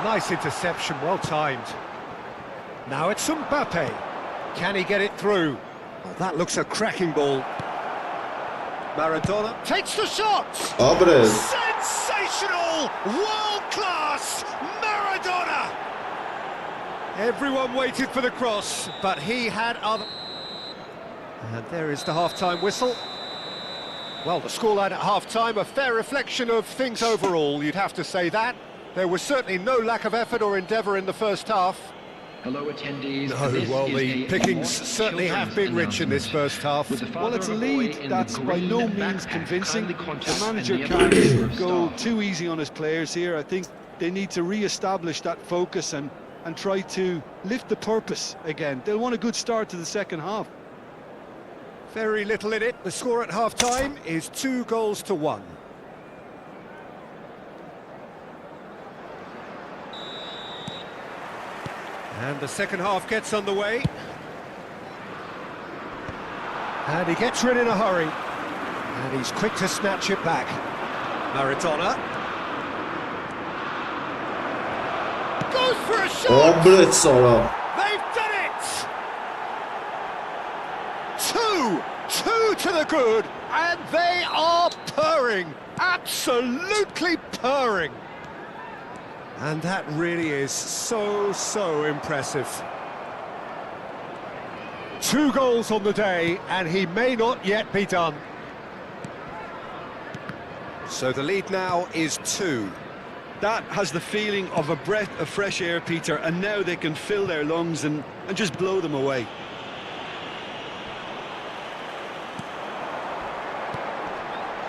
Nice interception, well timed. Now it's Mbappe. Can he get it through? Oh, that looks a cracking ball. Maradona takes the shot! Abres. Sensational! World-class Maradona! Everyone waited for the cross, but he had other... And there is the half-time whistle. Well, the scoreline at half-time, a fair reflection of things overall, you'd have to say that. There was certainly no lack of effort or endeavour in the first half. Hello, attendees. No, This well, is the a pickings more certainly have been rich in this first half. With the Well, it's a father of boy lead in that's the by green no backpack means convincing. kindly The contact manager and the other member can't of go staff. too easy on his players here. I think they need to re-establish that focus and try to lift the purpose again. They'll want a good start to the second half. Very little in it. The score at half-time is 2-1. And the second half gets underway. And he gets rid in a hurry. And he's quick to snatch it back. Maradona. Goes for a shot! Abres sonra. They've done it! Two to the good, and they are purring, absolutely purring. And that really is so impressive. 2 goals on the day, and he may not yet be done. So the lead now is 2. That has the feeling of a breath of fresh air, Peter, and now they can fill their lungs and just blow them away.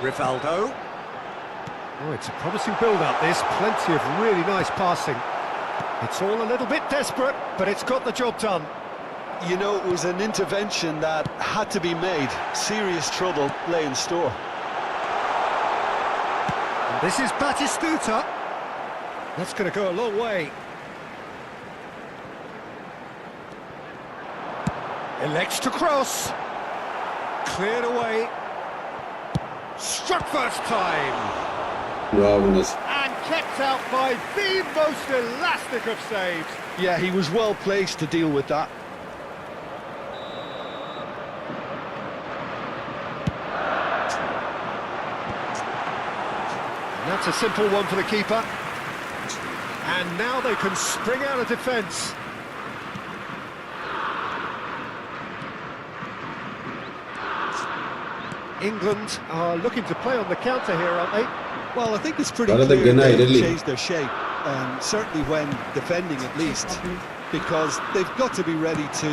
Rivaldo. Oh, it's a promising build-up, this. Plenty of really nice passing. It's all a little bit desperate, but it's got the job done. You know, it was an intervention that had to be made. Serious trouble lay in store. And this is Batistuta. That's going to go a long way. Elects to cross. Cleared away. Struck first time. Bravoness. And kept out by the most elastic of saves. Yeah, he was well placed to deal with that. And that's a simple one for the keeper. And now they can spring out of defence. England are looking to play on the counter here, aren't they? Well, I think it's pretty What are they clear gonna they've really? changed their shape, certainly when defending at least, because they've got to be ready to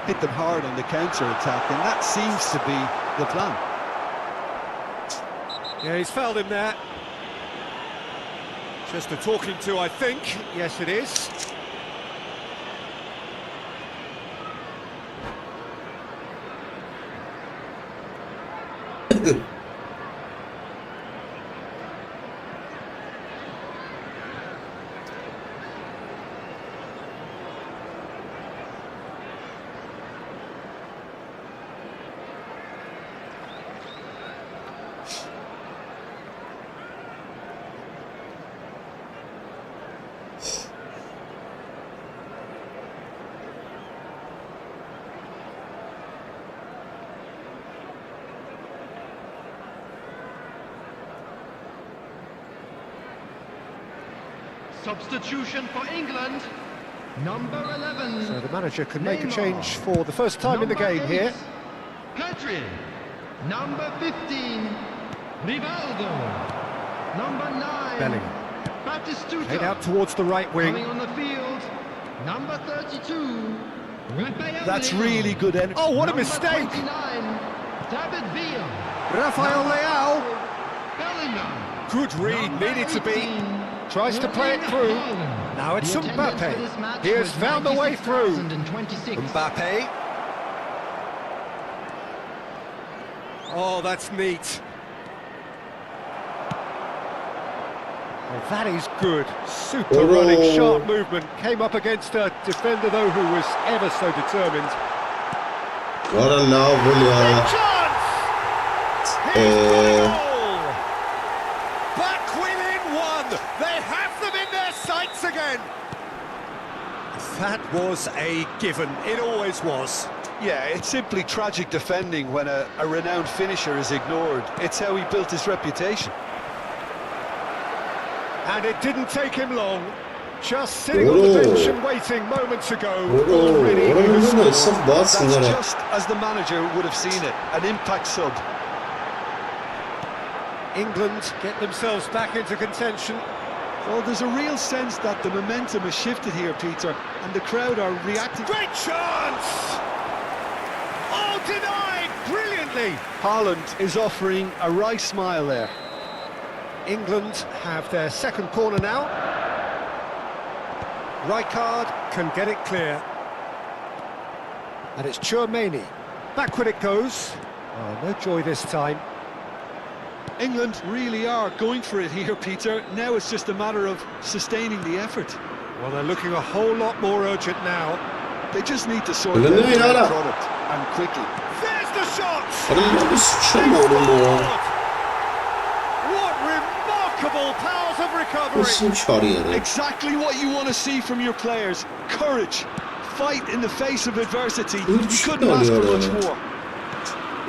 hit them hard on the counter-attack, and that seems to be the plan. Yeah, he's fouled him there. Just a talking to, I think. Yes, it is. Substitution for England, number 11. So the manager can make a change for the first time in the game here. Petri, number 15. Rivaldo, number 9. Bellingham. Batistuta. Played out towards the right wing. Coming on the field, number 32. Raphael That's Leao. really good energy. Oh, what a Number mistake! 29, David Villa. Rafael Leao. Bellingham. Good read, Number needed to be. 18, Tries to play it through. Haaland. Now it's The attendance for this Mbappe. match He has was found the way through. 96,026. Mbappe. Oh, that's neat. Oh, that is good. Super running, sharp movement. Came up against a defender, though, who was ever so determined. What a novel ya. Chance! Here's the goal! Back within one! They have them in their sights again! That was a given. It always was. Yeah, it's simply tragic defending when a renowned finisher is ignored. It's how he built his reputation. And it didn't take him long. Just sitting on the bench and waiting moments ago. Already he was scored. That's just as the manager would have seen it, an impact sub. England get themselves back into contention. Well, there's a real sense that the momentum has shifted here, Peter, and the crowd are reacting. Great chance! Oh, denied brilliantly! Haaland is offering a wry smile there. England have their second corner now. Rijkaard can get it clear. And it's Tchouaméni. Backward it goes. Oh, no joy this time. England really are going for it here, Peter. Now it's just a matter of sustaining the effort. Well, they're looking a whole lot more urgent now. They just need to sort out the end product, and quickly. There's the shot! What remarkable powers of recovery! Exactly what you want to see from your players. Courage, fight in the face of adversity. You couldn't ask for much more. A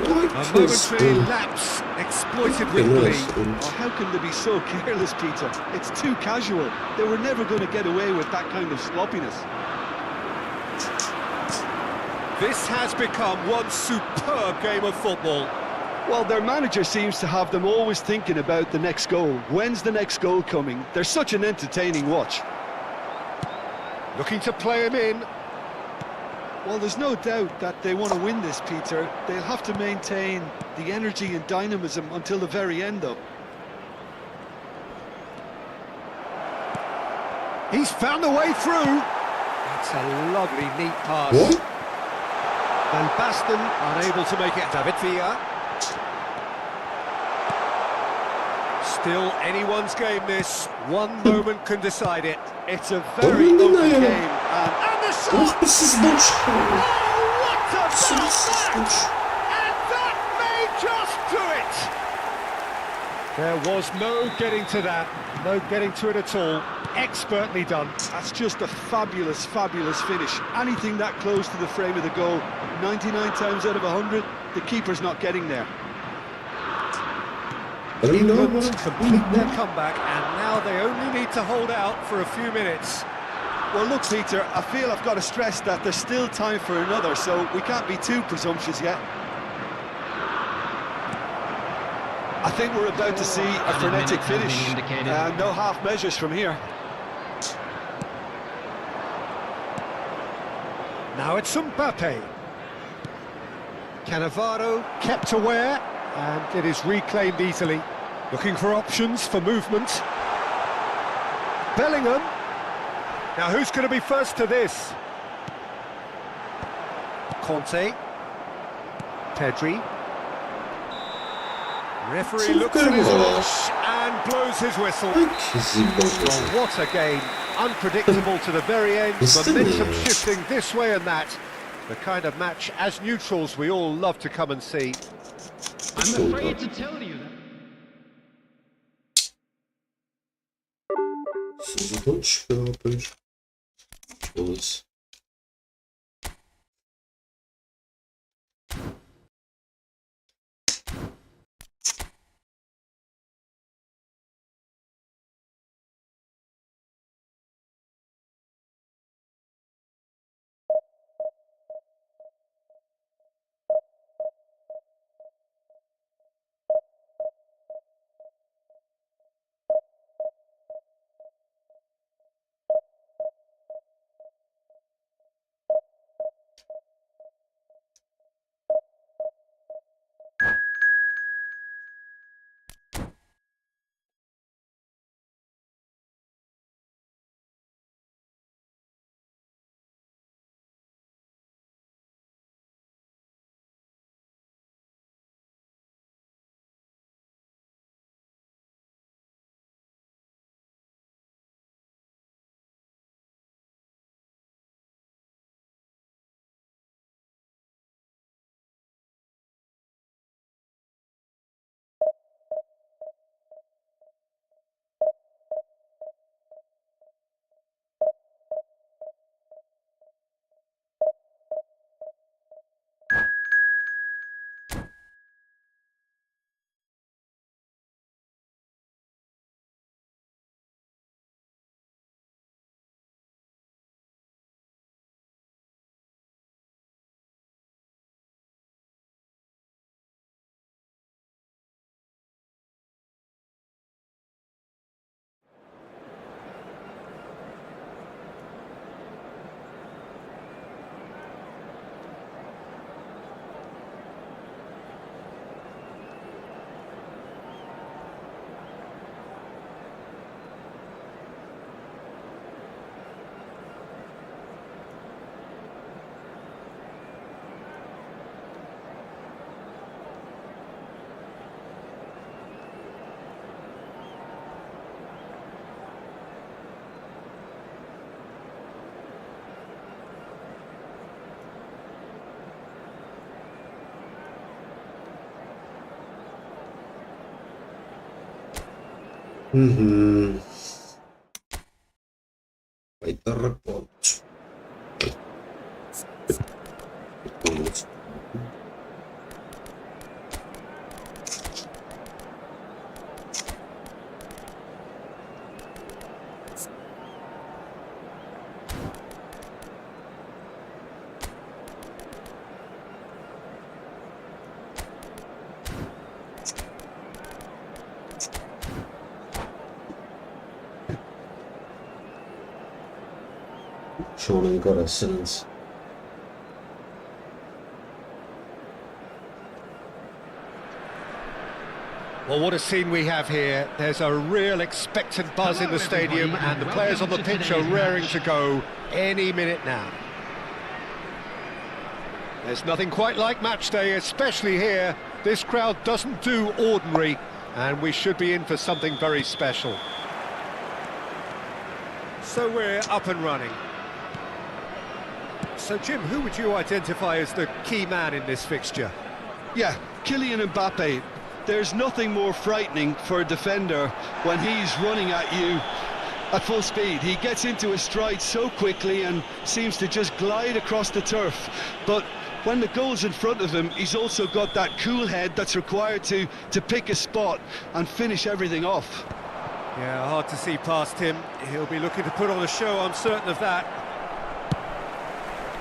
momentary lapse exploited with glee. Oh, how can they be so careless, Peter? It's too casual. They were never going to get away with that kind of sloppiness. This has become one superb game of football. Well, their manager seems to have them always thinking about the next goal. When's the next goal coming? They're such an entertaining watch. Looking to play him in. Well, there's no doubt that they want to win this, Peter. They'll have to maintain the energy and dynamism until the very end, though. He's found a way through. That's a lovely, neat pass. What? Van Basten unable to make it. David Villa. Still anyone's game, this. One moment can decide it. It's a very open game. And the shot! Ох, пиздуч. Oh, what about that? And that may just do it! There was no getting to that. No getting to it at all. Expertly done. That's just a fabulous, fabulous finish. Anything that close to the frame of the goal, 99 times out of 100, the keeper's not getting there. England complete their comeback, and now they only need to hold out for a few minutes. Well, look, Peter, I feel I've got to stress that there's still time for another, so we can't be too presumptuous yet. I think we're about to see a frenetic finish, and no half measures from here. Now it's Mbappe. Cannavaro kept aware, and it is reclaimed easily. Looking for options for movement. Bellingham. Now who's going to be first to this? Conte. Pedri. Referee looks at his watch and blows his whistle. Well, what a game. Unpredictable to the very end. Momentum shifting this way and that. The kind of match, as neutrals, we all love to come and see. I'm afraid to tell you that. Wait the report. Showing got a sentence. Well, what a scene we have here. There's a real expectant buzz in the stadium, and the players on the pitch are raring to go any minute now. There's nothing quite like match day, especially here. This crowd doesn't do ordinary, and we should be in for something very special. So we're up and running. So, Jim, who would you identify as the key man in this fixture? Yeah, Kylian Mbappe. There's nothing more frightening for a defender when he's running at you at full speed. He gets into his stride so quickly and seems to just glide across the turf. But when the goal's in front of him, he's also got that cool head that's required to pick a spot and finish everything off. Yeah, hard to see past him. He'll be looking to put on a show, I'm certain of that.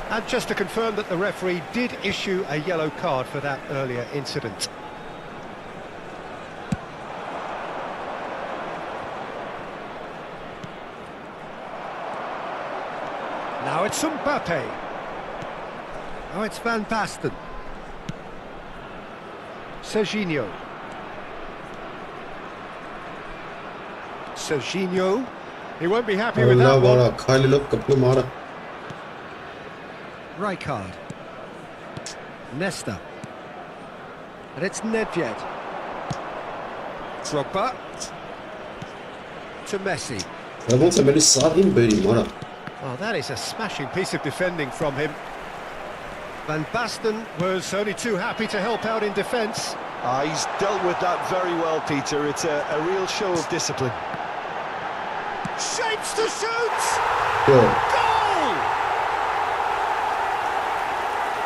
And just to confirm that the referee did issue a yellow card for that earlier incident. Now it's Mbappe. Now it's Van Basten. Serginho. Serginho. He won't be happy with that one. Rijkaard. Nesta. And it's Nedved. Drogba. To Messi. Ոնց է մելի սարին բերի, մարա։ Oh, that is a smashing piece of defending from him. Van Basten was only too happy to help out in defence. He's dealt with that very well, Peter. It's a real show of discipline. Shapes to shoot! Goal. Goal!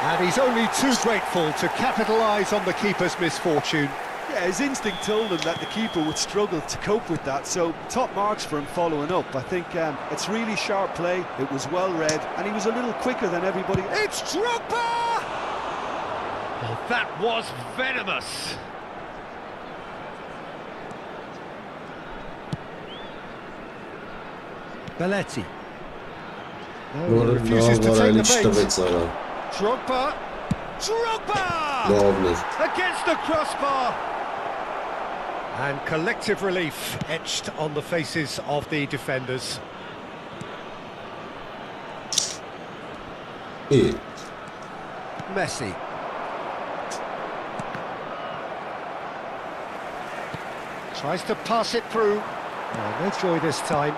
And he's only too grateful to capitalise on the keeper's misfortune. Yeah, his instinct told him that the keeper would struggle to cope with that, so top marks for him following up. I think it's really sharp play, it was well read, and he was a little quicker than everybody. It's Drogba! Oh, that was venomous. Belletti. No, he refuses to take the bait. Drogba. Drogba! Against the crossbar. And collective relief etched on the faces of the defenders. Messi. Tries to pass it through. Oh, no joy this time.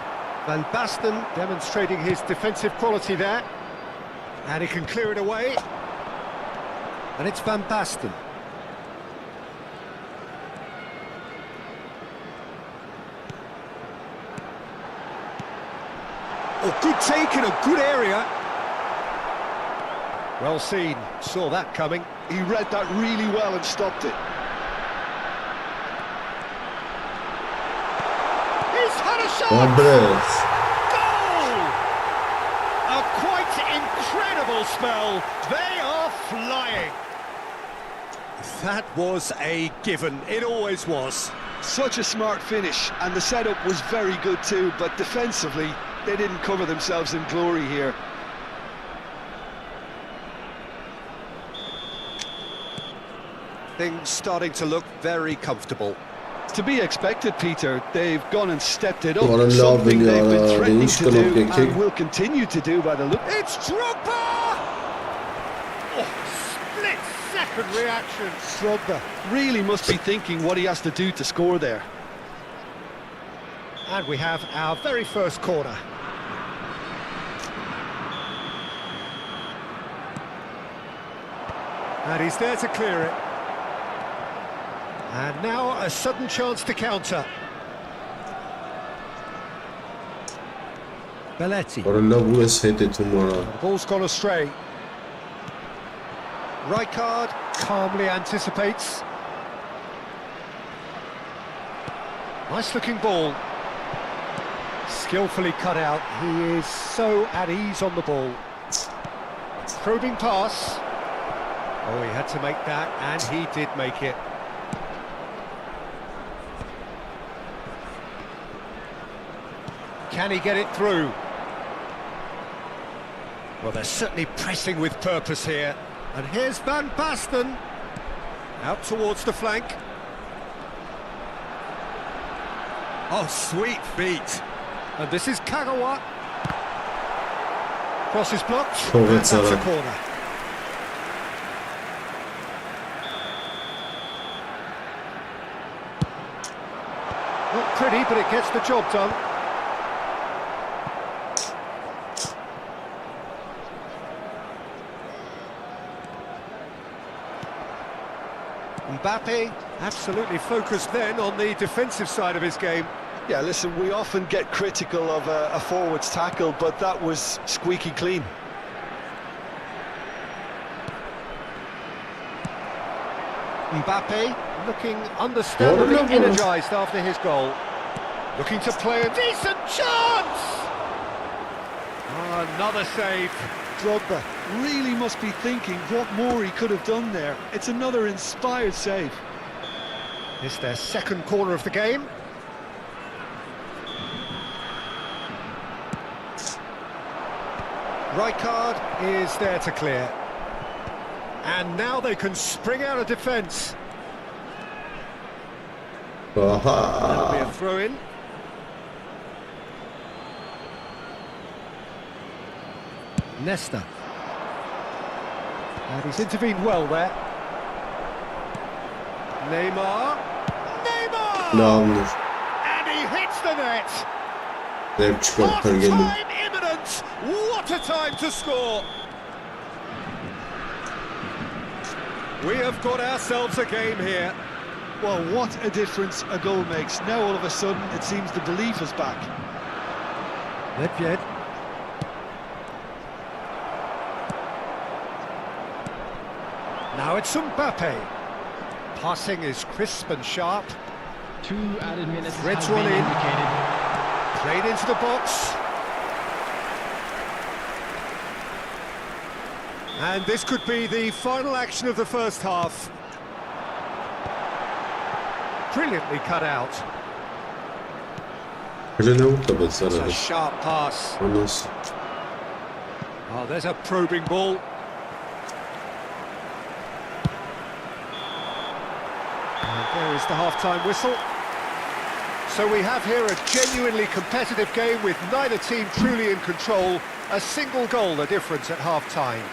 Van Basten demonstrating his defensive quality there. And he can clear it away. And it's Van Basten. Oh, good take in a good area. Well seen, saw that coming. He read that really well and stopped it. He's had a shot! Goal! A quite incredible spell. They are flying. That was a given, it always was. Such a smart finish, and the setup was very good too, but defensively, they didn't cover themselves in glory here. Things starting to look very comfortable. To be expected, Peter. They've gone and stepped it up. What a Something lovely, they've been threatening to do kick. and will continue to do by the look. It's Drogba! Oh, split-second reaction. Drogba really must be thinking what he has to do to score there. And we have our very first corner. And he's there to clear it. And now a sudden chance to counter. Belletti. The ball's gone astray. Rijkaard calmly anticipates. Nice looking ball. Skillfully cut out. He is so at ease on the ball. Probing pass. Oh, he had to make that, and he did make it. Can he get it through? Well, they're certainly pressing with purpose here. And here's Van Basten. Out towards the flank. Oh, sweet feet. And this is Kagawa. Cross is blocked. And that's a corner. Not pretty, but it gets the job done. Mbappe absolutely focused then on the defensive side of his game. Yeah, listen, we often get critical of a forward's tackle, but that was squeaky clean. Mbappe looking understandably energised after his goal. Looking to play a decent chance! Oh, another save. Drogba really must be thinking what more he could have done there. It's another inspired save. It's their second corner of the game. Rijkaard is there to clear. And now they can spring out of defence. That'll be a throw-in. Nesta. And he's intervened well there. Neymar. Neymar! Լավն էր։ And he hits the net. Դեպ չկար Half փրկելու։ time imminent. What a time to score. We have got ourselves a game here. Well, what a difference a goal makes. Now all of a sudden it seems the belief is back. Ledved. Now it's Mbappe. Passing is crisp and sharp. 2 added minutes Threads have one been in. indicated. Played into the box. And this could be the final action of the first half. Brilliantly cut out. It's a sharp pass. Oh, there's a probing ball. And there is the half-time whistle. So we have here a genuinely competitive game with neither team truly in control. A single goal the difference at half-time.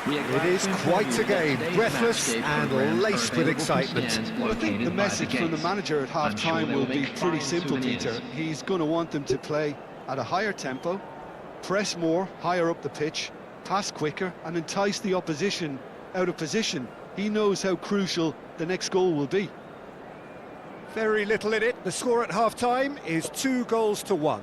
It is quite a game, breathless and laced with excitement. Well, I think the message from the manager at half-time will be pretty simple, Peter. He's going to want them to play at a higher tempo, press more, higher up the pitch, pass quicker and entice the opposition out of position. He knows how crucial the next goal will be. Very little in it. The score at half-time is 2-1.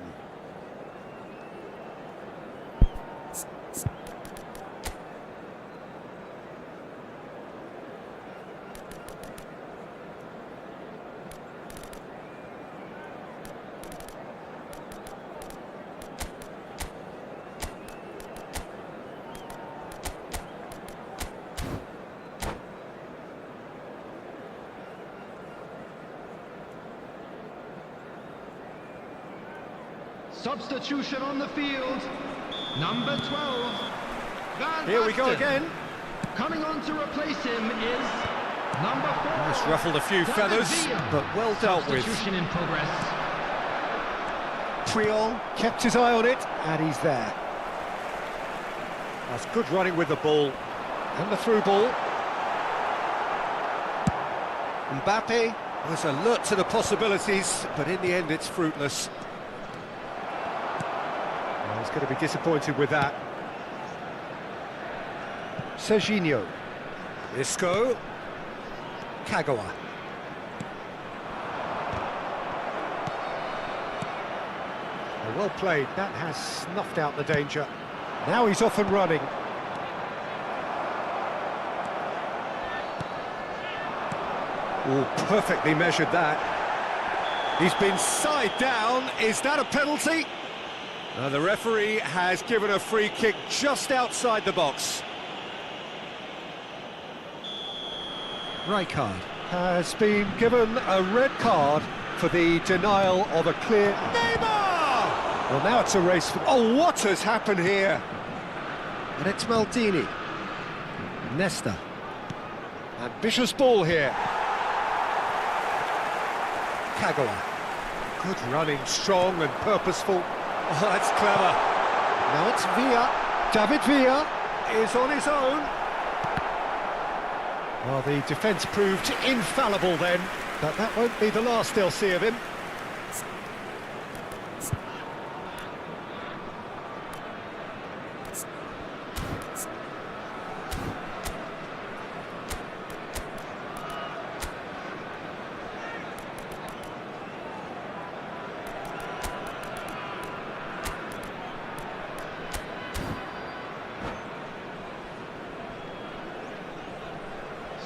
Substitution on the field. Number 12. Here we go again. Coming on to replace him is number 4. Just ruffled a few feathers, but well dealt with. Substitution in progress. Puyol kept his eye on it, and he's there. That's good running with the ball. And the through ball. Mbappe was alert to the possibilities, but in the end it's fruitless. Well, he's going to be disappointed with that. Serginho. Isco. Kagawa. Well played, that has snuffed out the danger. Now he's off and running. Oh, perfectly measured that. He's been side down. Is that a penalty? The referee has given a free kick just outside the box. Rijkaard has been given a red card for the denial of a clear... Neymar! Well, now it's a race for... Oh, what has happened here? And it's Maldini. Nesta. Ambitious ball here. Kagawa. Good running, strong and purposeful. Oh, that's clever. Now it's Villa. David Villa is on his own. Well, the defence proved infallible then, but that won't be the last they'll see of him.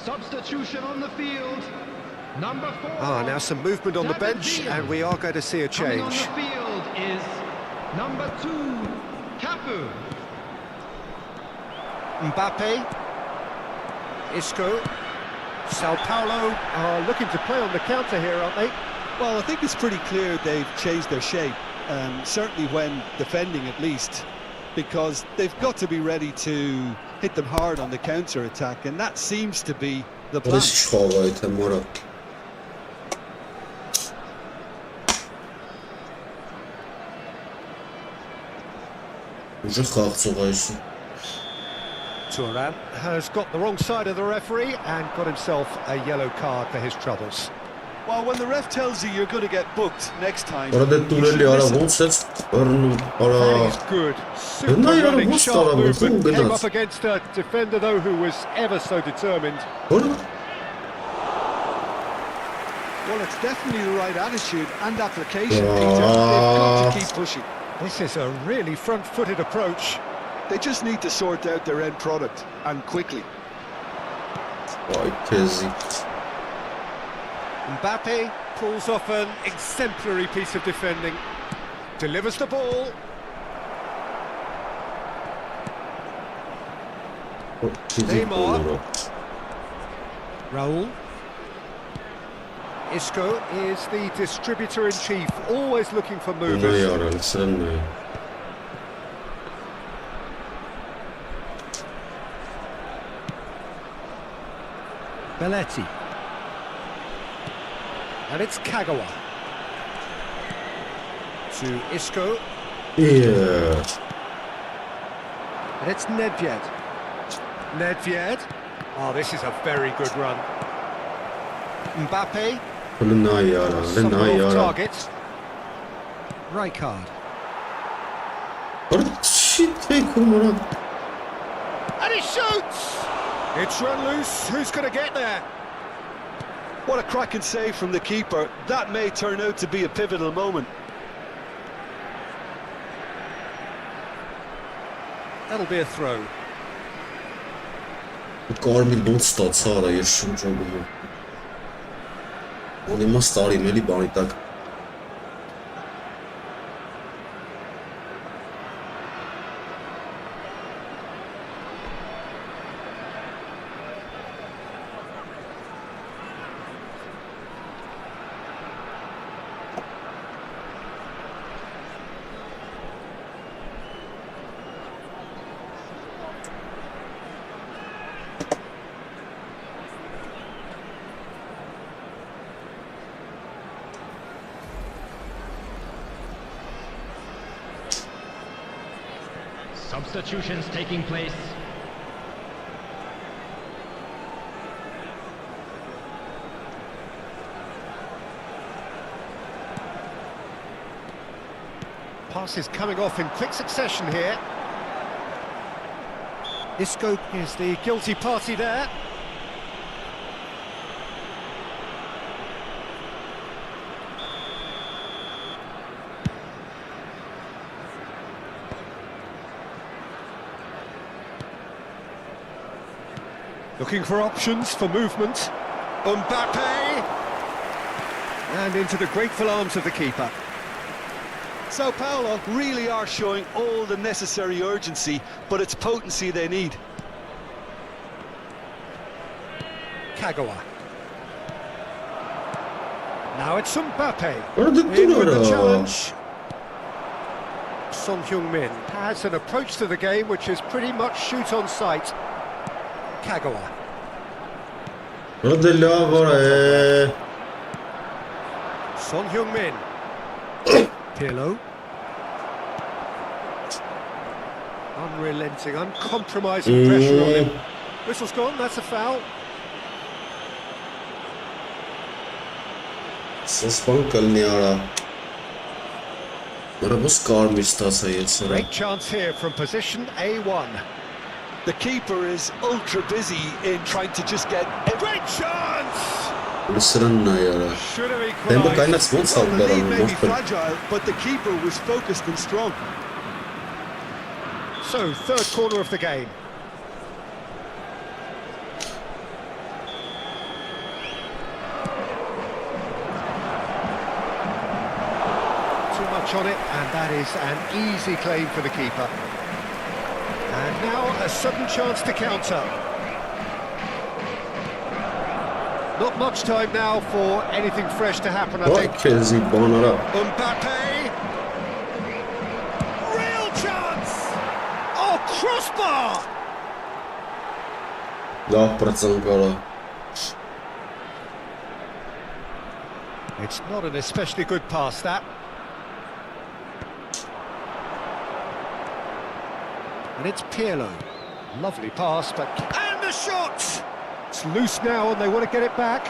Substitution on the field. Number 4. Now some movement on the bench, and we are going to see a Coming on change. the field is number 2, Cafu. Mbappe. Isco. Sao Paulo are looking to play on the counter here, aren't they? Well, I think it's pretty clear they've changed their shape, certainly when defending at least, because they've got to be ready to hit them hard on the counter-attack, and that seems to be the plan. Turan has got the wrong side of the referee and got himself a yellow card for his troubles. Well, when the ref tells you you're going to get booked next time, Ora դե տուրելի արա ոնց է բռնում արա That is good. Super No, you're running, almost sharp out of it. movement. Good Came enough. up against a defender, though, who was ever so determined. Ora well, it's definitely the right attitude and application, Peter. They've got to keep pushing. This is a really front-footed approach. They just need to sort out their end product, and quickly. Vay tezi. Mbappe pulls off an exemplary piece of defending. Delivers the ball. Neymar. Raul. Isco is the distributor-in-chief, always looking for Buna movers. yaran sırnı. Belletti. And it's Kagawa. To Isco. Yeah. And it's Nedved. Nedved. Oh, this is a very good run. Mbappe. Buna yaran, Some buna off yaran. target. Rijkaard. Ora shit tek umara. And he shoots! It's run loose. Who's going to get there? What a cracking save from the keeper. That may turn out to be a pivotal moment. That'll be a throw. Կարմիր ոնց ստացա արա ես շնչում։ Ոնի մստարի մելի բանի տակ։ Substitutions taking place. Passes coming off in quick succession here. Isco is the guilty party there. Looking for options for movement. Mbappe! And into the grateful arms of the keeper. Sao Paulo really are showing all the necessary urgency, but it's potency they need. Kagawa. Now it's Mbappe. Ora dե In with the տուրը։ challenge. Son Heung-min has an approach to the game which is pretty much shoot on sight. Kagawa. Ora dե լավ արա։ Son Heung-min. Pirlo. Unrelenting, uncompromising pressure on him. Whistle's gone, that's a foul. Սասպան կլնի արա։ Ora ոնց կարմիր ստացա ես արա։ Great chance here from position A1. The keeper is ultra busy in trying to just get... Great chance! Սրնն է արա։ Should have Դեմը equalised. կայնած ոնց Well, ալ the lead may be դարանում։ fragile, but the keeper was focused and strong. So, third corner of the game. Too much on it, and that is an easy claim for the keeper. And now a sudden chance to counter. Not much time now for anything fresh to happen, I Vay think. քեզի բան արա։ Mbappe! Real chance! Oh, crossbar! Լավ պրծանք արա։ It's not an especially good pass, that. And it's Pirlo. Lovely pass, but... And the shot! It's loose now and they want to get it back.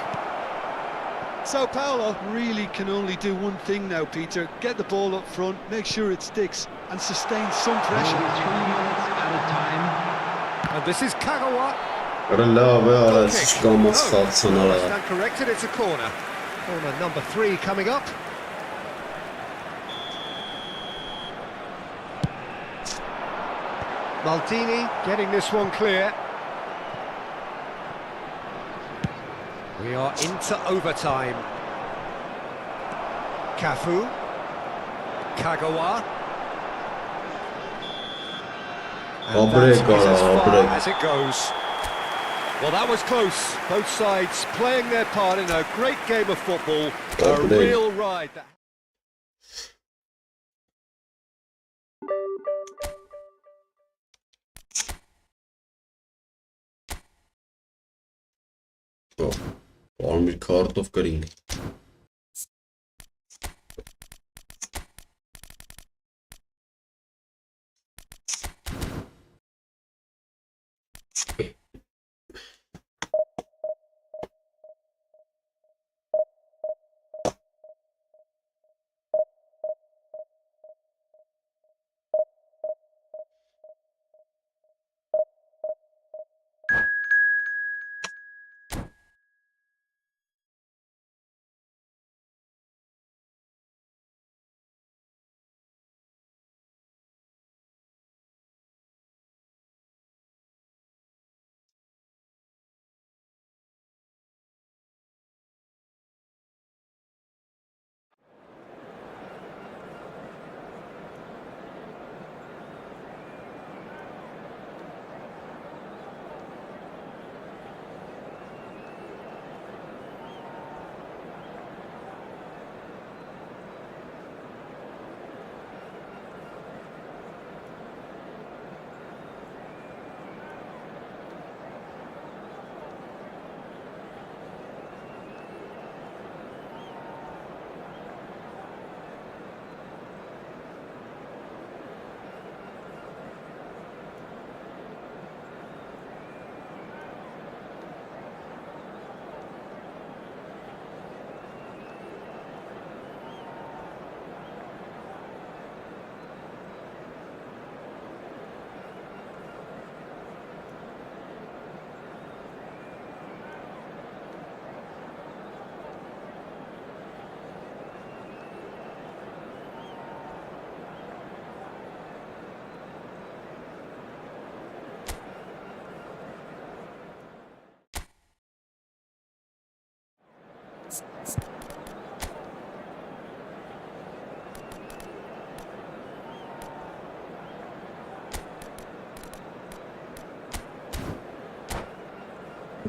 Sao Paulo really can only do one thing now, Peter. Get the ball up front, make sure it sticks, and sustain some pressure. 3 minutes out of time. And this is Kagawa. Լավ է, Goal արես kick. չկամաց No, խաղցանալը։ stand corrected, it's a corner. Corner number 3 coming up. Maldini getting this one clear. We are into overtime. Cafu. Kagawa. And that is as far as it goes. Well, that was close. Both sides playing their part in a great game of football. A real ride. Արմիր քարտով կրինք։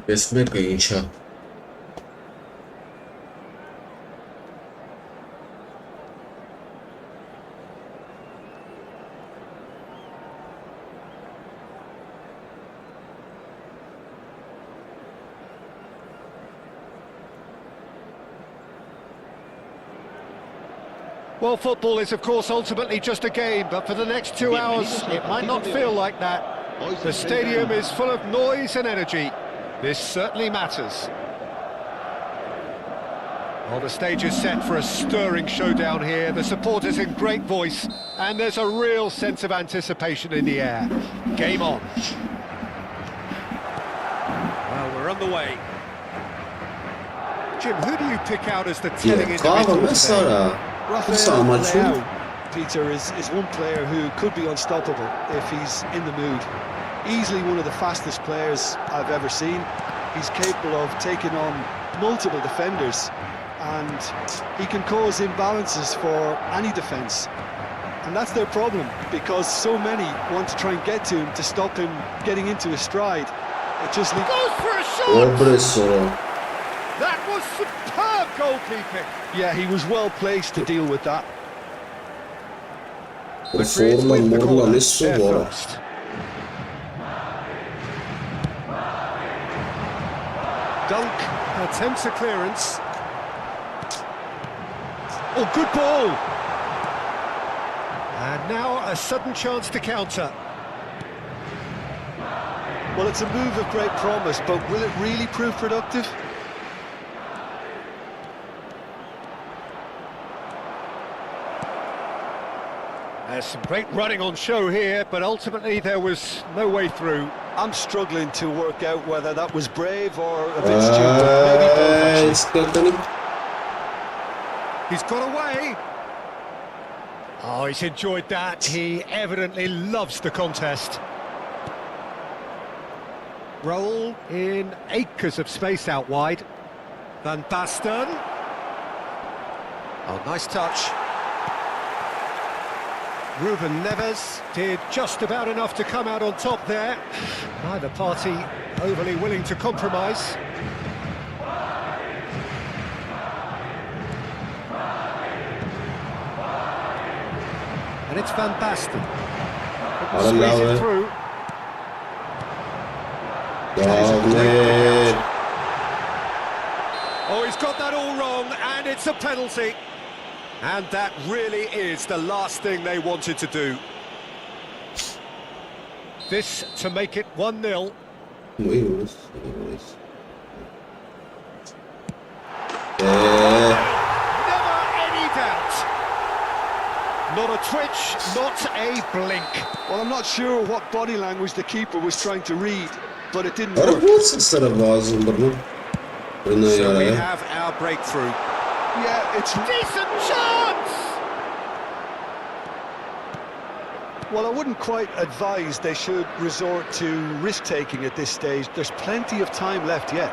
Պես մեկը ինչա։ Well, football is, of course, ultimately just a game, but for the next 2 hours, it might not feel like that. The stadium is full of noise and energy. This certainly matters. Well, the stage is set for a stirring showdown here. The supporters in great voice, and there's a real sense of anticipation in the air. Game on. Well, we're on the way. Jim, who do you pick out as the telling individual today? Rafael Leao, Peter, is one player who could be unstoppable if he's in the mood. Easily one of the fastest players I've ever seen. He's capable of taking on multiple defenders, and he can cause imbalances for any defence. And that's their problem, because so many want to try and get to him to stop him getting into his stride. It just goes for a shot! That was superb goalkeeping. Yeah, he was well placed to deal with that. The Greens win the corner. They're first. Dunk attempts a clearance. Oh, good ball! And now a sudden chance to counter. Well, it's a move of great promise, but will it really prove productive? There's some great running on show here, but ultimately there was no way through. I'm struggling to work out whether that was brave or a bit stupid. Maybe both, actually. He's got away. Oh, he's enjoyed that. He evidently loves the contest. Roll in acres of space out wide. Van Basten. Oh, nice touch. Ruben Neves did just about enough to come out on top there. Neither party overly willing to compromise. And it's Van Basten. Squeeze it through. Oh, he's got that all wrong, and it's a penalty. And that really is the last thing they wanted to do. This to make it 1-0. Never any doubt. Not a twitch, not a blink. Well, I'm not sure what body language the keeper was trying to read, but it didn't work. So we have our breakthrough. Yeah, it's Decent chance! Well, I wouldn't quite advise they should resort to risk-taking at this stage. There's plenty of time left yet.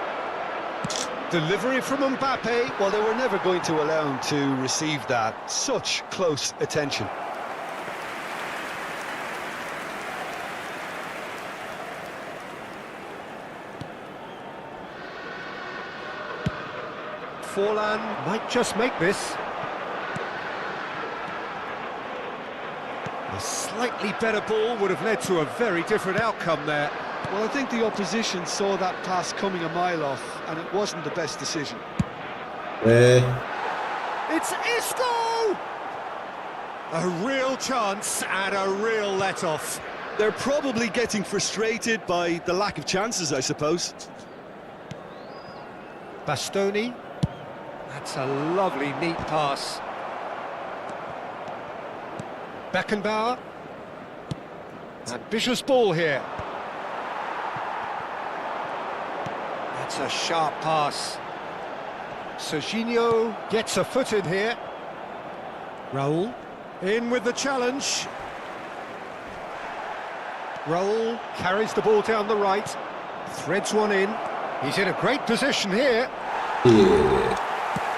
Delivery from Mbappe. Well, they were never going to allow him to receive that. Such close attention. Forlan might just make this. A slightly better ball would have led to a very different outcome there. Well, I think the opposition saw that pass coming a mile off, and it wasn't the best decision. It's Isco! A real chance and a real let-off. They're probably getting frustrated by the lack of chances, I suppose. Bastoni. That's a lovely, neat pass. Beckenbauer. Ambitious ball here. That's a sharp pass. Serginho gets a foot in here. Raul in with the challenge. Raul carries the ball down the right. Threads one in. He's in a great position here.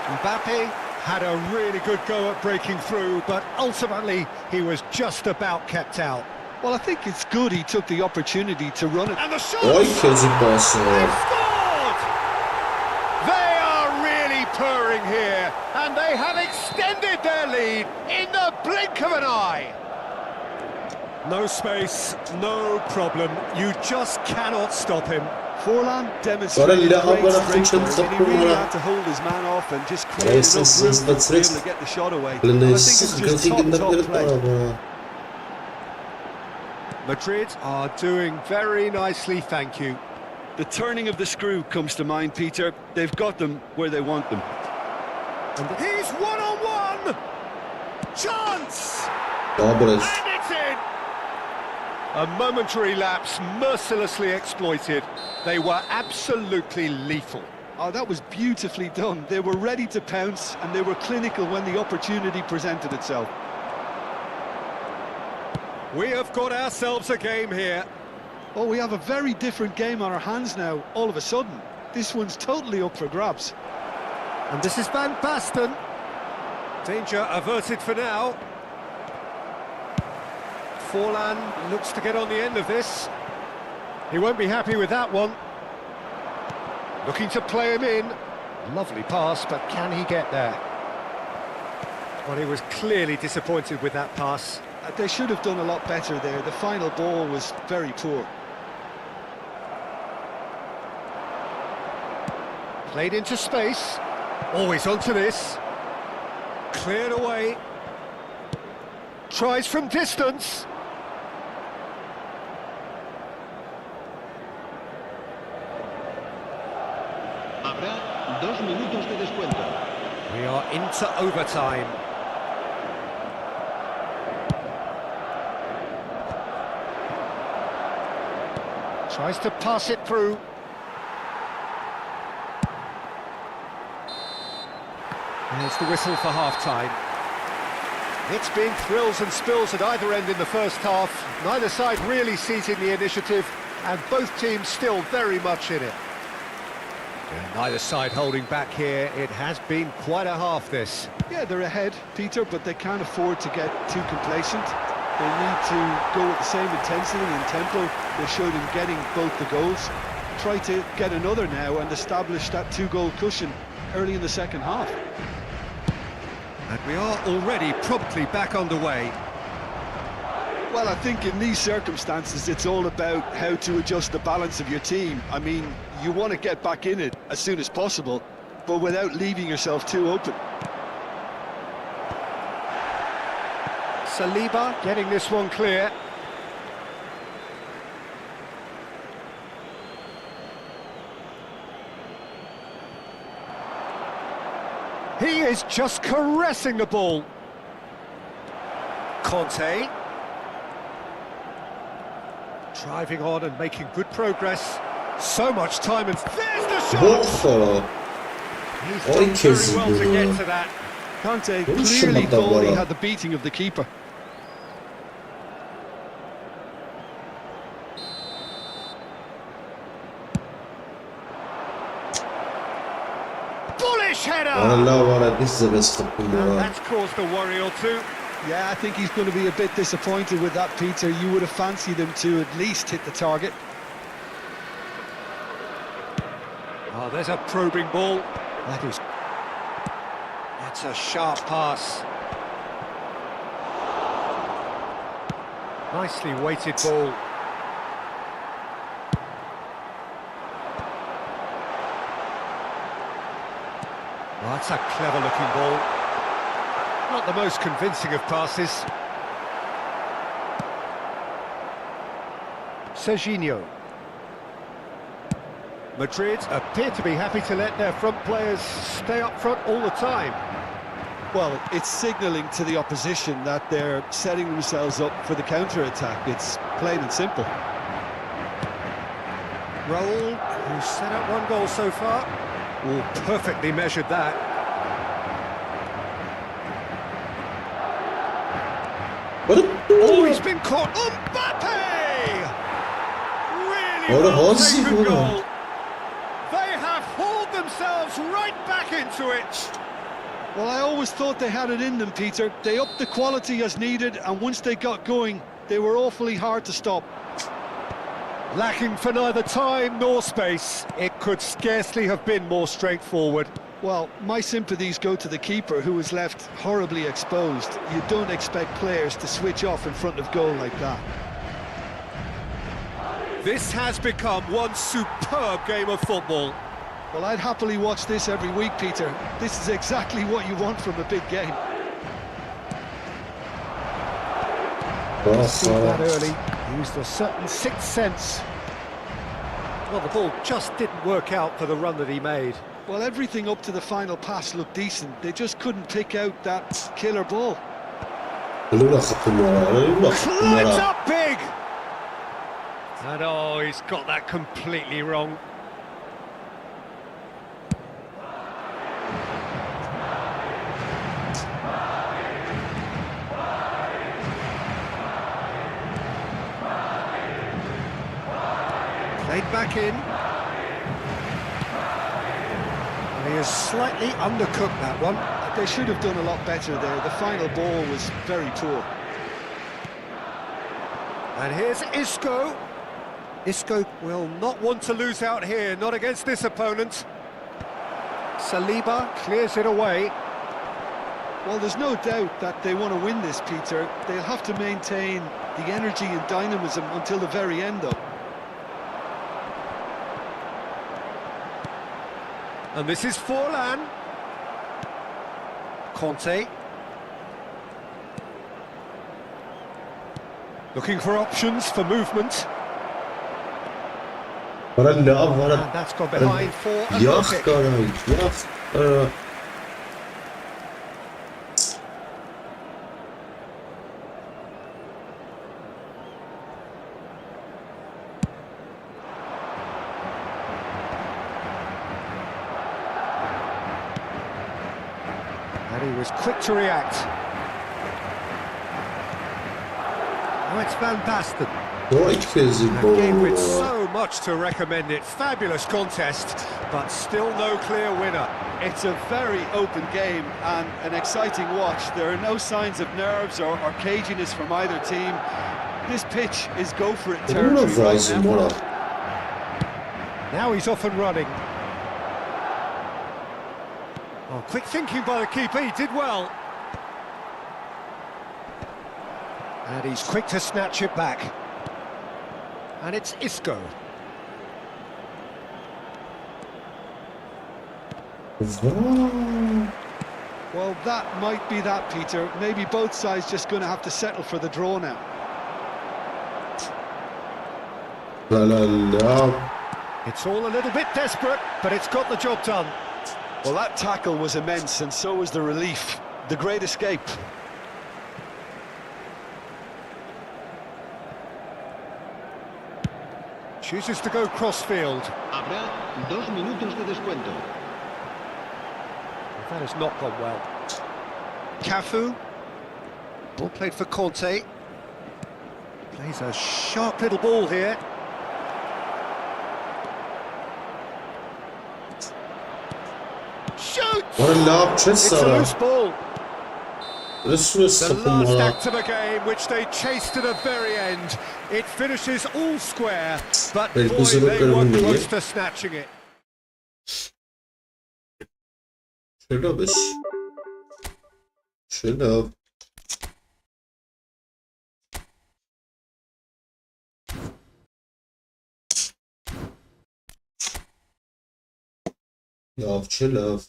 Mbappe had a really good go at breaking through, but ultimately he was just about kept out. Well, I think it's good he took the opportunity to run it. And the shot! They've scored! They are really purring here, and they have extended their lead in the blink of an eye. No space, no problem. You just cannot stop him. Forlan demonstrated great strength, and he really had to hold his man off and just create enough room to be able to get the shot away. I think it's just top play. Madrid are doing very nicely, thank you. The turning of the screw comes to mind, Peter. They've got them where they want them. And he's one-on-one! Chance! And it's in! A momentary lapse, mercilessly exploited. They were absolutely lethal. Oh, that was beautifully done. They were ready to pounce, and they were clinical when the opportunity presented itself. We have got ourselves a game here. Oh, we have a very different game on our hands now, all of a sudden. This one's totally up for grabs. And this is Van Basten. Danger averted for now. Forlan looks to get on the end of this. He won't be happy with that one. Looking to play him in. Lovely pass, but can he get there? Well, he was clearly disappointed with that pass. They should have done a lot better there. The final ball was very poor. Played into space. Always onto this. Cleared away. Tries from distance. Habrá 2 minutos de descuento. We are into overtime. Tries to pass it through. There's the whistle for half-time. It's been thrills and spills at either end in the first half. Neither side really seizing the initiative, and both teams still very much in it. And neither side holding back here. It has been quite a half, this. Yeah, they're ahead, Peter, but they can't afford to get too complacent. They need to go with the same intensity and tempo they showed in getting both the goals. Try to get another now and establish that two-goal cushion early in the second half. And we are already promptly back underway. Well, I think in these circumstances, it's all about how to adjust the balance of your team. I mean, you want to get back in it as soon as possible, but without leaving yourself too open. Saliba getting this one clear. He is just caressing the ball. Conte. Driving on and making good progress. So much time, and there's the shot! Oha. He's Oy done very well to kesildi. get to that. Conte What is clearly Shamata thought he Bola? had the beating of the keeper. Bullish header! Allah var ya, this is the best takım And ya. that's caused a worry or two. Yeah, I think he's going to be a bit disappointed with that, Peter. You would have fancied him to at least hit the target. Oh, there's a probing ball. That's a sharp pass. Nicely weighted ball. Oh, that's a clever-looking ball. Not the most convincing of passes. Serginho. Madrid appear to be happy to let their front players stay up front all the time. Well, it's signalling to the opposition that they're setting themselves up for the counter-attack. It's plain and simple. Raul, who's set up one goal so far. Oh, perfectly measured that. Oh, he's been caught. Mbappe! Really What a well Hansi taken goal. goal. They have hauled themselves right back into it. Well, I always thought they had it in them, Peter. They upped the quality as needed, and once they got going, they were awfully hard to stop. Lacking for neither time nor space. It could scarcely have been more straightforward. Well, my sympathies go to the keeper, who was left horribly exposed. You don't expect players to switch off in front of goal like that. This has become one superb game of football. Well, I'd happily watch this every week, Peter. This is exactly what you want from a big game. See that early, used a certain sixth sense. Well, the ball just didn't work out for the run that he made. Well, everything up to the final pass looked decent. They just couldn't pick out that killer ball. Climbs up big! And oh, he's got that completely wrong. Played back in. And he has slightly undercooked that one. They should have done a lot better there. The final ball was very poor. And here's Isco. Isco will not want to lose out here, not against this opponent. Saliba clears it away. Well, there's no doubt that they want to win this, Peter. They'll have to maintain the energy and dynamism until the very end, though. And this is Forlan. Conte. Looking for options for movement. And that's gone behind for a goal kick. And he was quick to react. Oh, it's Van Basten. A game with so much to recommend it. Fabulous contest, but still no clear winner. It's a very open game and an exciting watch. There are no signs of nerves or caginess from either team. This pitch is go-for-it territory right now. Now he's off and running. Oh, quick thinking by the keeper, he did well. And he's quick to snatch it back. And it's Isco. Well, that might be that, Peter. Maybe both sides just going to have to settle for the draw now. It's all a little bit desperate, but it's got the job done. Well, that tackle was immense, and so was the relief. The great escape. Chooses to go cross-field. Habrá 2 minutos de descuento. That has not gone well. Cafu. Ball played for Conte. Plays a sharp little ball here. Shoots! It's a loose ball. The last act of a game which they chased to the very end. It finishes all square, but boy, they were close to snatching it. Should have. Love, chill love.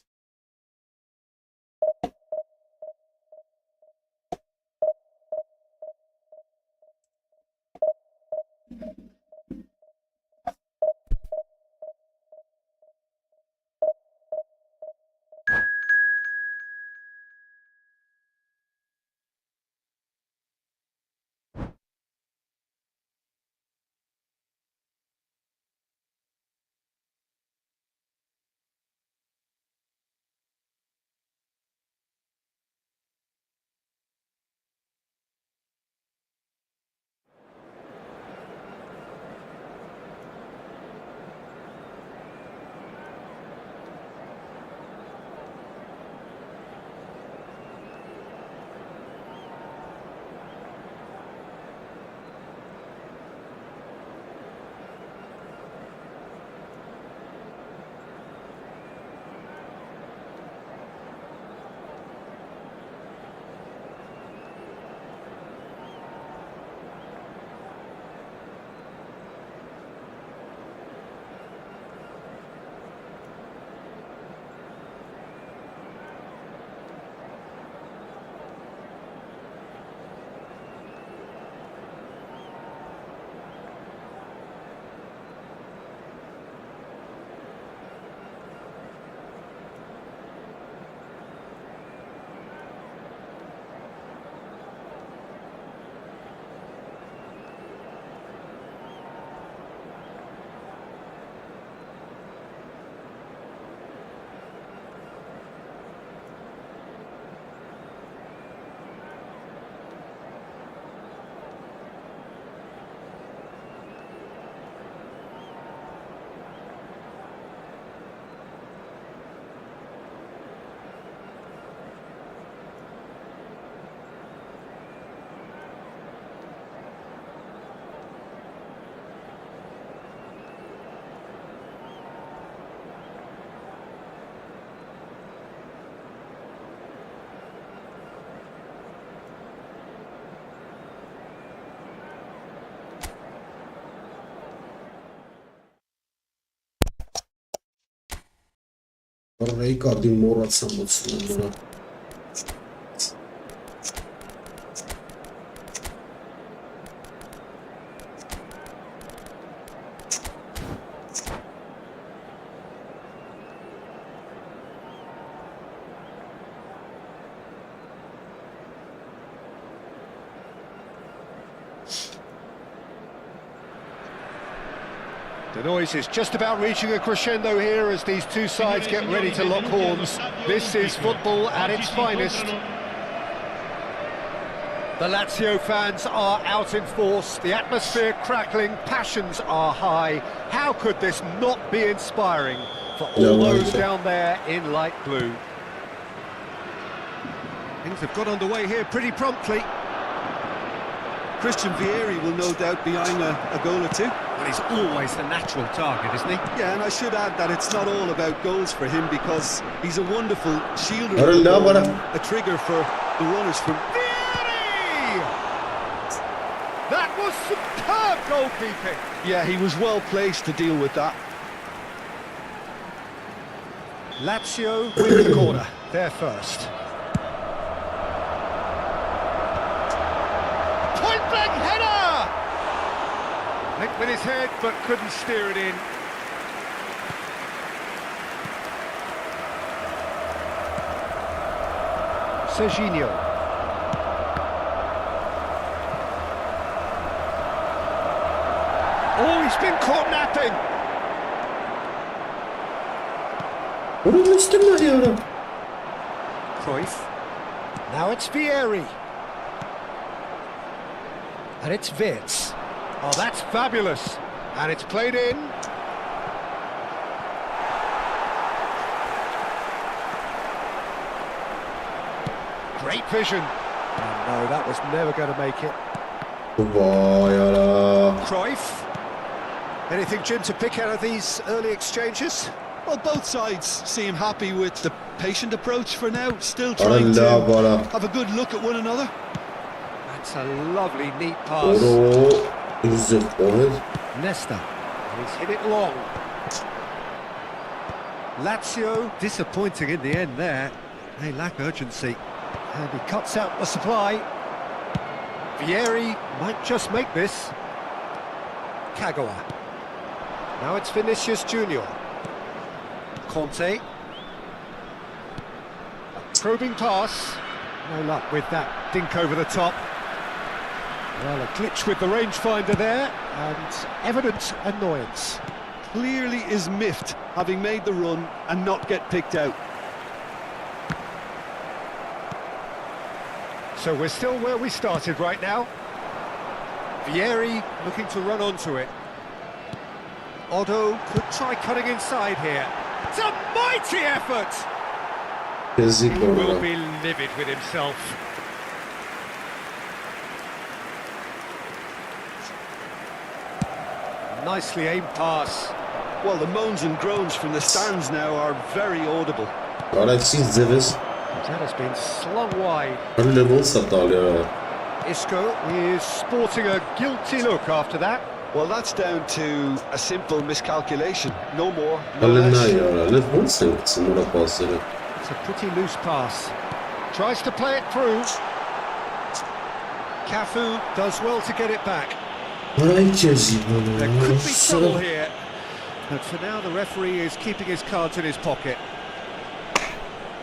Ռեյ կարդին մոռացամ մտցնում նրա։ The noise is just about reaching a crescendo here as these two sides get ready to lock horns. This is football at its finest. The Lazio fans are out in force, the atmosphere crackling, passions are high. How could this not be inspiring for all those down there in light blue? Things have got underway here pretty promptly. Christian Vieri will no doubt be eyeing a goal or two. Well, he's always the natural target, isn't he? Yeah, and I should add that it's not all about goals for him because he's a wonderful shielder, a trigger for the runners from... Vieri! That was superb goalkeeping. Yeah, he was well placed to deal with that. Lazio win the corner, they're first. Point-blank header! Went with his head, but couldn't steer it in. Serginho. Oh, he's been caught napping. Cruyff. Now it's Vieri. And it's Wirtz. Oh, that's fabulous. And it's played in. Great vision. Oh, no, that was never going to make it. Cruyff. Anything, Jim, to pick out of these early exchanges? Well, both sides seem happy with the patient approach for now, still trying to have a good look at one another. That's a lovely, neat pass. Nesta, and he's hit it long. Lazio, disappointing in the end there. They lack urgency. And he cuts out the supply. Vieri might just make this. Kagawa. Now it's Vinicius Junior. Conte. A probing pass. No luck with that dink over the top. Well, a glitch with the rangefinder there, and evident annoyance. Clearly is miffed, having made the run and not get picked out. So we're still where we started right now. Vieri looking to run onto it. Otto could try cutting inside here. It's a mighty effort! He will be livid with himself. Nicely aimed pass. Well, the moans and groans from the stands now are very audible. That has been slung wide. Isco is sporting a guilty look after that. Well, that's down to a simple miscalculation. No more, no less. It's a pretty loose pass. Tries to play it through. Cafu does well to get it back. There could be trouble here. But for now, the referee is keeping his cards in his pocket.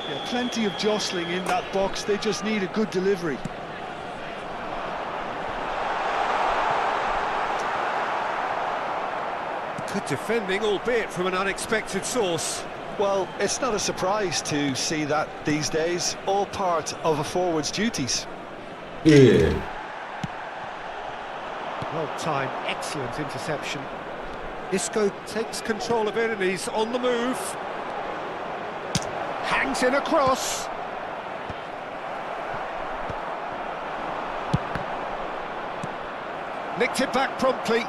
Yeah, plenty of jostling in that box. They just need a good delivery. Good defending, albeit from an unexpected source. Well, it's not a surprise to see that these days. All part of a forward's duties. Yeah. Well timed, excellent interception. Isco takes control of it and he's on the move. Hangs in a cross. Nicked it back promptly.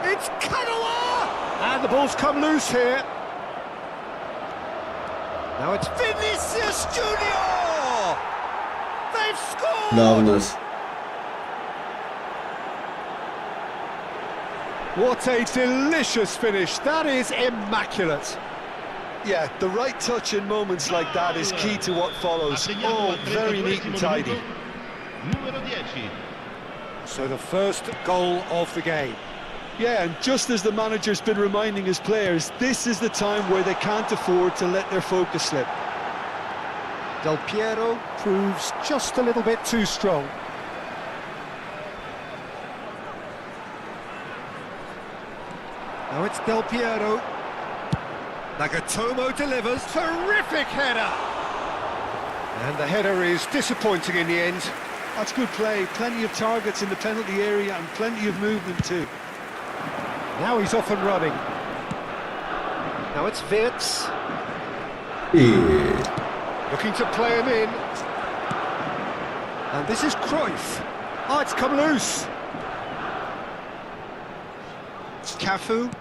It's Kagawa! And the ball's come loose here. Now it's Vinicius Junior! They've scored! Marvelous. What a delicious finish. That is immaculate. Yeah, the right touch in moments like that is key to what follows. Oh, very neat and tidy. So the first goal of the game. Yeah, and just as the manager's been reminding his players, this is the time where they can't afford to let their focus slip. Del Piero proves just a little bit too strong. Now it's Del Piero. Nagatomo delivers. Terrific header! And the header is disappointing in the end. That's good play. Plenty of targets in the penalty area and plenty of movement too. Now he's off and running. Now it's Wirtz. Yeah. Looking to play him in. And this is Cruyff. Oh, it's come loose. Cafu.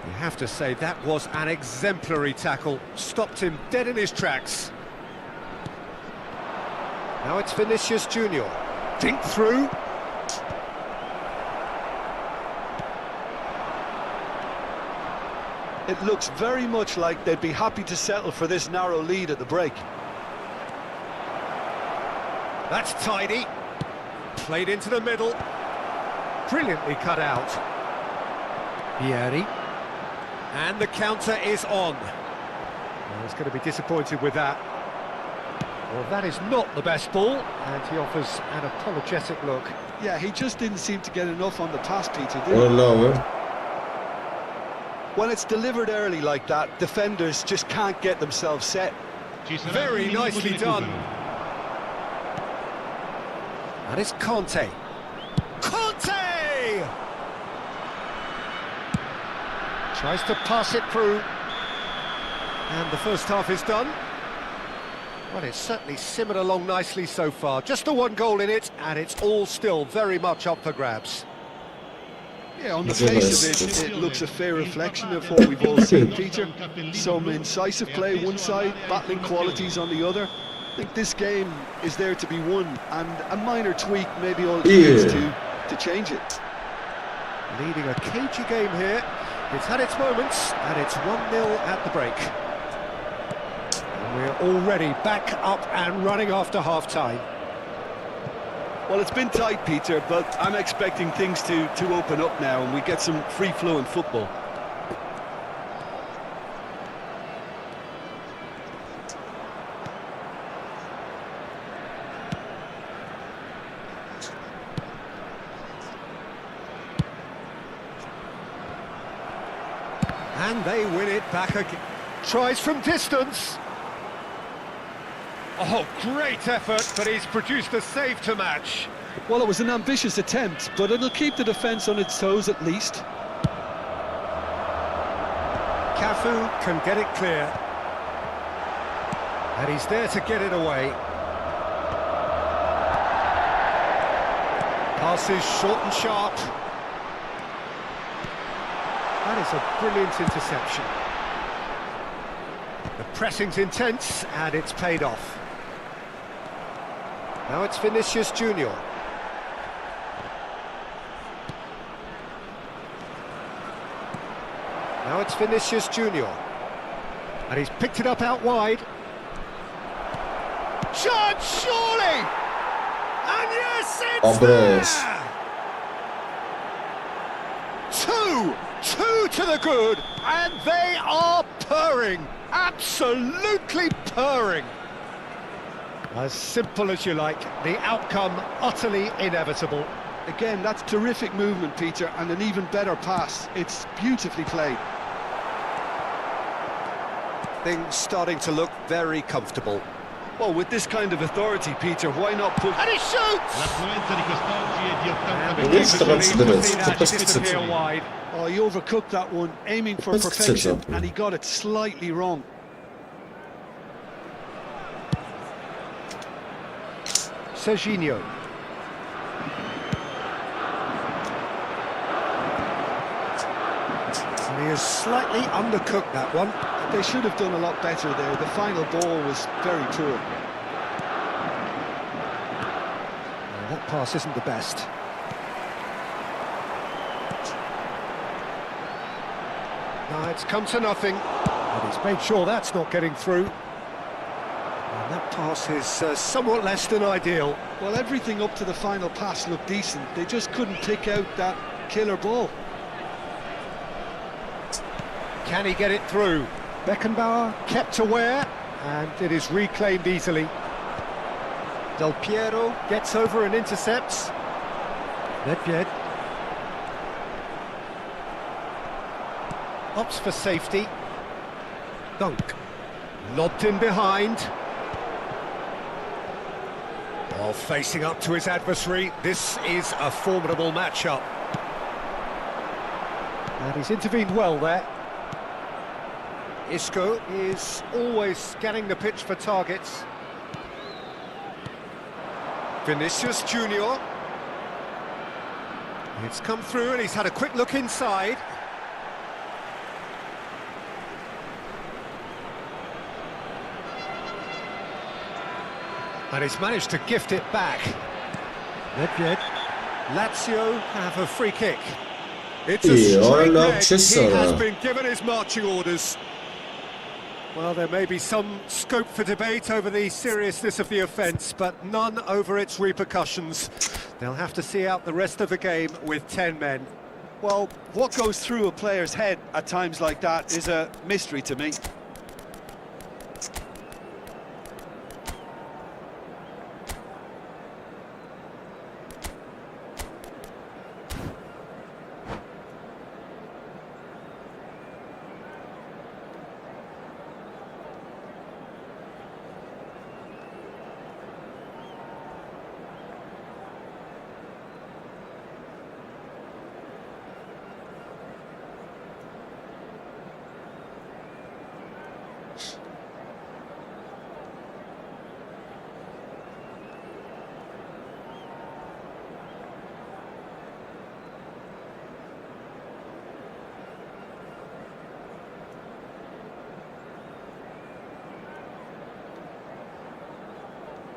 You have to say that was an exemplary tackle. Stopped him dead in his tracks. Now it's Vinicius Junior. Dink through. It looks very much like they'd be happy to settle for this narrow lead at the break. That's tidy. Played into the middle. Brilliantly cut out. Vieri. And the counter is on. Well, he's going to be disappointed with that. Well, that is not the best ball, and he offers an apologetic look. Yeah, he just didn't seem to get enough on the pass, Peter, did he? Well, no, When it's delivered early like that, defenders just can't get themselves set. Very nicely done. And it's Conte. Conte! Tries to pass it through. And the first half is done. Well, it's certainly simmered along nicely so far. Just the one goal in it, and it's all still very much up for grabs. Yeah, on the face of it, it looks a fair reflection of what we've all seen, Peter. Some incisive play one side, battling qualities on the other. I think this game is there to be won, and a minor tweak maybe all it needs to change it. Leading a cagey game here. It's had its moments, and it's 1-0 at the break. And we're already back up and running after half-time. Well, it's been tight, Peter, but I'm expecting things to open up now and we get some free-flowing football. And they win it back again. Tries from distance. Oh, great effort, but he's produced a save to match. Well, it was an ambitious attempt, but it'll keep the defence on its toes at least. Cafu can get it clear. And he's there to get it away. Passes short and sharp. That is a brilliant interception. The pressing's intense, and it's paid off. Now it's Vinicius Junior. Now it's Vinicius Junior. And he's picked it up out wide. Shot, surely! And yes, it's there! Two to the good, and they are purring. Absolutely purring. As simple as you like, the outcome utterly inevitable. Again, that's terrific movement, Peter, and an even better pass. It's beautifully played. Things starting to look very comfortable. Well, with this kind of authority, Peter, why not put... And he shoots! Wide. Oh, he overcooked that one, aiming for perfection, and he got it slightly wrong. Serginho. And he has slightly undercooked that one. They should have done a lot better there. The final ball was very poor. Well, that pass isn't the best. Now it's come to nothing. And he's made sure that's not getting through. And that pass is somewhat less than ideal. Well, everything up to the final pass looked decent. They just couldn't pick out that killer ball. Can he get it through? Beckenbauer kept aware, and it is reclaimed easily. Del Piero gets over and intercepts. Nedved. opts for safety. Dunk. Lobbed in behind. While facing up to his adversary, this is a formidable matchup. And he's intervened well there. Isco is always scanning the pitch for targets. Vinicius Junior. It's come through and he's had a quick look inside. And he's managed to gift it back. Nedved. Lazio have a free kick. It's a straight leg. He has been given his marching orders. Well, there may be some scope for debate over the seriousness of the offence, but none over its repercussions. They'll have to see out the rest of the game with 10 men. Well, what goes through a player's head at times like that is a mystery to me.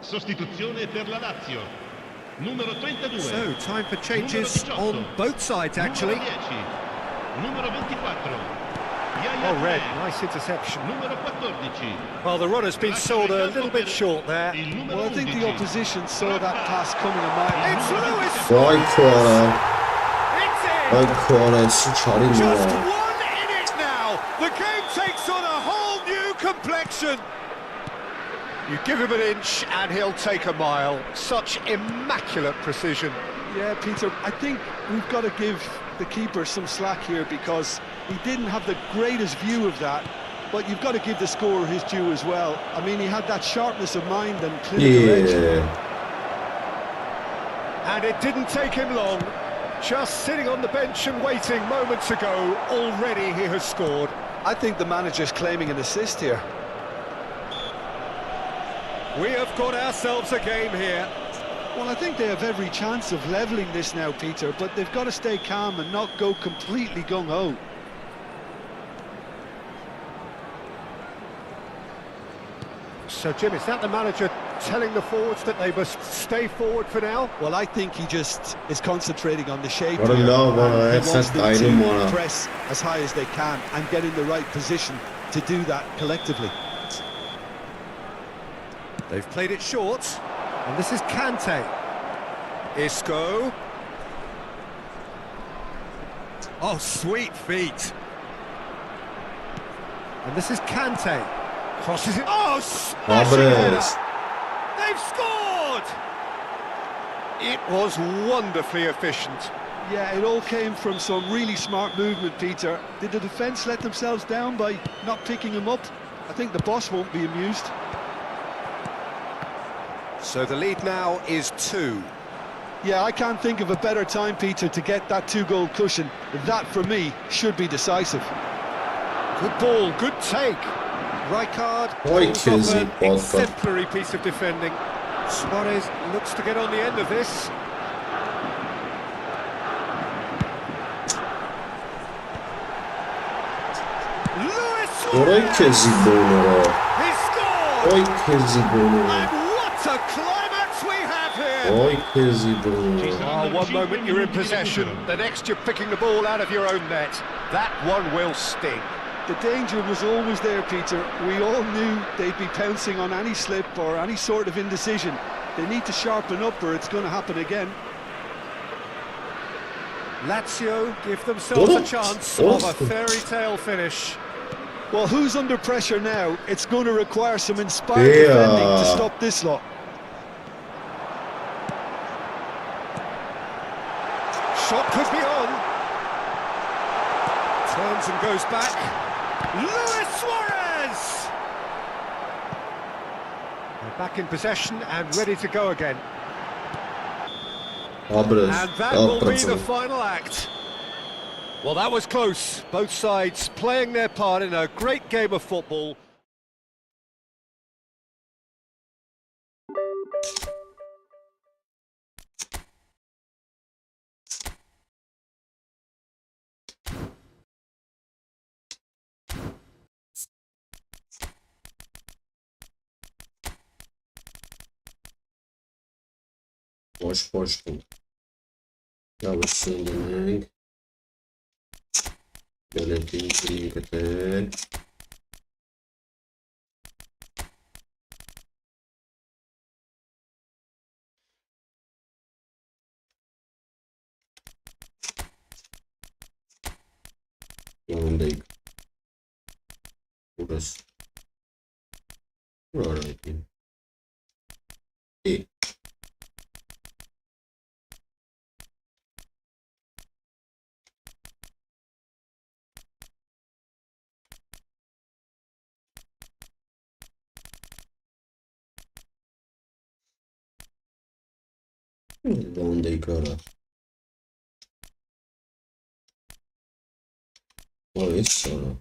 Sostituzione per la Lazio. Numero 32. So, time for changes on both sides, actually. Numero 24. Oh, Red, nice interception. Numero 14. Well, the runner's been sold a little bit short there. Well, I think the opposition saw that pass coming a mile. It's Lewis! Vay Kuara. It's in! Vay Kuara, sıçarım Just ya. one in it now! The game takes on a whole new complexion! You give him an inch and he'll take a mile. Such immaculate precision. Yeah, Peter, I think we've got to give the keeper some slack here because he didn't have the greatest view of that, but you've got to give the scorer his due as well. I mean, he had that sharpness of mind and clinical edge. And it didn't take him long. Just sitting on the bench and waiting moments ago, already he has scored. I think the manager's claiming an assist here. We have got ourselves a game here. Well, I think they have every chance of levelling this now, Peter, but they've got to stay calm and not go completely gung-ho. So, Jim, is that the manager telling the forwards that they must stay forward for now? Well, I think he just is concentrating on the shape What a here, love, and he wants them to I press as high as they can and get in the right position to do that collectively. They've played it short, and this is Kante. Isco. Oh, sweet feet. And this is Kante. Crosses it. Oh, smashing header. They've scored! It was wonderfully efficient. Yeah, it all came from some really smart movement, Peter. Did the defence let themselves down by not picking him up? I think the boss won't be amused. So the lead now is 2. Yeah, I can't think of a better time, Peter, to get that 2-goal cushion. That, for me, should be decisive. Good ball, good take. Rijkaard Oi, pulls off Kizzy, an bother. exemplary piece of defending. Suarez looks to get on the end of this. Lewis Orayı Suarez! kezi bunu. He scored! Oy kezi bunu. And what a climax we have here! Oy kezi bunu. Oh, one moment you're in possession, the next you're picking the ball out of your own net. That one will sting. The danger was always there, Peter. We all knew they'd be pouncing on any slip or any sort of indecision. They need to sharpen up or it's going to happen again. Lazio give themselves a chance of a fairy tale finish. Well, who's under pressure now? It's going to require some inspired defending to stop this lot. Shot could be on. turns and goes back. Luis Suarez! They're back in possession and ready to go again. And that will be the final act. Well, that was close. Both sides playing their part in a great game of football. Boş. Yavaş söylemek. Yönetim kötü. Yanındayım. Burası. Buradayım. İyi. Donde cara. O es solo.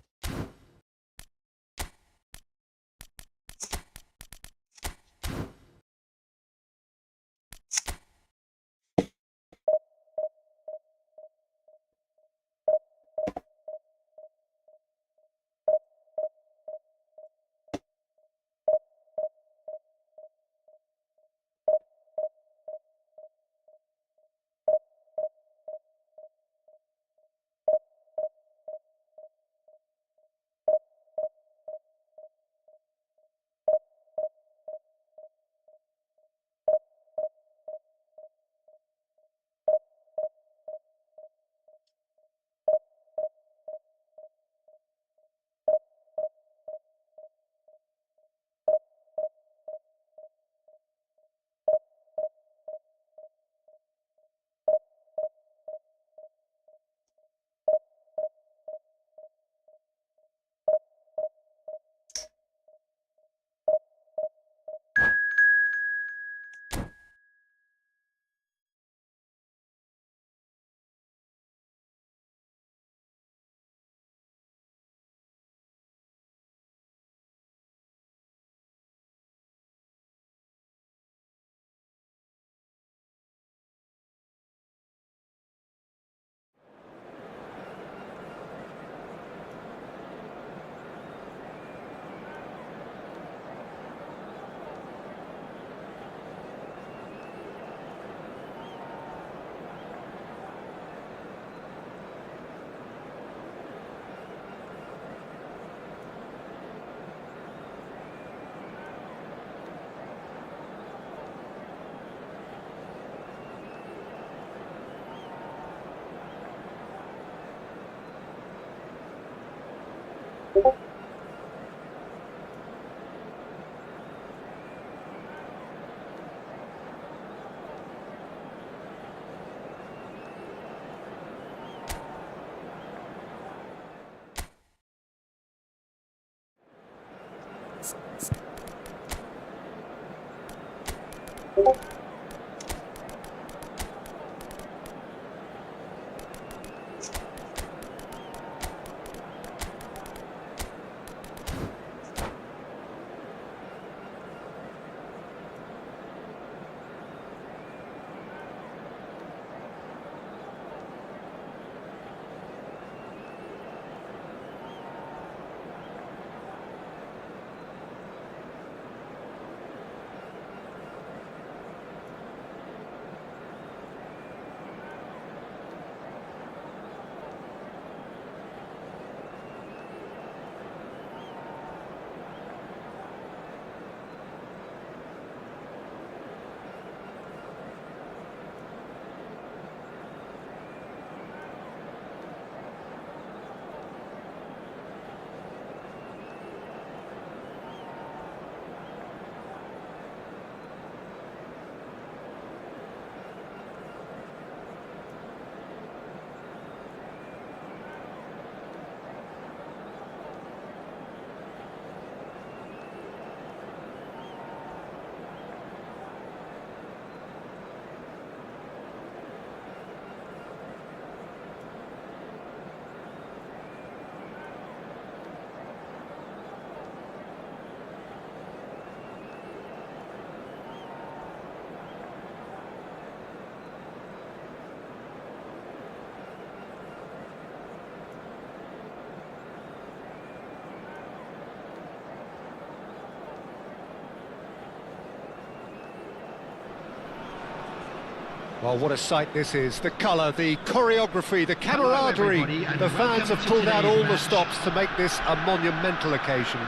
Well, what a sight this is. The colour, the choreography, the camaraderie. everybody, and The fans welcome have to pulled out today's all the match. stops to make this a monumental occasion.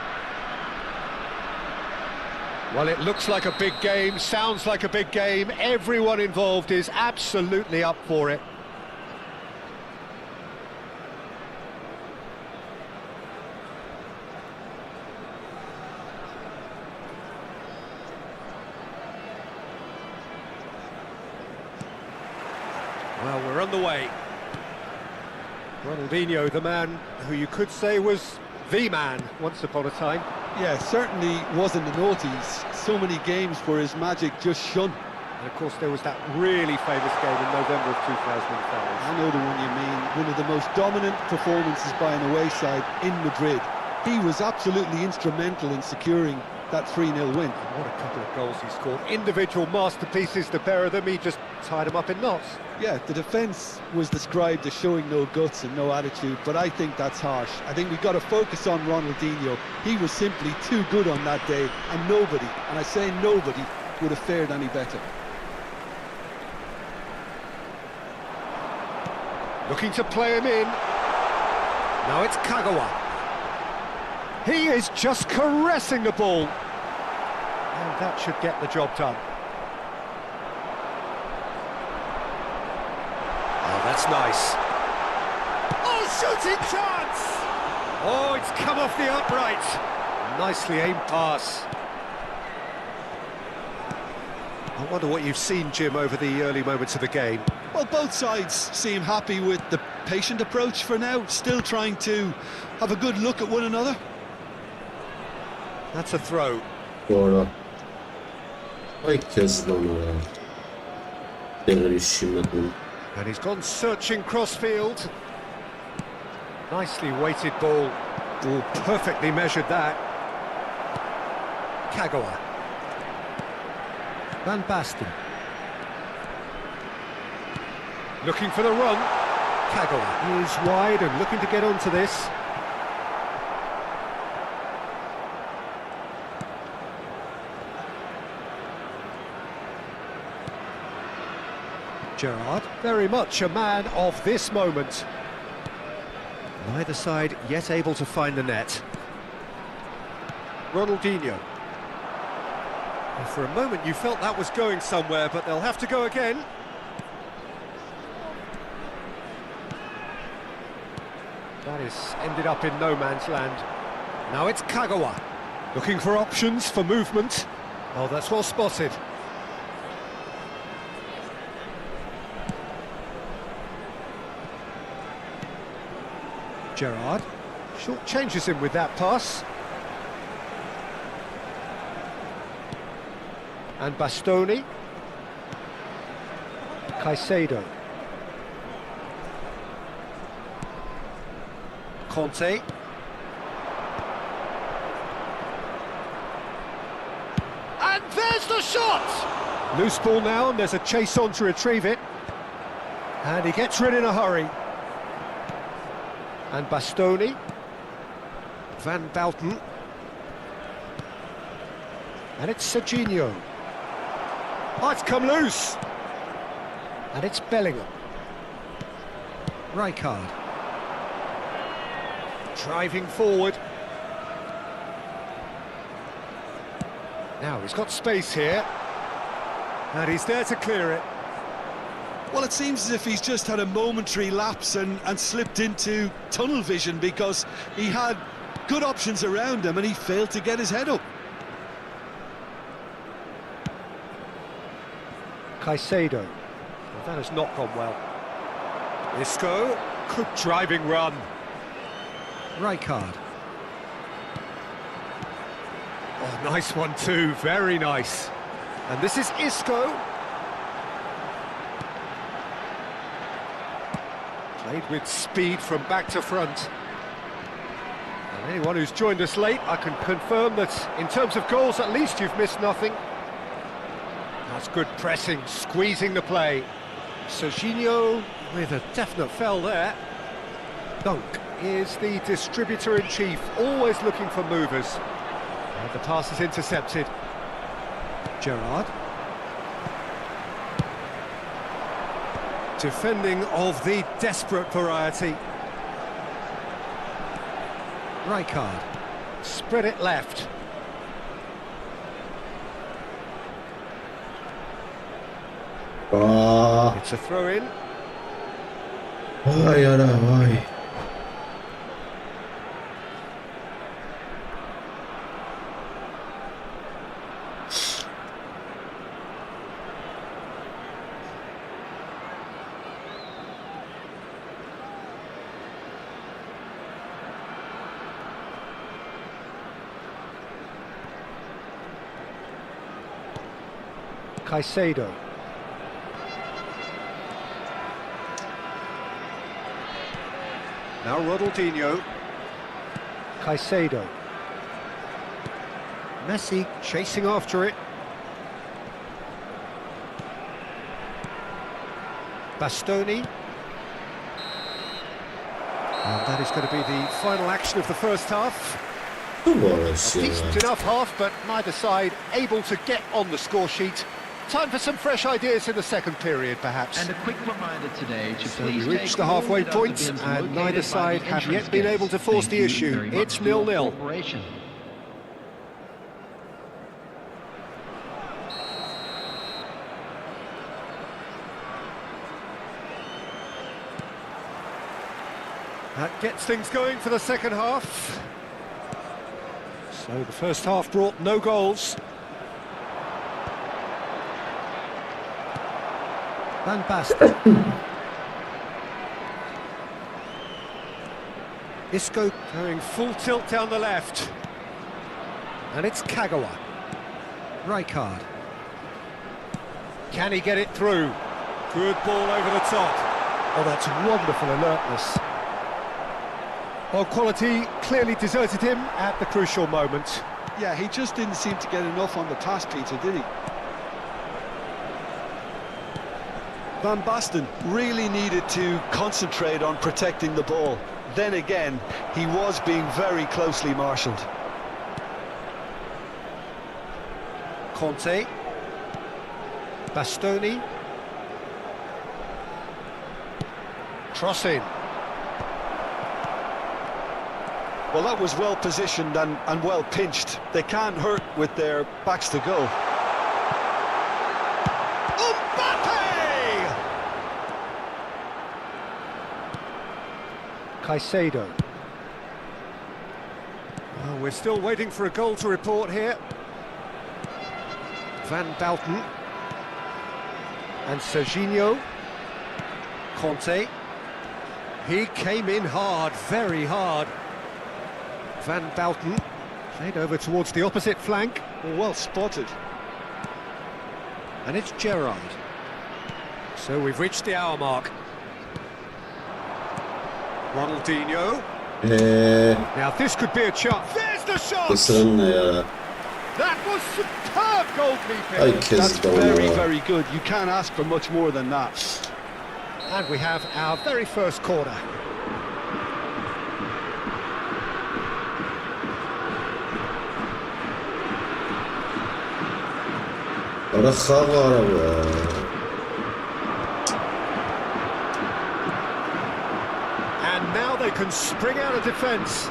Well, it looks like a big game, sounds like a big game. Everyone involved is absolutely up for it. Well, we're on the way. Ronaldinho, the man who you could say was the man once upon a time. Yeah, certainly wasn't the noughties. So many games where his magic just shone. And of course there was that really famous game in November of 2005. I know the one you mean. One of the most dominant performances by an away side in Madrid. He was absolutely instrumental in securing that 3-0 win. What a couple of goals he scored. Individual masterpieces, the pair of them. He just tied them up in knots. Yeah, the defence was described as showing no guts and no attitude, but I think that's harsh. I think we've got to focus on Ronaldinho. He was simply too good on that day, and nobody, and I say nobody, would have fared any better. Looking to play him in. Now it's Kagawa. He is just caressing the ball. And that should get the job done. Oh, that's nice. Oh, shooting chance! Oh, it's come off the upright. Nicely aimed pass. I wonder what you've seen, Jim, over the early moments of the game. Well, both sides seem happy with the patient approach for now, still trying to have a good look at one another. That's a throw. Ora. Ay kezdem delirişim. And he's gone searching crossfield. Nicely weighted ball. Oh, perfectly measured that. Kagawa. Van Basten. Looking for the run. Kagawa is wide and looking to get onto this. Gerrard, very much a man of this moment. Neither side yet able to find the net. Ronaldinho. And for a moment you felt that was going somewhere, but they'll have to go again. That is ended up in no man's land. Now it's Kagawa. Looking for options for movement. Oh, that's well spotted. Gerrard short changes him with that pass. And Bastoni. Caicedo. Conte. And there's the shot! Loose ball now, and there's a chase on to retrieve it. And he gets rid in a hurry. And Bastoni. Van Basten. And it's Serginho. Oh, it's come loose. And it's Bellingham. Rijkaard. Driving forward. Now he's got space here. And he's there to clear it. Well, it seems as if he's just had a momentary lapse and slipped into tunnel vision, because he had good options around him and he failed to get his head up. Caicedo. Well, that has not gone well. Isco. Good driving run. Rijkaard. Oh, nice one too, very nice. And this is Isco. Played with speed from back to front. And anyone who's joined us late, I can confirm that in terms of goals, at least you've missed nothing. That's good pressing, squeezing the play. Serginho with a definite foul there. Dunk is the distributor-in-chief, always looking for movers. And the pass is intercepted. Gerrard. Defending of the desperate variety. Rijkaard. Spread it left. It's a throw-in. Ay, ara, ay. Caicedo. Now Ronaldinho. Caicedo. Messi chasing after it. Bastoni. And that is going to be the final action of the first half. Decent enough half, but neither side able to get on the score sheet. Time for some fresh ideas in the second period, perhaps. And a quick reminder today to So please we reached the take all halfway without the point, bins and located neither by side the have entrance yet been gates. able to force Thank the you issue. very much It's for your 0-0. cooperation. That gets things going for the second half. So the first half brought no goals. Van Basten. Isco going full tilt down the left. And it's Kagawa. Rijkaard. Can he get it through? Good ball over the top. Oh, that's wonderful alertness. Well, quality clearly deserted him at the crucial moment. Yeah, he just didn't seem to get enough on the pass, Peter, did he? Van Basten really needed to concentrate on protecting the ball. Then again, he was being very closely marshalled. Conte. Bastoni. Crossing. Well, that was well positioned and well pinched. They can't hurt with their backs to go. Mbappe! Caicedo. Well, we're still waiting for a goal to report here. Van Basten. And Serginho. Conte. He came in hard, very hard. Van Basten played over towards the opposite flank. Well spotted. And it's Gerrard. So we've reached the hour mark. Ronaldinho. Now this could be a chance. There's the shot! That was superb goalkeeping. That's very, very good. You can't ask for much more than that. And we have our very first corner. And now they can spring out of defence.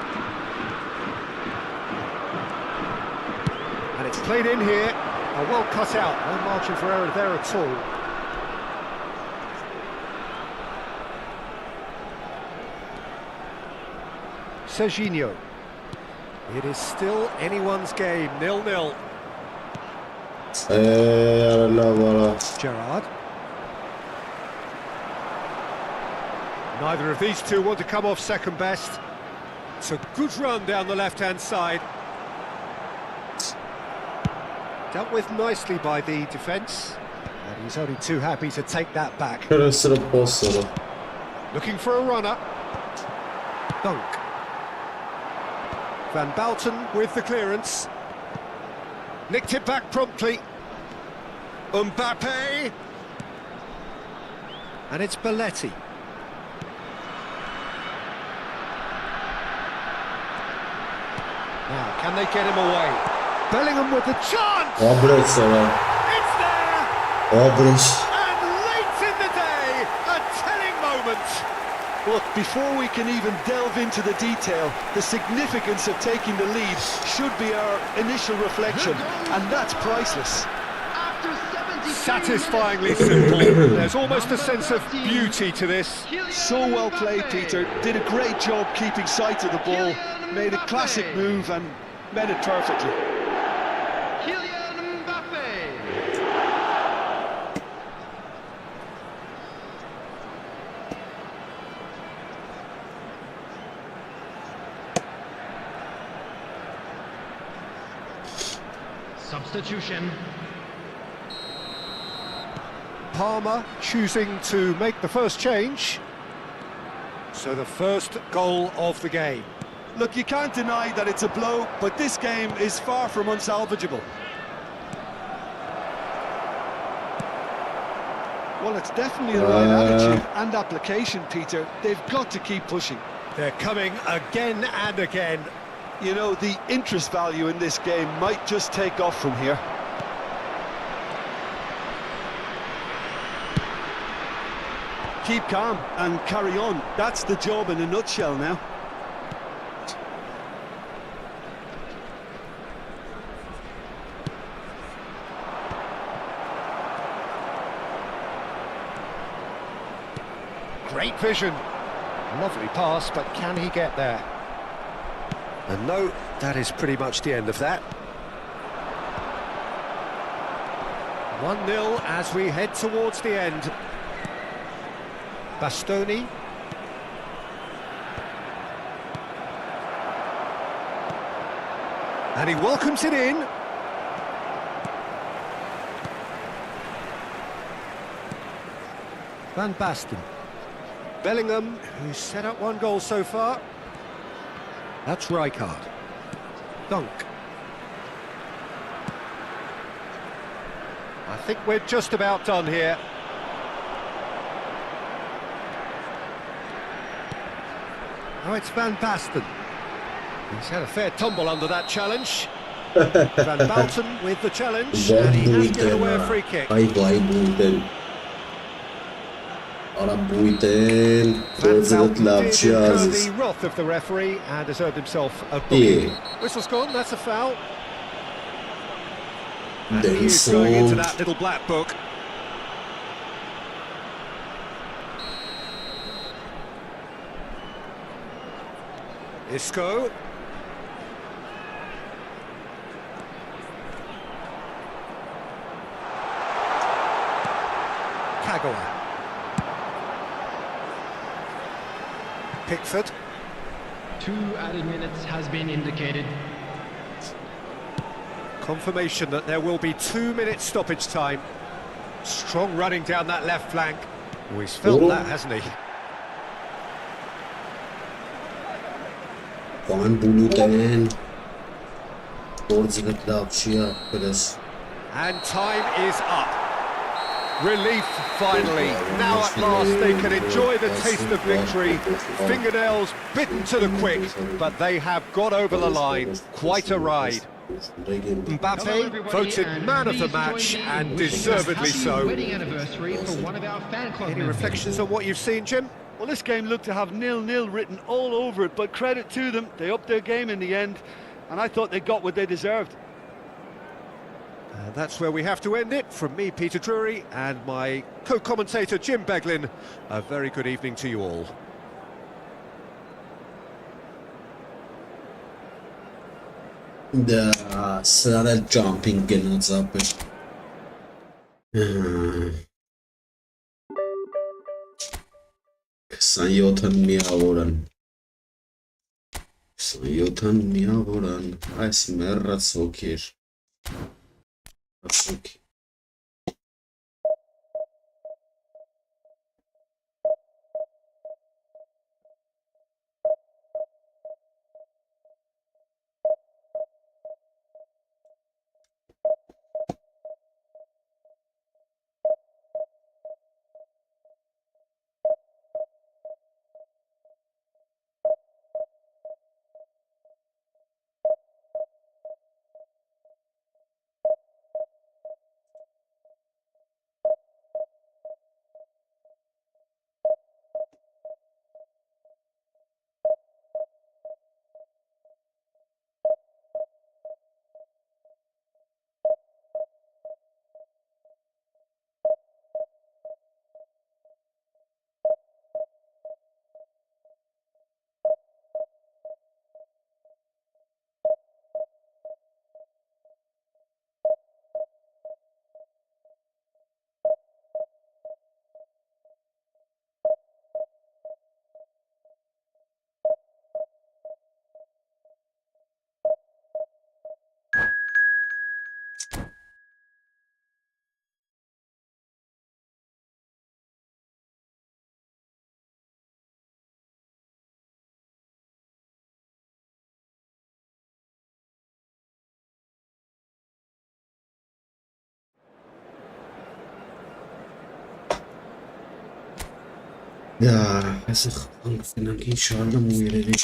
And it's played in here. Oh, well cut out. No margin for error there at all. Serginho. It is still anyone's game, 0-0. Gerrard. Neither of these two want to come off second best. It's a good run down the left-hand side. Dealt with nicely by the defence. And he's only too happy to take that back. Looking for a runner. Dunk. Van Basten with the clearance. Nicked it back promptly. Mbappe. And it's Belletti. Now, can they get him away? Bellingham with the chance! It's there! And late in the day, a moment. Look, before we can even delve into the detail, the significance of taking the lead should be our initial reflection, and that's priceless. After 73 Satisfyingly minutes, simple. There's almost a sense of beauty to this. So well played, Peter. Did a great job keeping sight of the ball, made a classic move and met it perfectly. Kylian Mbappe. Substitution. Palmer choosing to make the first change. So the first goal of the game. Look, you can't deny that it's a blow, but this game is far from unsalvageable. Well, it's definitely the right attitude and application, Peter. They've got to keep pushing. They're coming again and again. You know, the interest value in this game might just take off from here. Keep calm and carry on. That's the job in a nutshell now. Great vision. Lovely pass, but can he get there? And no, that is pretty much the end of that. 1-0 as we head towards the end. Bastoni. And he welcomes it in. Van Basten. Bellingham, who's set up one goal so far. That's Rijkaard. Dunk. I think we're just about done here. Oh, it's Van Basten. He's had a fair tumble under that challenge. Van Basten with the challenge, and he has given away a free kick. Արա բույտեն, Van գործը Basten լավ did չի incur ազես։ the wrath of the referee and has earned himself a booking. Whistle's gone, that's a foul. And he is going into that little black book. Isco. Kagawa. Pickford. 2 added minutes has been indicated. Confirmation that there will be 2 minutes stoppage time. Strong running down that left flank. Oh, he's felt that, hasn't he? Կան բուլուտեն, գործը լավ չի ապրես։ And time is up. Relief finally. Now at last they can enjoy the taste of victory. Fingernails bitten to the quick, but they have got over the line. Quite a ride. Mbappe voted man of the match, and deservedly so. Wedding anniversary for one of our fan club Any members. reflections on what you've seen, Jim? Well, this game looked to have 0-0 written all over it, but credit to them, they upped their game in the end, and I thought they got what they deserved. And that's where we have to end it. From me, Peter Drury, and my co-commentator, Jim Beglin, a very good evening to you all. Da, սրան էլ jumping գնաց ապեր։ 27-ն միավորան։ 27-ն միավորան, այս մեռած հոգեր։ Հոգի։ Ja, also għank inxalla mwiri.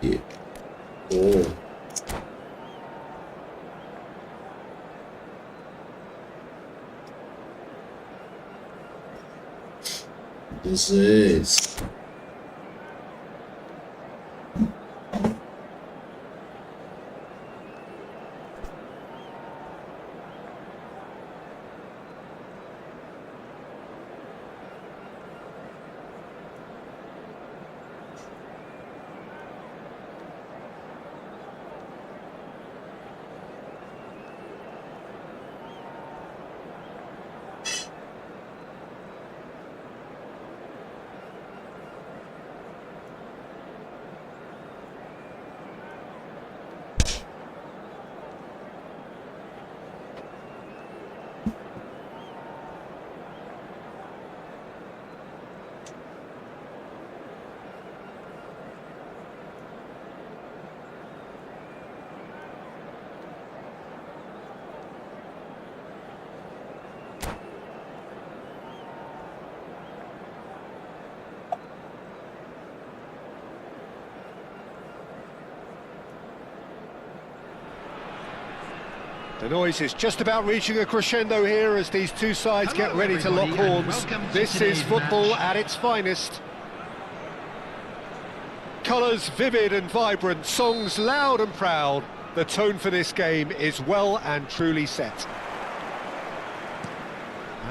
Yeah. Oh. This is The noise is just about reaching a crescendo here as these two sides get ready to lock horns. This is football at its finest. Colours vivid and vibrant, songs loud and proud. The tone for this game is well and truly set.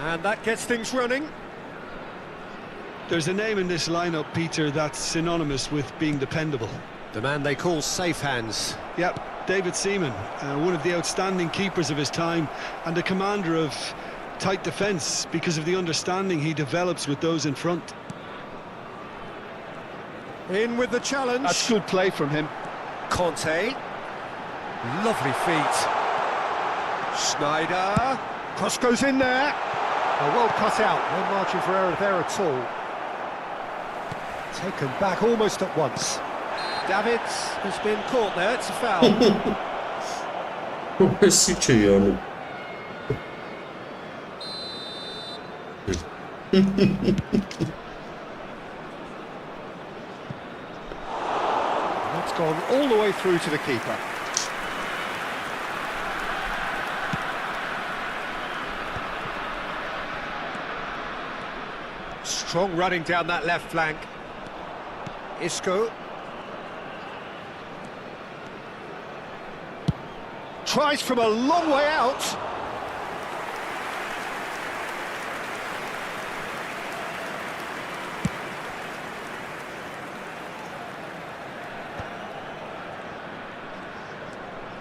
And that gets things running. There's a name in this lineup, Peter, that's synonymous with being dependable. The man they call safe hands. Yep, David Seaman, one of the outstanding keepers of his time and a commander of tight defence because of the understanding he develops with those in front. In with the challenge. That's good play from him. Conte. Lovely feet. Schneider. Cross goes in there. Well cut out. No margin for error there at all. Taken back almost at once. Davids has been caught there. It's a foul. That's gone all the way through to the keeper. Strong running down that left flank. Isco. Tries from a long way out.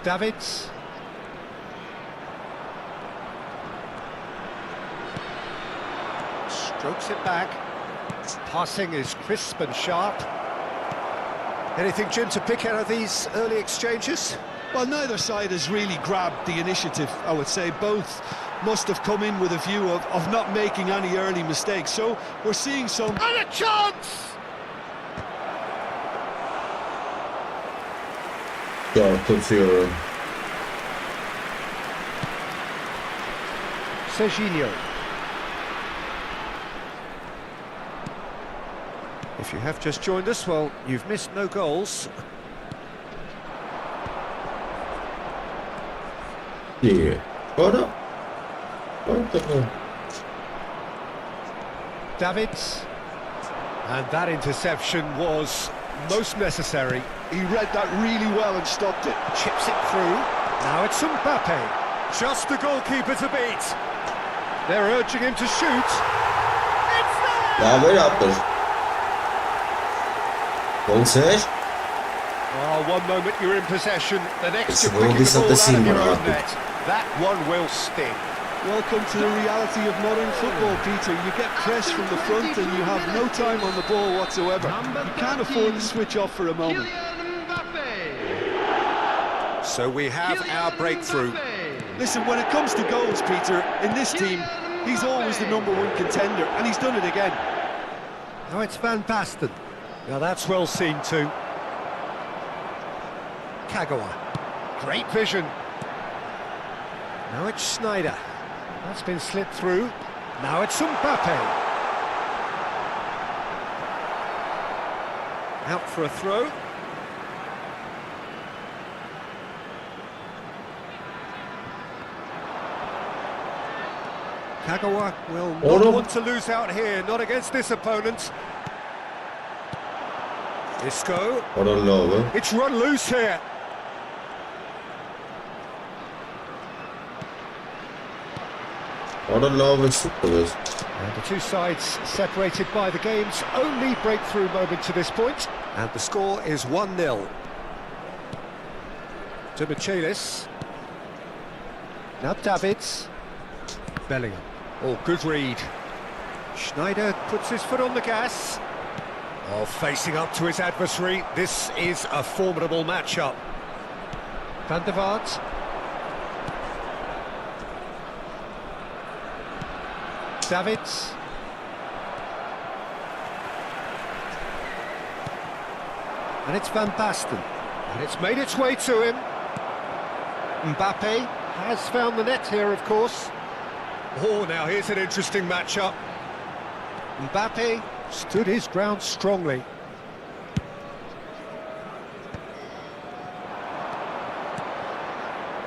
Davids. Strokes it back. Passing is crisp and sharp. Anything, Jim, to pick out of these early exchanges? Well, neither side has really grabbed the initiative, I would say. Both must have come in with a view of not making any early mistakes. So we're seeing some... And a chance! Serginho. If you have just joined us, well, you've missed no goals. Yeah. What up? Davids. And that interception was most necessary. He read that really well and stopped it. Chips it through. Now it's Mbappe. Just the goalkeeper to beat. They're urging him to shoot. It's there! Ja, weer appels. Concert? Oh, one moment you're in possession, the next you're gewoon picking the ball iets out dat of te your zien, own maar- net. That one will sting. Welcome to the reality of modern football, Peter. You get pressed from the front and you have no time on the ball whatsoever. You can't afford to switch off for a moment. So we have our breakthrough. Listen, when it comes to goals, Peter, in this team, He's always the #1 contender, and he's done it again. Now it's Van Basten. Now that's well seen too. Kagawa. Great vision. Now it's Schneider. That's been slipped through. Now it's Mbappe. Out for a throw. Kagawa will not want to lose out here, not against this opponent. Isco. It's run loose here. And the two sides separated by the game's only breakthrough moment to this point. And the score is 1-0. To Michelis. Now Davids. Bellingham. Oh, good read. Schneider puts his foot on the gas. Oh, facing up to his adversary. This is a formidable matchup. Van der Vaart. Davids. And it's Van Basten. And it's made its way to him. Mbappe has found the net here, of course. Oh, now here's an interesting matchup. Mbappe stood his ground strongly.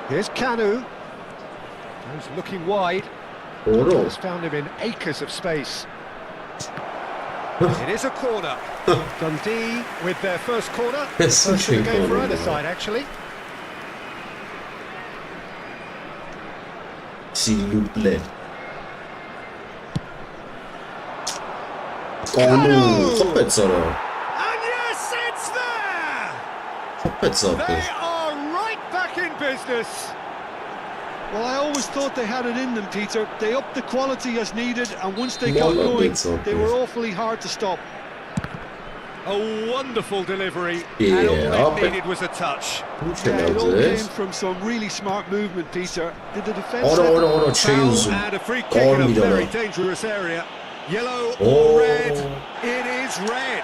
Here's Kanu. He's looking wide. Has found him in acres of space. It is a corner. Dundee with their first corner. First of the game for either side, actually. S'il vous plaît. Oh no! Kopec zaraz. And yes, it's there! Kopec zaraz. They are right back in business. Well, I always thought they had it in them, Peter. They upped the quality as needed, and once they got going, they were awfully hard to stop. A wonderful delivery, and all they needed was a touch. Yeah, it all came from some really smart movement, Peter. Did the defence foul and a free kick in a very dangerous area. Yellow or red? It is red.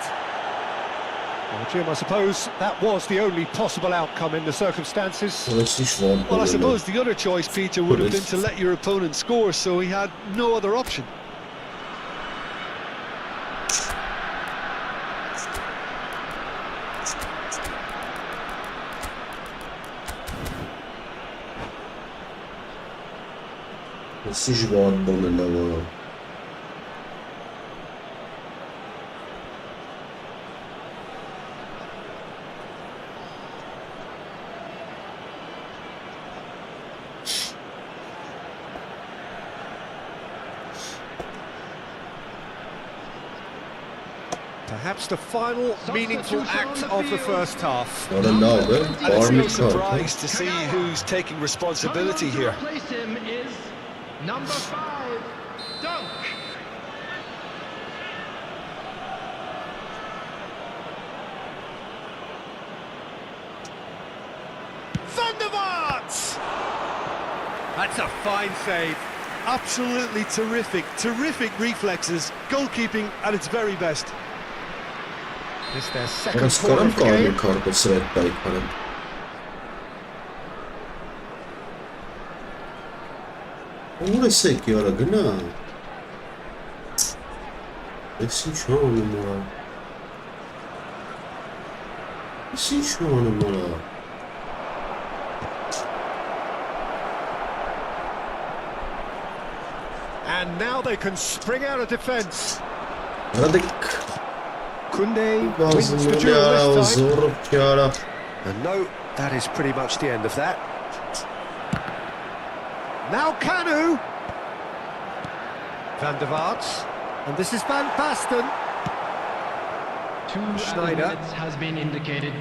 Well, Jim, I suppose that was the only possible outcome in the circumstances. Well, I suppose the other choice, Peter, would have been to let your opponent score, so he had no other option. Si je vois un bon là-bas. Perhaps the final meaningful act of the first half. What a love, eh? And it's no surprise to see who's taking responsibility here. Replace him is number 5, Dunk. Van der Vaart! That's a fine save. Absolutely terrific, terrific reflexes, goalkeeping at its very best. This their second corner of the game. Uğraşsa ki ara gına. Esin şu an numara. Esin şu an numara. And now they can spring out of defence. Aradık. Kunde wins the duel this time. Zor kâra. And no, that is pretty much the end of that. Now Kanu. Van der Vaart. And this is Van Basten. Schneider has been indicated.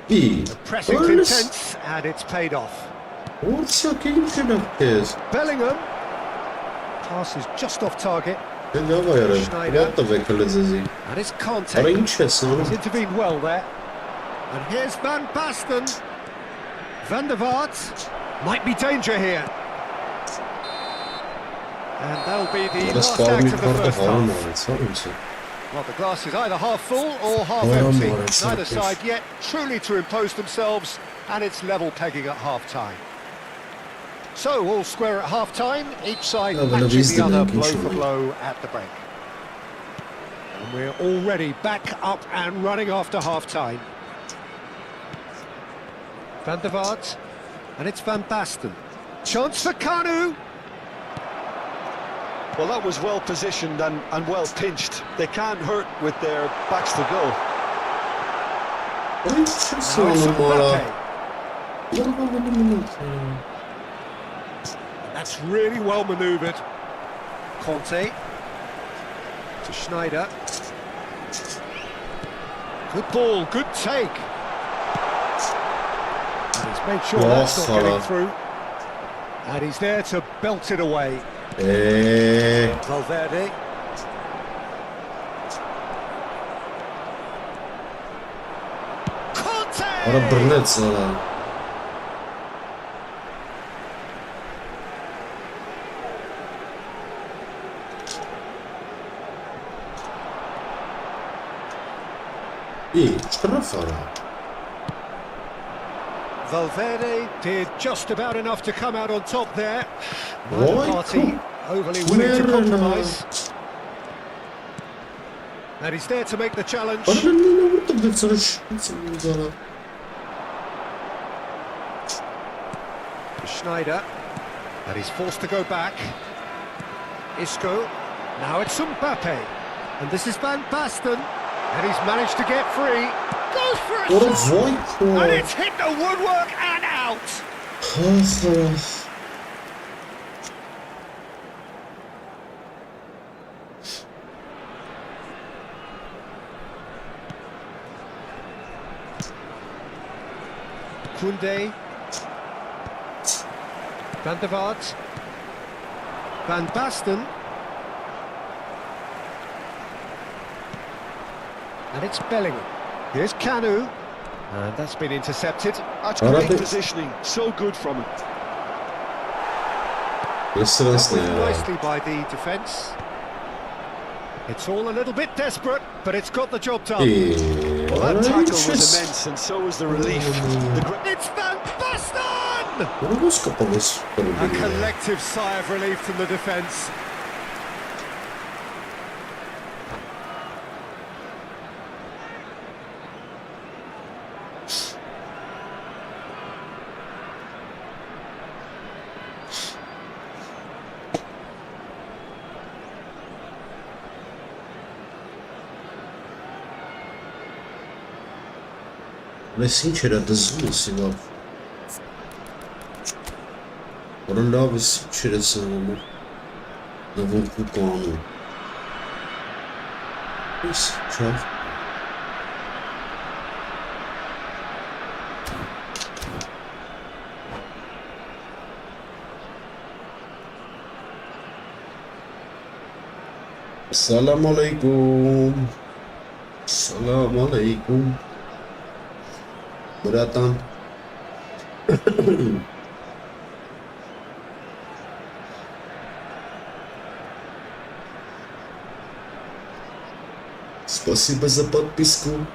İyi. Pressing intense, and it's paid off. What's your game this? Bellingham. Pass is just off target. Schneider. What the vehicle is he? And it's contact. He's intervened well there. And here's Van Basten. Van der Vaart. Might be danger here. And that'll be the Դա last act սպալմի of the կարտը first հարում half. արեց, հա ոնց է։ Well, the glass is either half full or half Well, empty. more it's Neither like side this. yet truly to impose themselves, and it's level pegging at half-time. So, all square at half-time, each side Yeah, well, matching it's the the other link, blow for usually. blow at the break. And we're already back up and running after half-time. Van der Vaart, and it's Van Basten. Chance for Kanu. Well, that was well positioned and well pinched. They can't hurt with their backs to goal. Ay, čo sa Now it's ono mala? Mbappe. That's really well manoeuvred. Conte to Schneider. Good ball, good take. And he's made sure that's not getting through. And he's there to belt it away. Valverde. Ora brnեց արա։ Շտրաֆ արա։ Valverde did just about enough to come out on top there. Why? Neither party overly willing to compromise. And he's there to make the challenge. Բարնինը որտեղ դեցրաշ արա։ Schneider, and he's forced to go back. Isco, now it's Mbappe, and this is Van Basten, and he's managed to get free. Goes for a Ora shot, ոյքո։ and it's hit the woodwork and out. Հախ։ Koundé, Van der Vaart, Van Basten, and it's Bellingham. Here's Kanu, and that's been intercepted. That's Well, great that- positioning. So good from him. Լսրասն Dealt with է։ nicely by the defence. It's all a little bit desperate, but it's got the job done. Well, that Արա tackle was ինչես։ immense, and so was the relief. The It's Van Basten! Ora ո՞ս կապալես։ A collective sigh of relief from the defence. Լես ինչ era դզում ես իվա։ Ora լավ ես ինչ era սանում։ Նվոն ու կանու։ Իս չավ։ Salam alaikum. Salam alaikum. Bratан. Спасибо за подписку.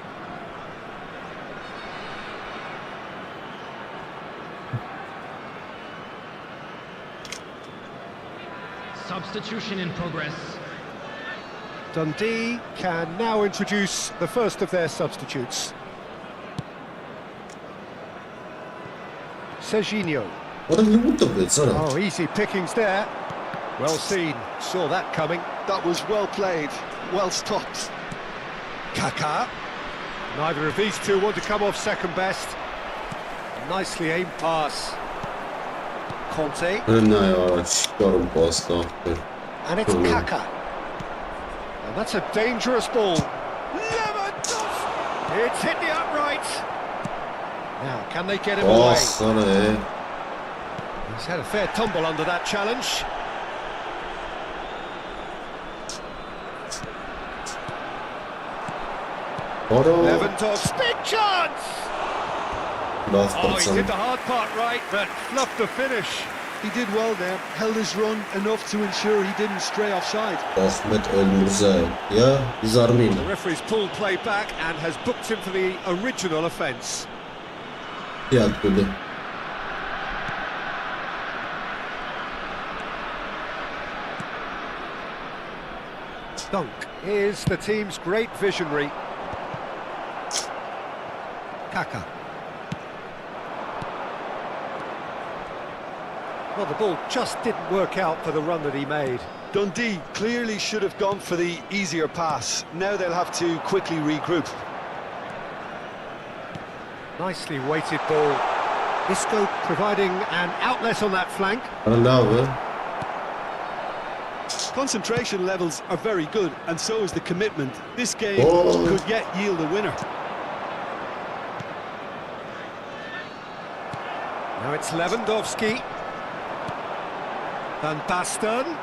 Substitution in progress. Dundee can now introduce the first of their substitutes. Serginho. Ora լուտը բեց արա։ Oh, easy pickings there. Well seen. Saw that coming. That was well played, well stopped. Kaká. Neither of these two want to come off second best. Nicely aimed pass. Conte. Նա առաջ կարում պաստա։ And it's Kaká. And that's a dangerous ball. Lewandowski! It's hit the upright. Now, can they get him away? Ախ, արա։ He's had a fair tumble under that challenge. Ora Lewandowski, big chance! լավ Oh, he բացան։ did the hard part right, but fluffed the finish. He did well there, held his run enough to ensure he didn't stray offside. Ahmet El-Murzay. Yeah, he's Armenian. The referee's pulled play back and has booked him for the original offence. Yeah, good. Dunk is the team's great visionary. Kaka. Well, the ball just didn't work out for the run that he made. Dundee clearly should have gone for the easier pass. Now they'll have to quickly regroup. Nicely weighted ball. Isco providing an outlet on that flank. Concentration levels are very good, and so is the commitment. This game could yet yield a winner. Now it's Lewandowski. Van Basten.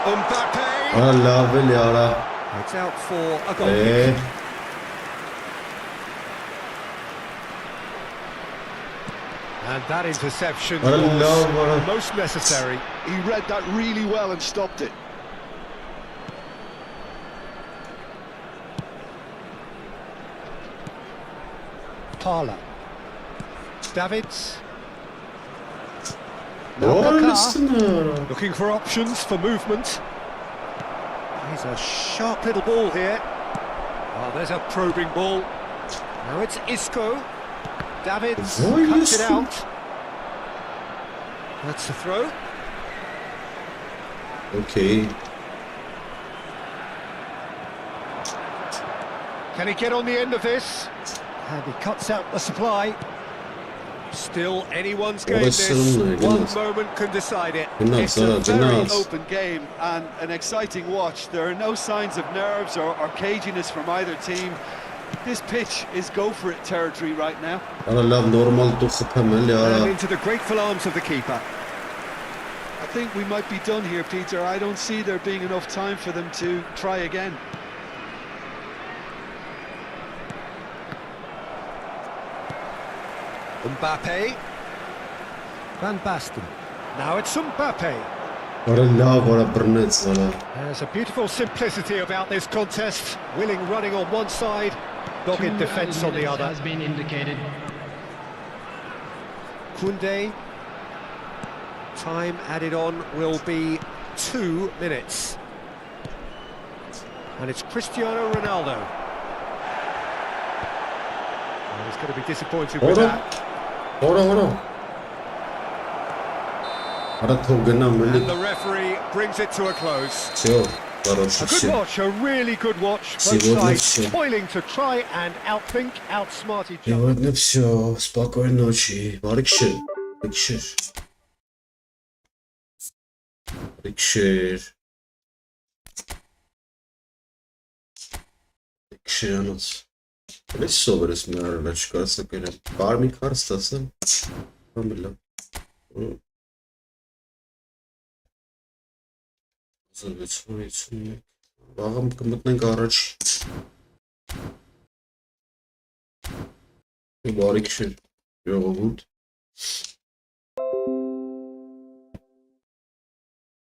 Mbappe. It's out for a goal kick. And that interception was most necessary. He read that really well and stopped it. Parla. Davids. Looking for options for movement. He's a sharp little ball here. Oh, there's a probing ball. Now it's Isco. Davids cuts it out. That's the throw. Okay. Can he get on the end of this? And he cuts out the supply. Still anyone's game this. One moment can decide it. It's a very open game and an exciting watch. There are no signs of nerves or caginess from either team. This pitch is go-for-it territory right now. And into the grateful arms of the keeper. I think we might be done here, Peter. I don't see there being enough time for them to try again. Mbappe. Van Basten. Now it's Mbappe. There's a beautiful simplicity about this contest. Willing running on one side, dogged defence on the other. Has been indicated. Koundé. Time added on will be 2 minutes. And it's Cristiano Ronaldo. Well, he's going to be disappointed with that. And the referee brings it to a close. A good watch, a really good watch. Both sides toiling to try and outthink, outsmart each other. Let's sober this mirror. Let's go. Let's get a farming car station. Վաղը կմտնենք առաջ։ Բարի քիշեր, ժողովուրդ։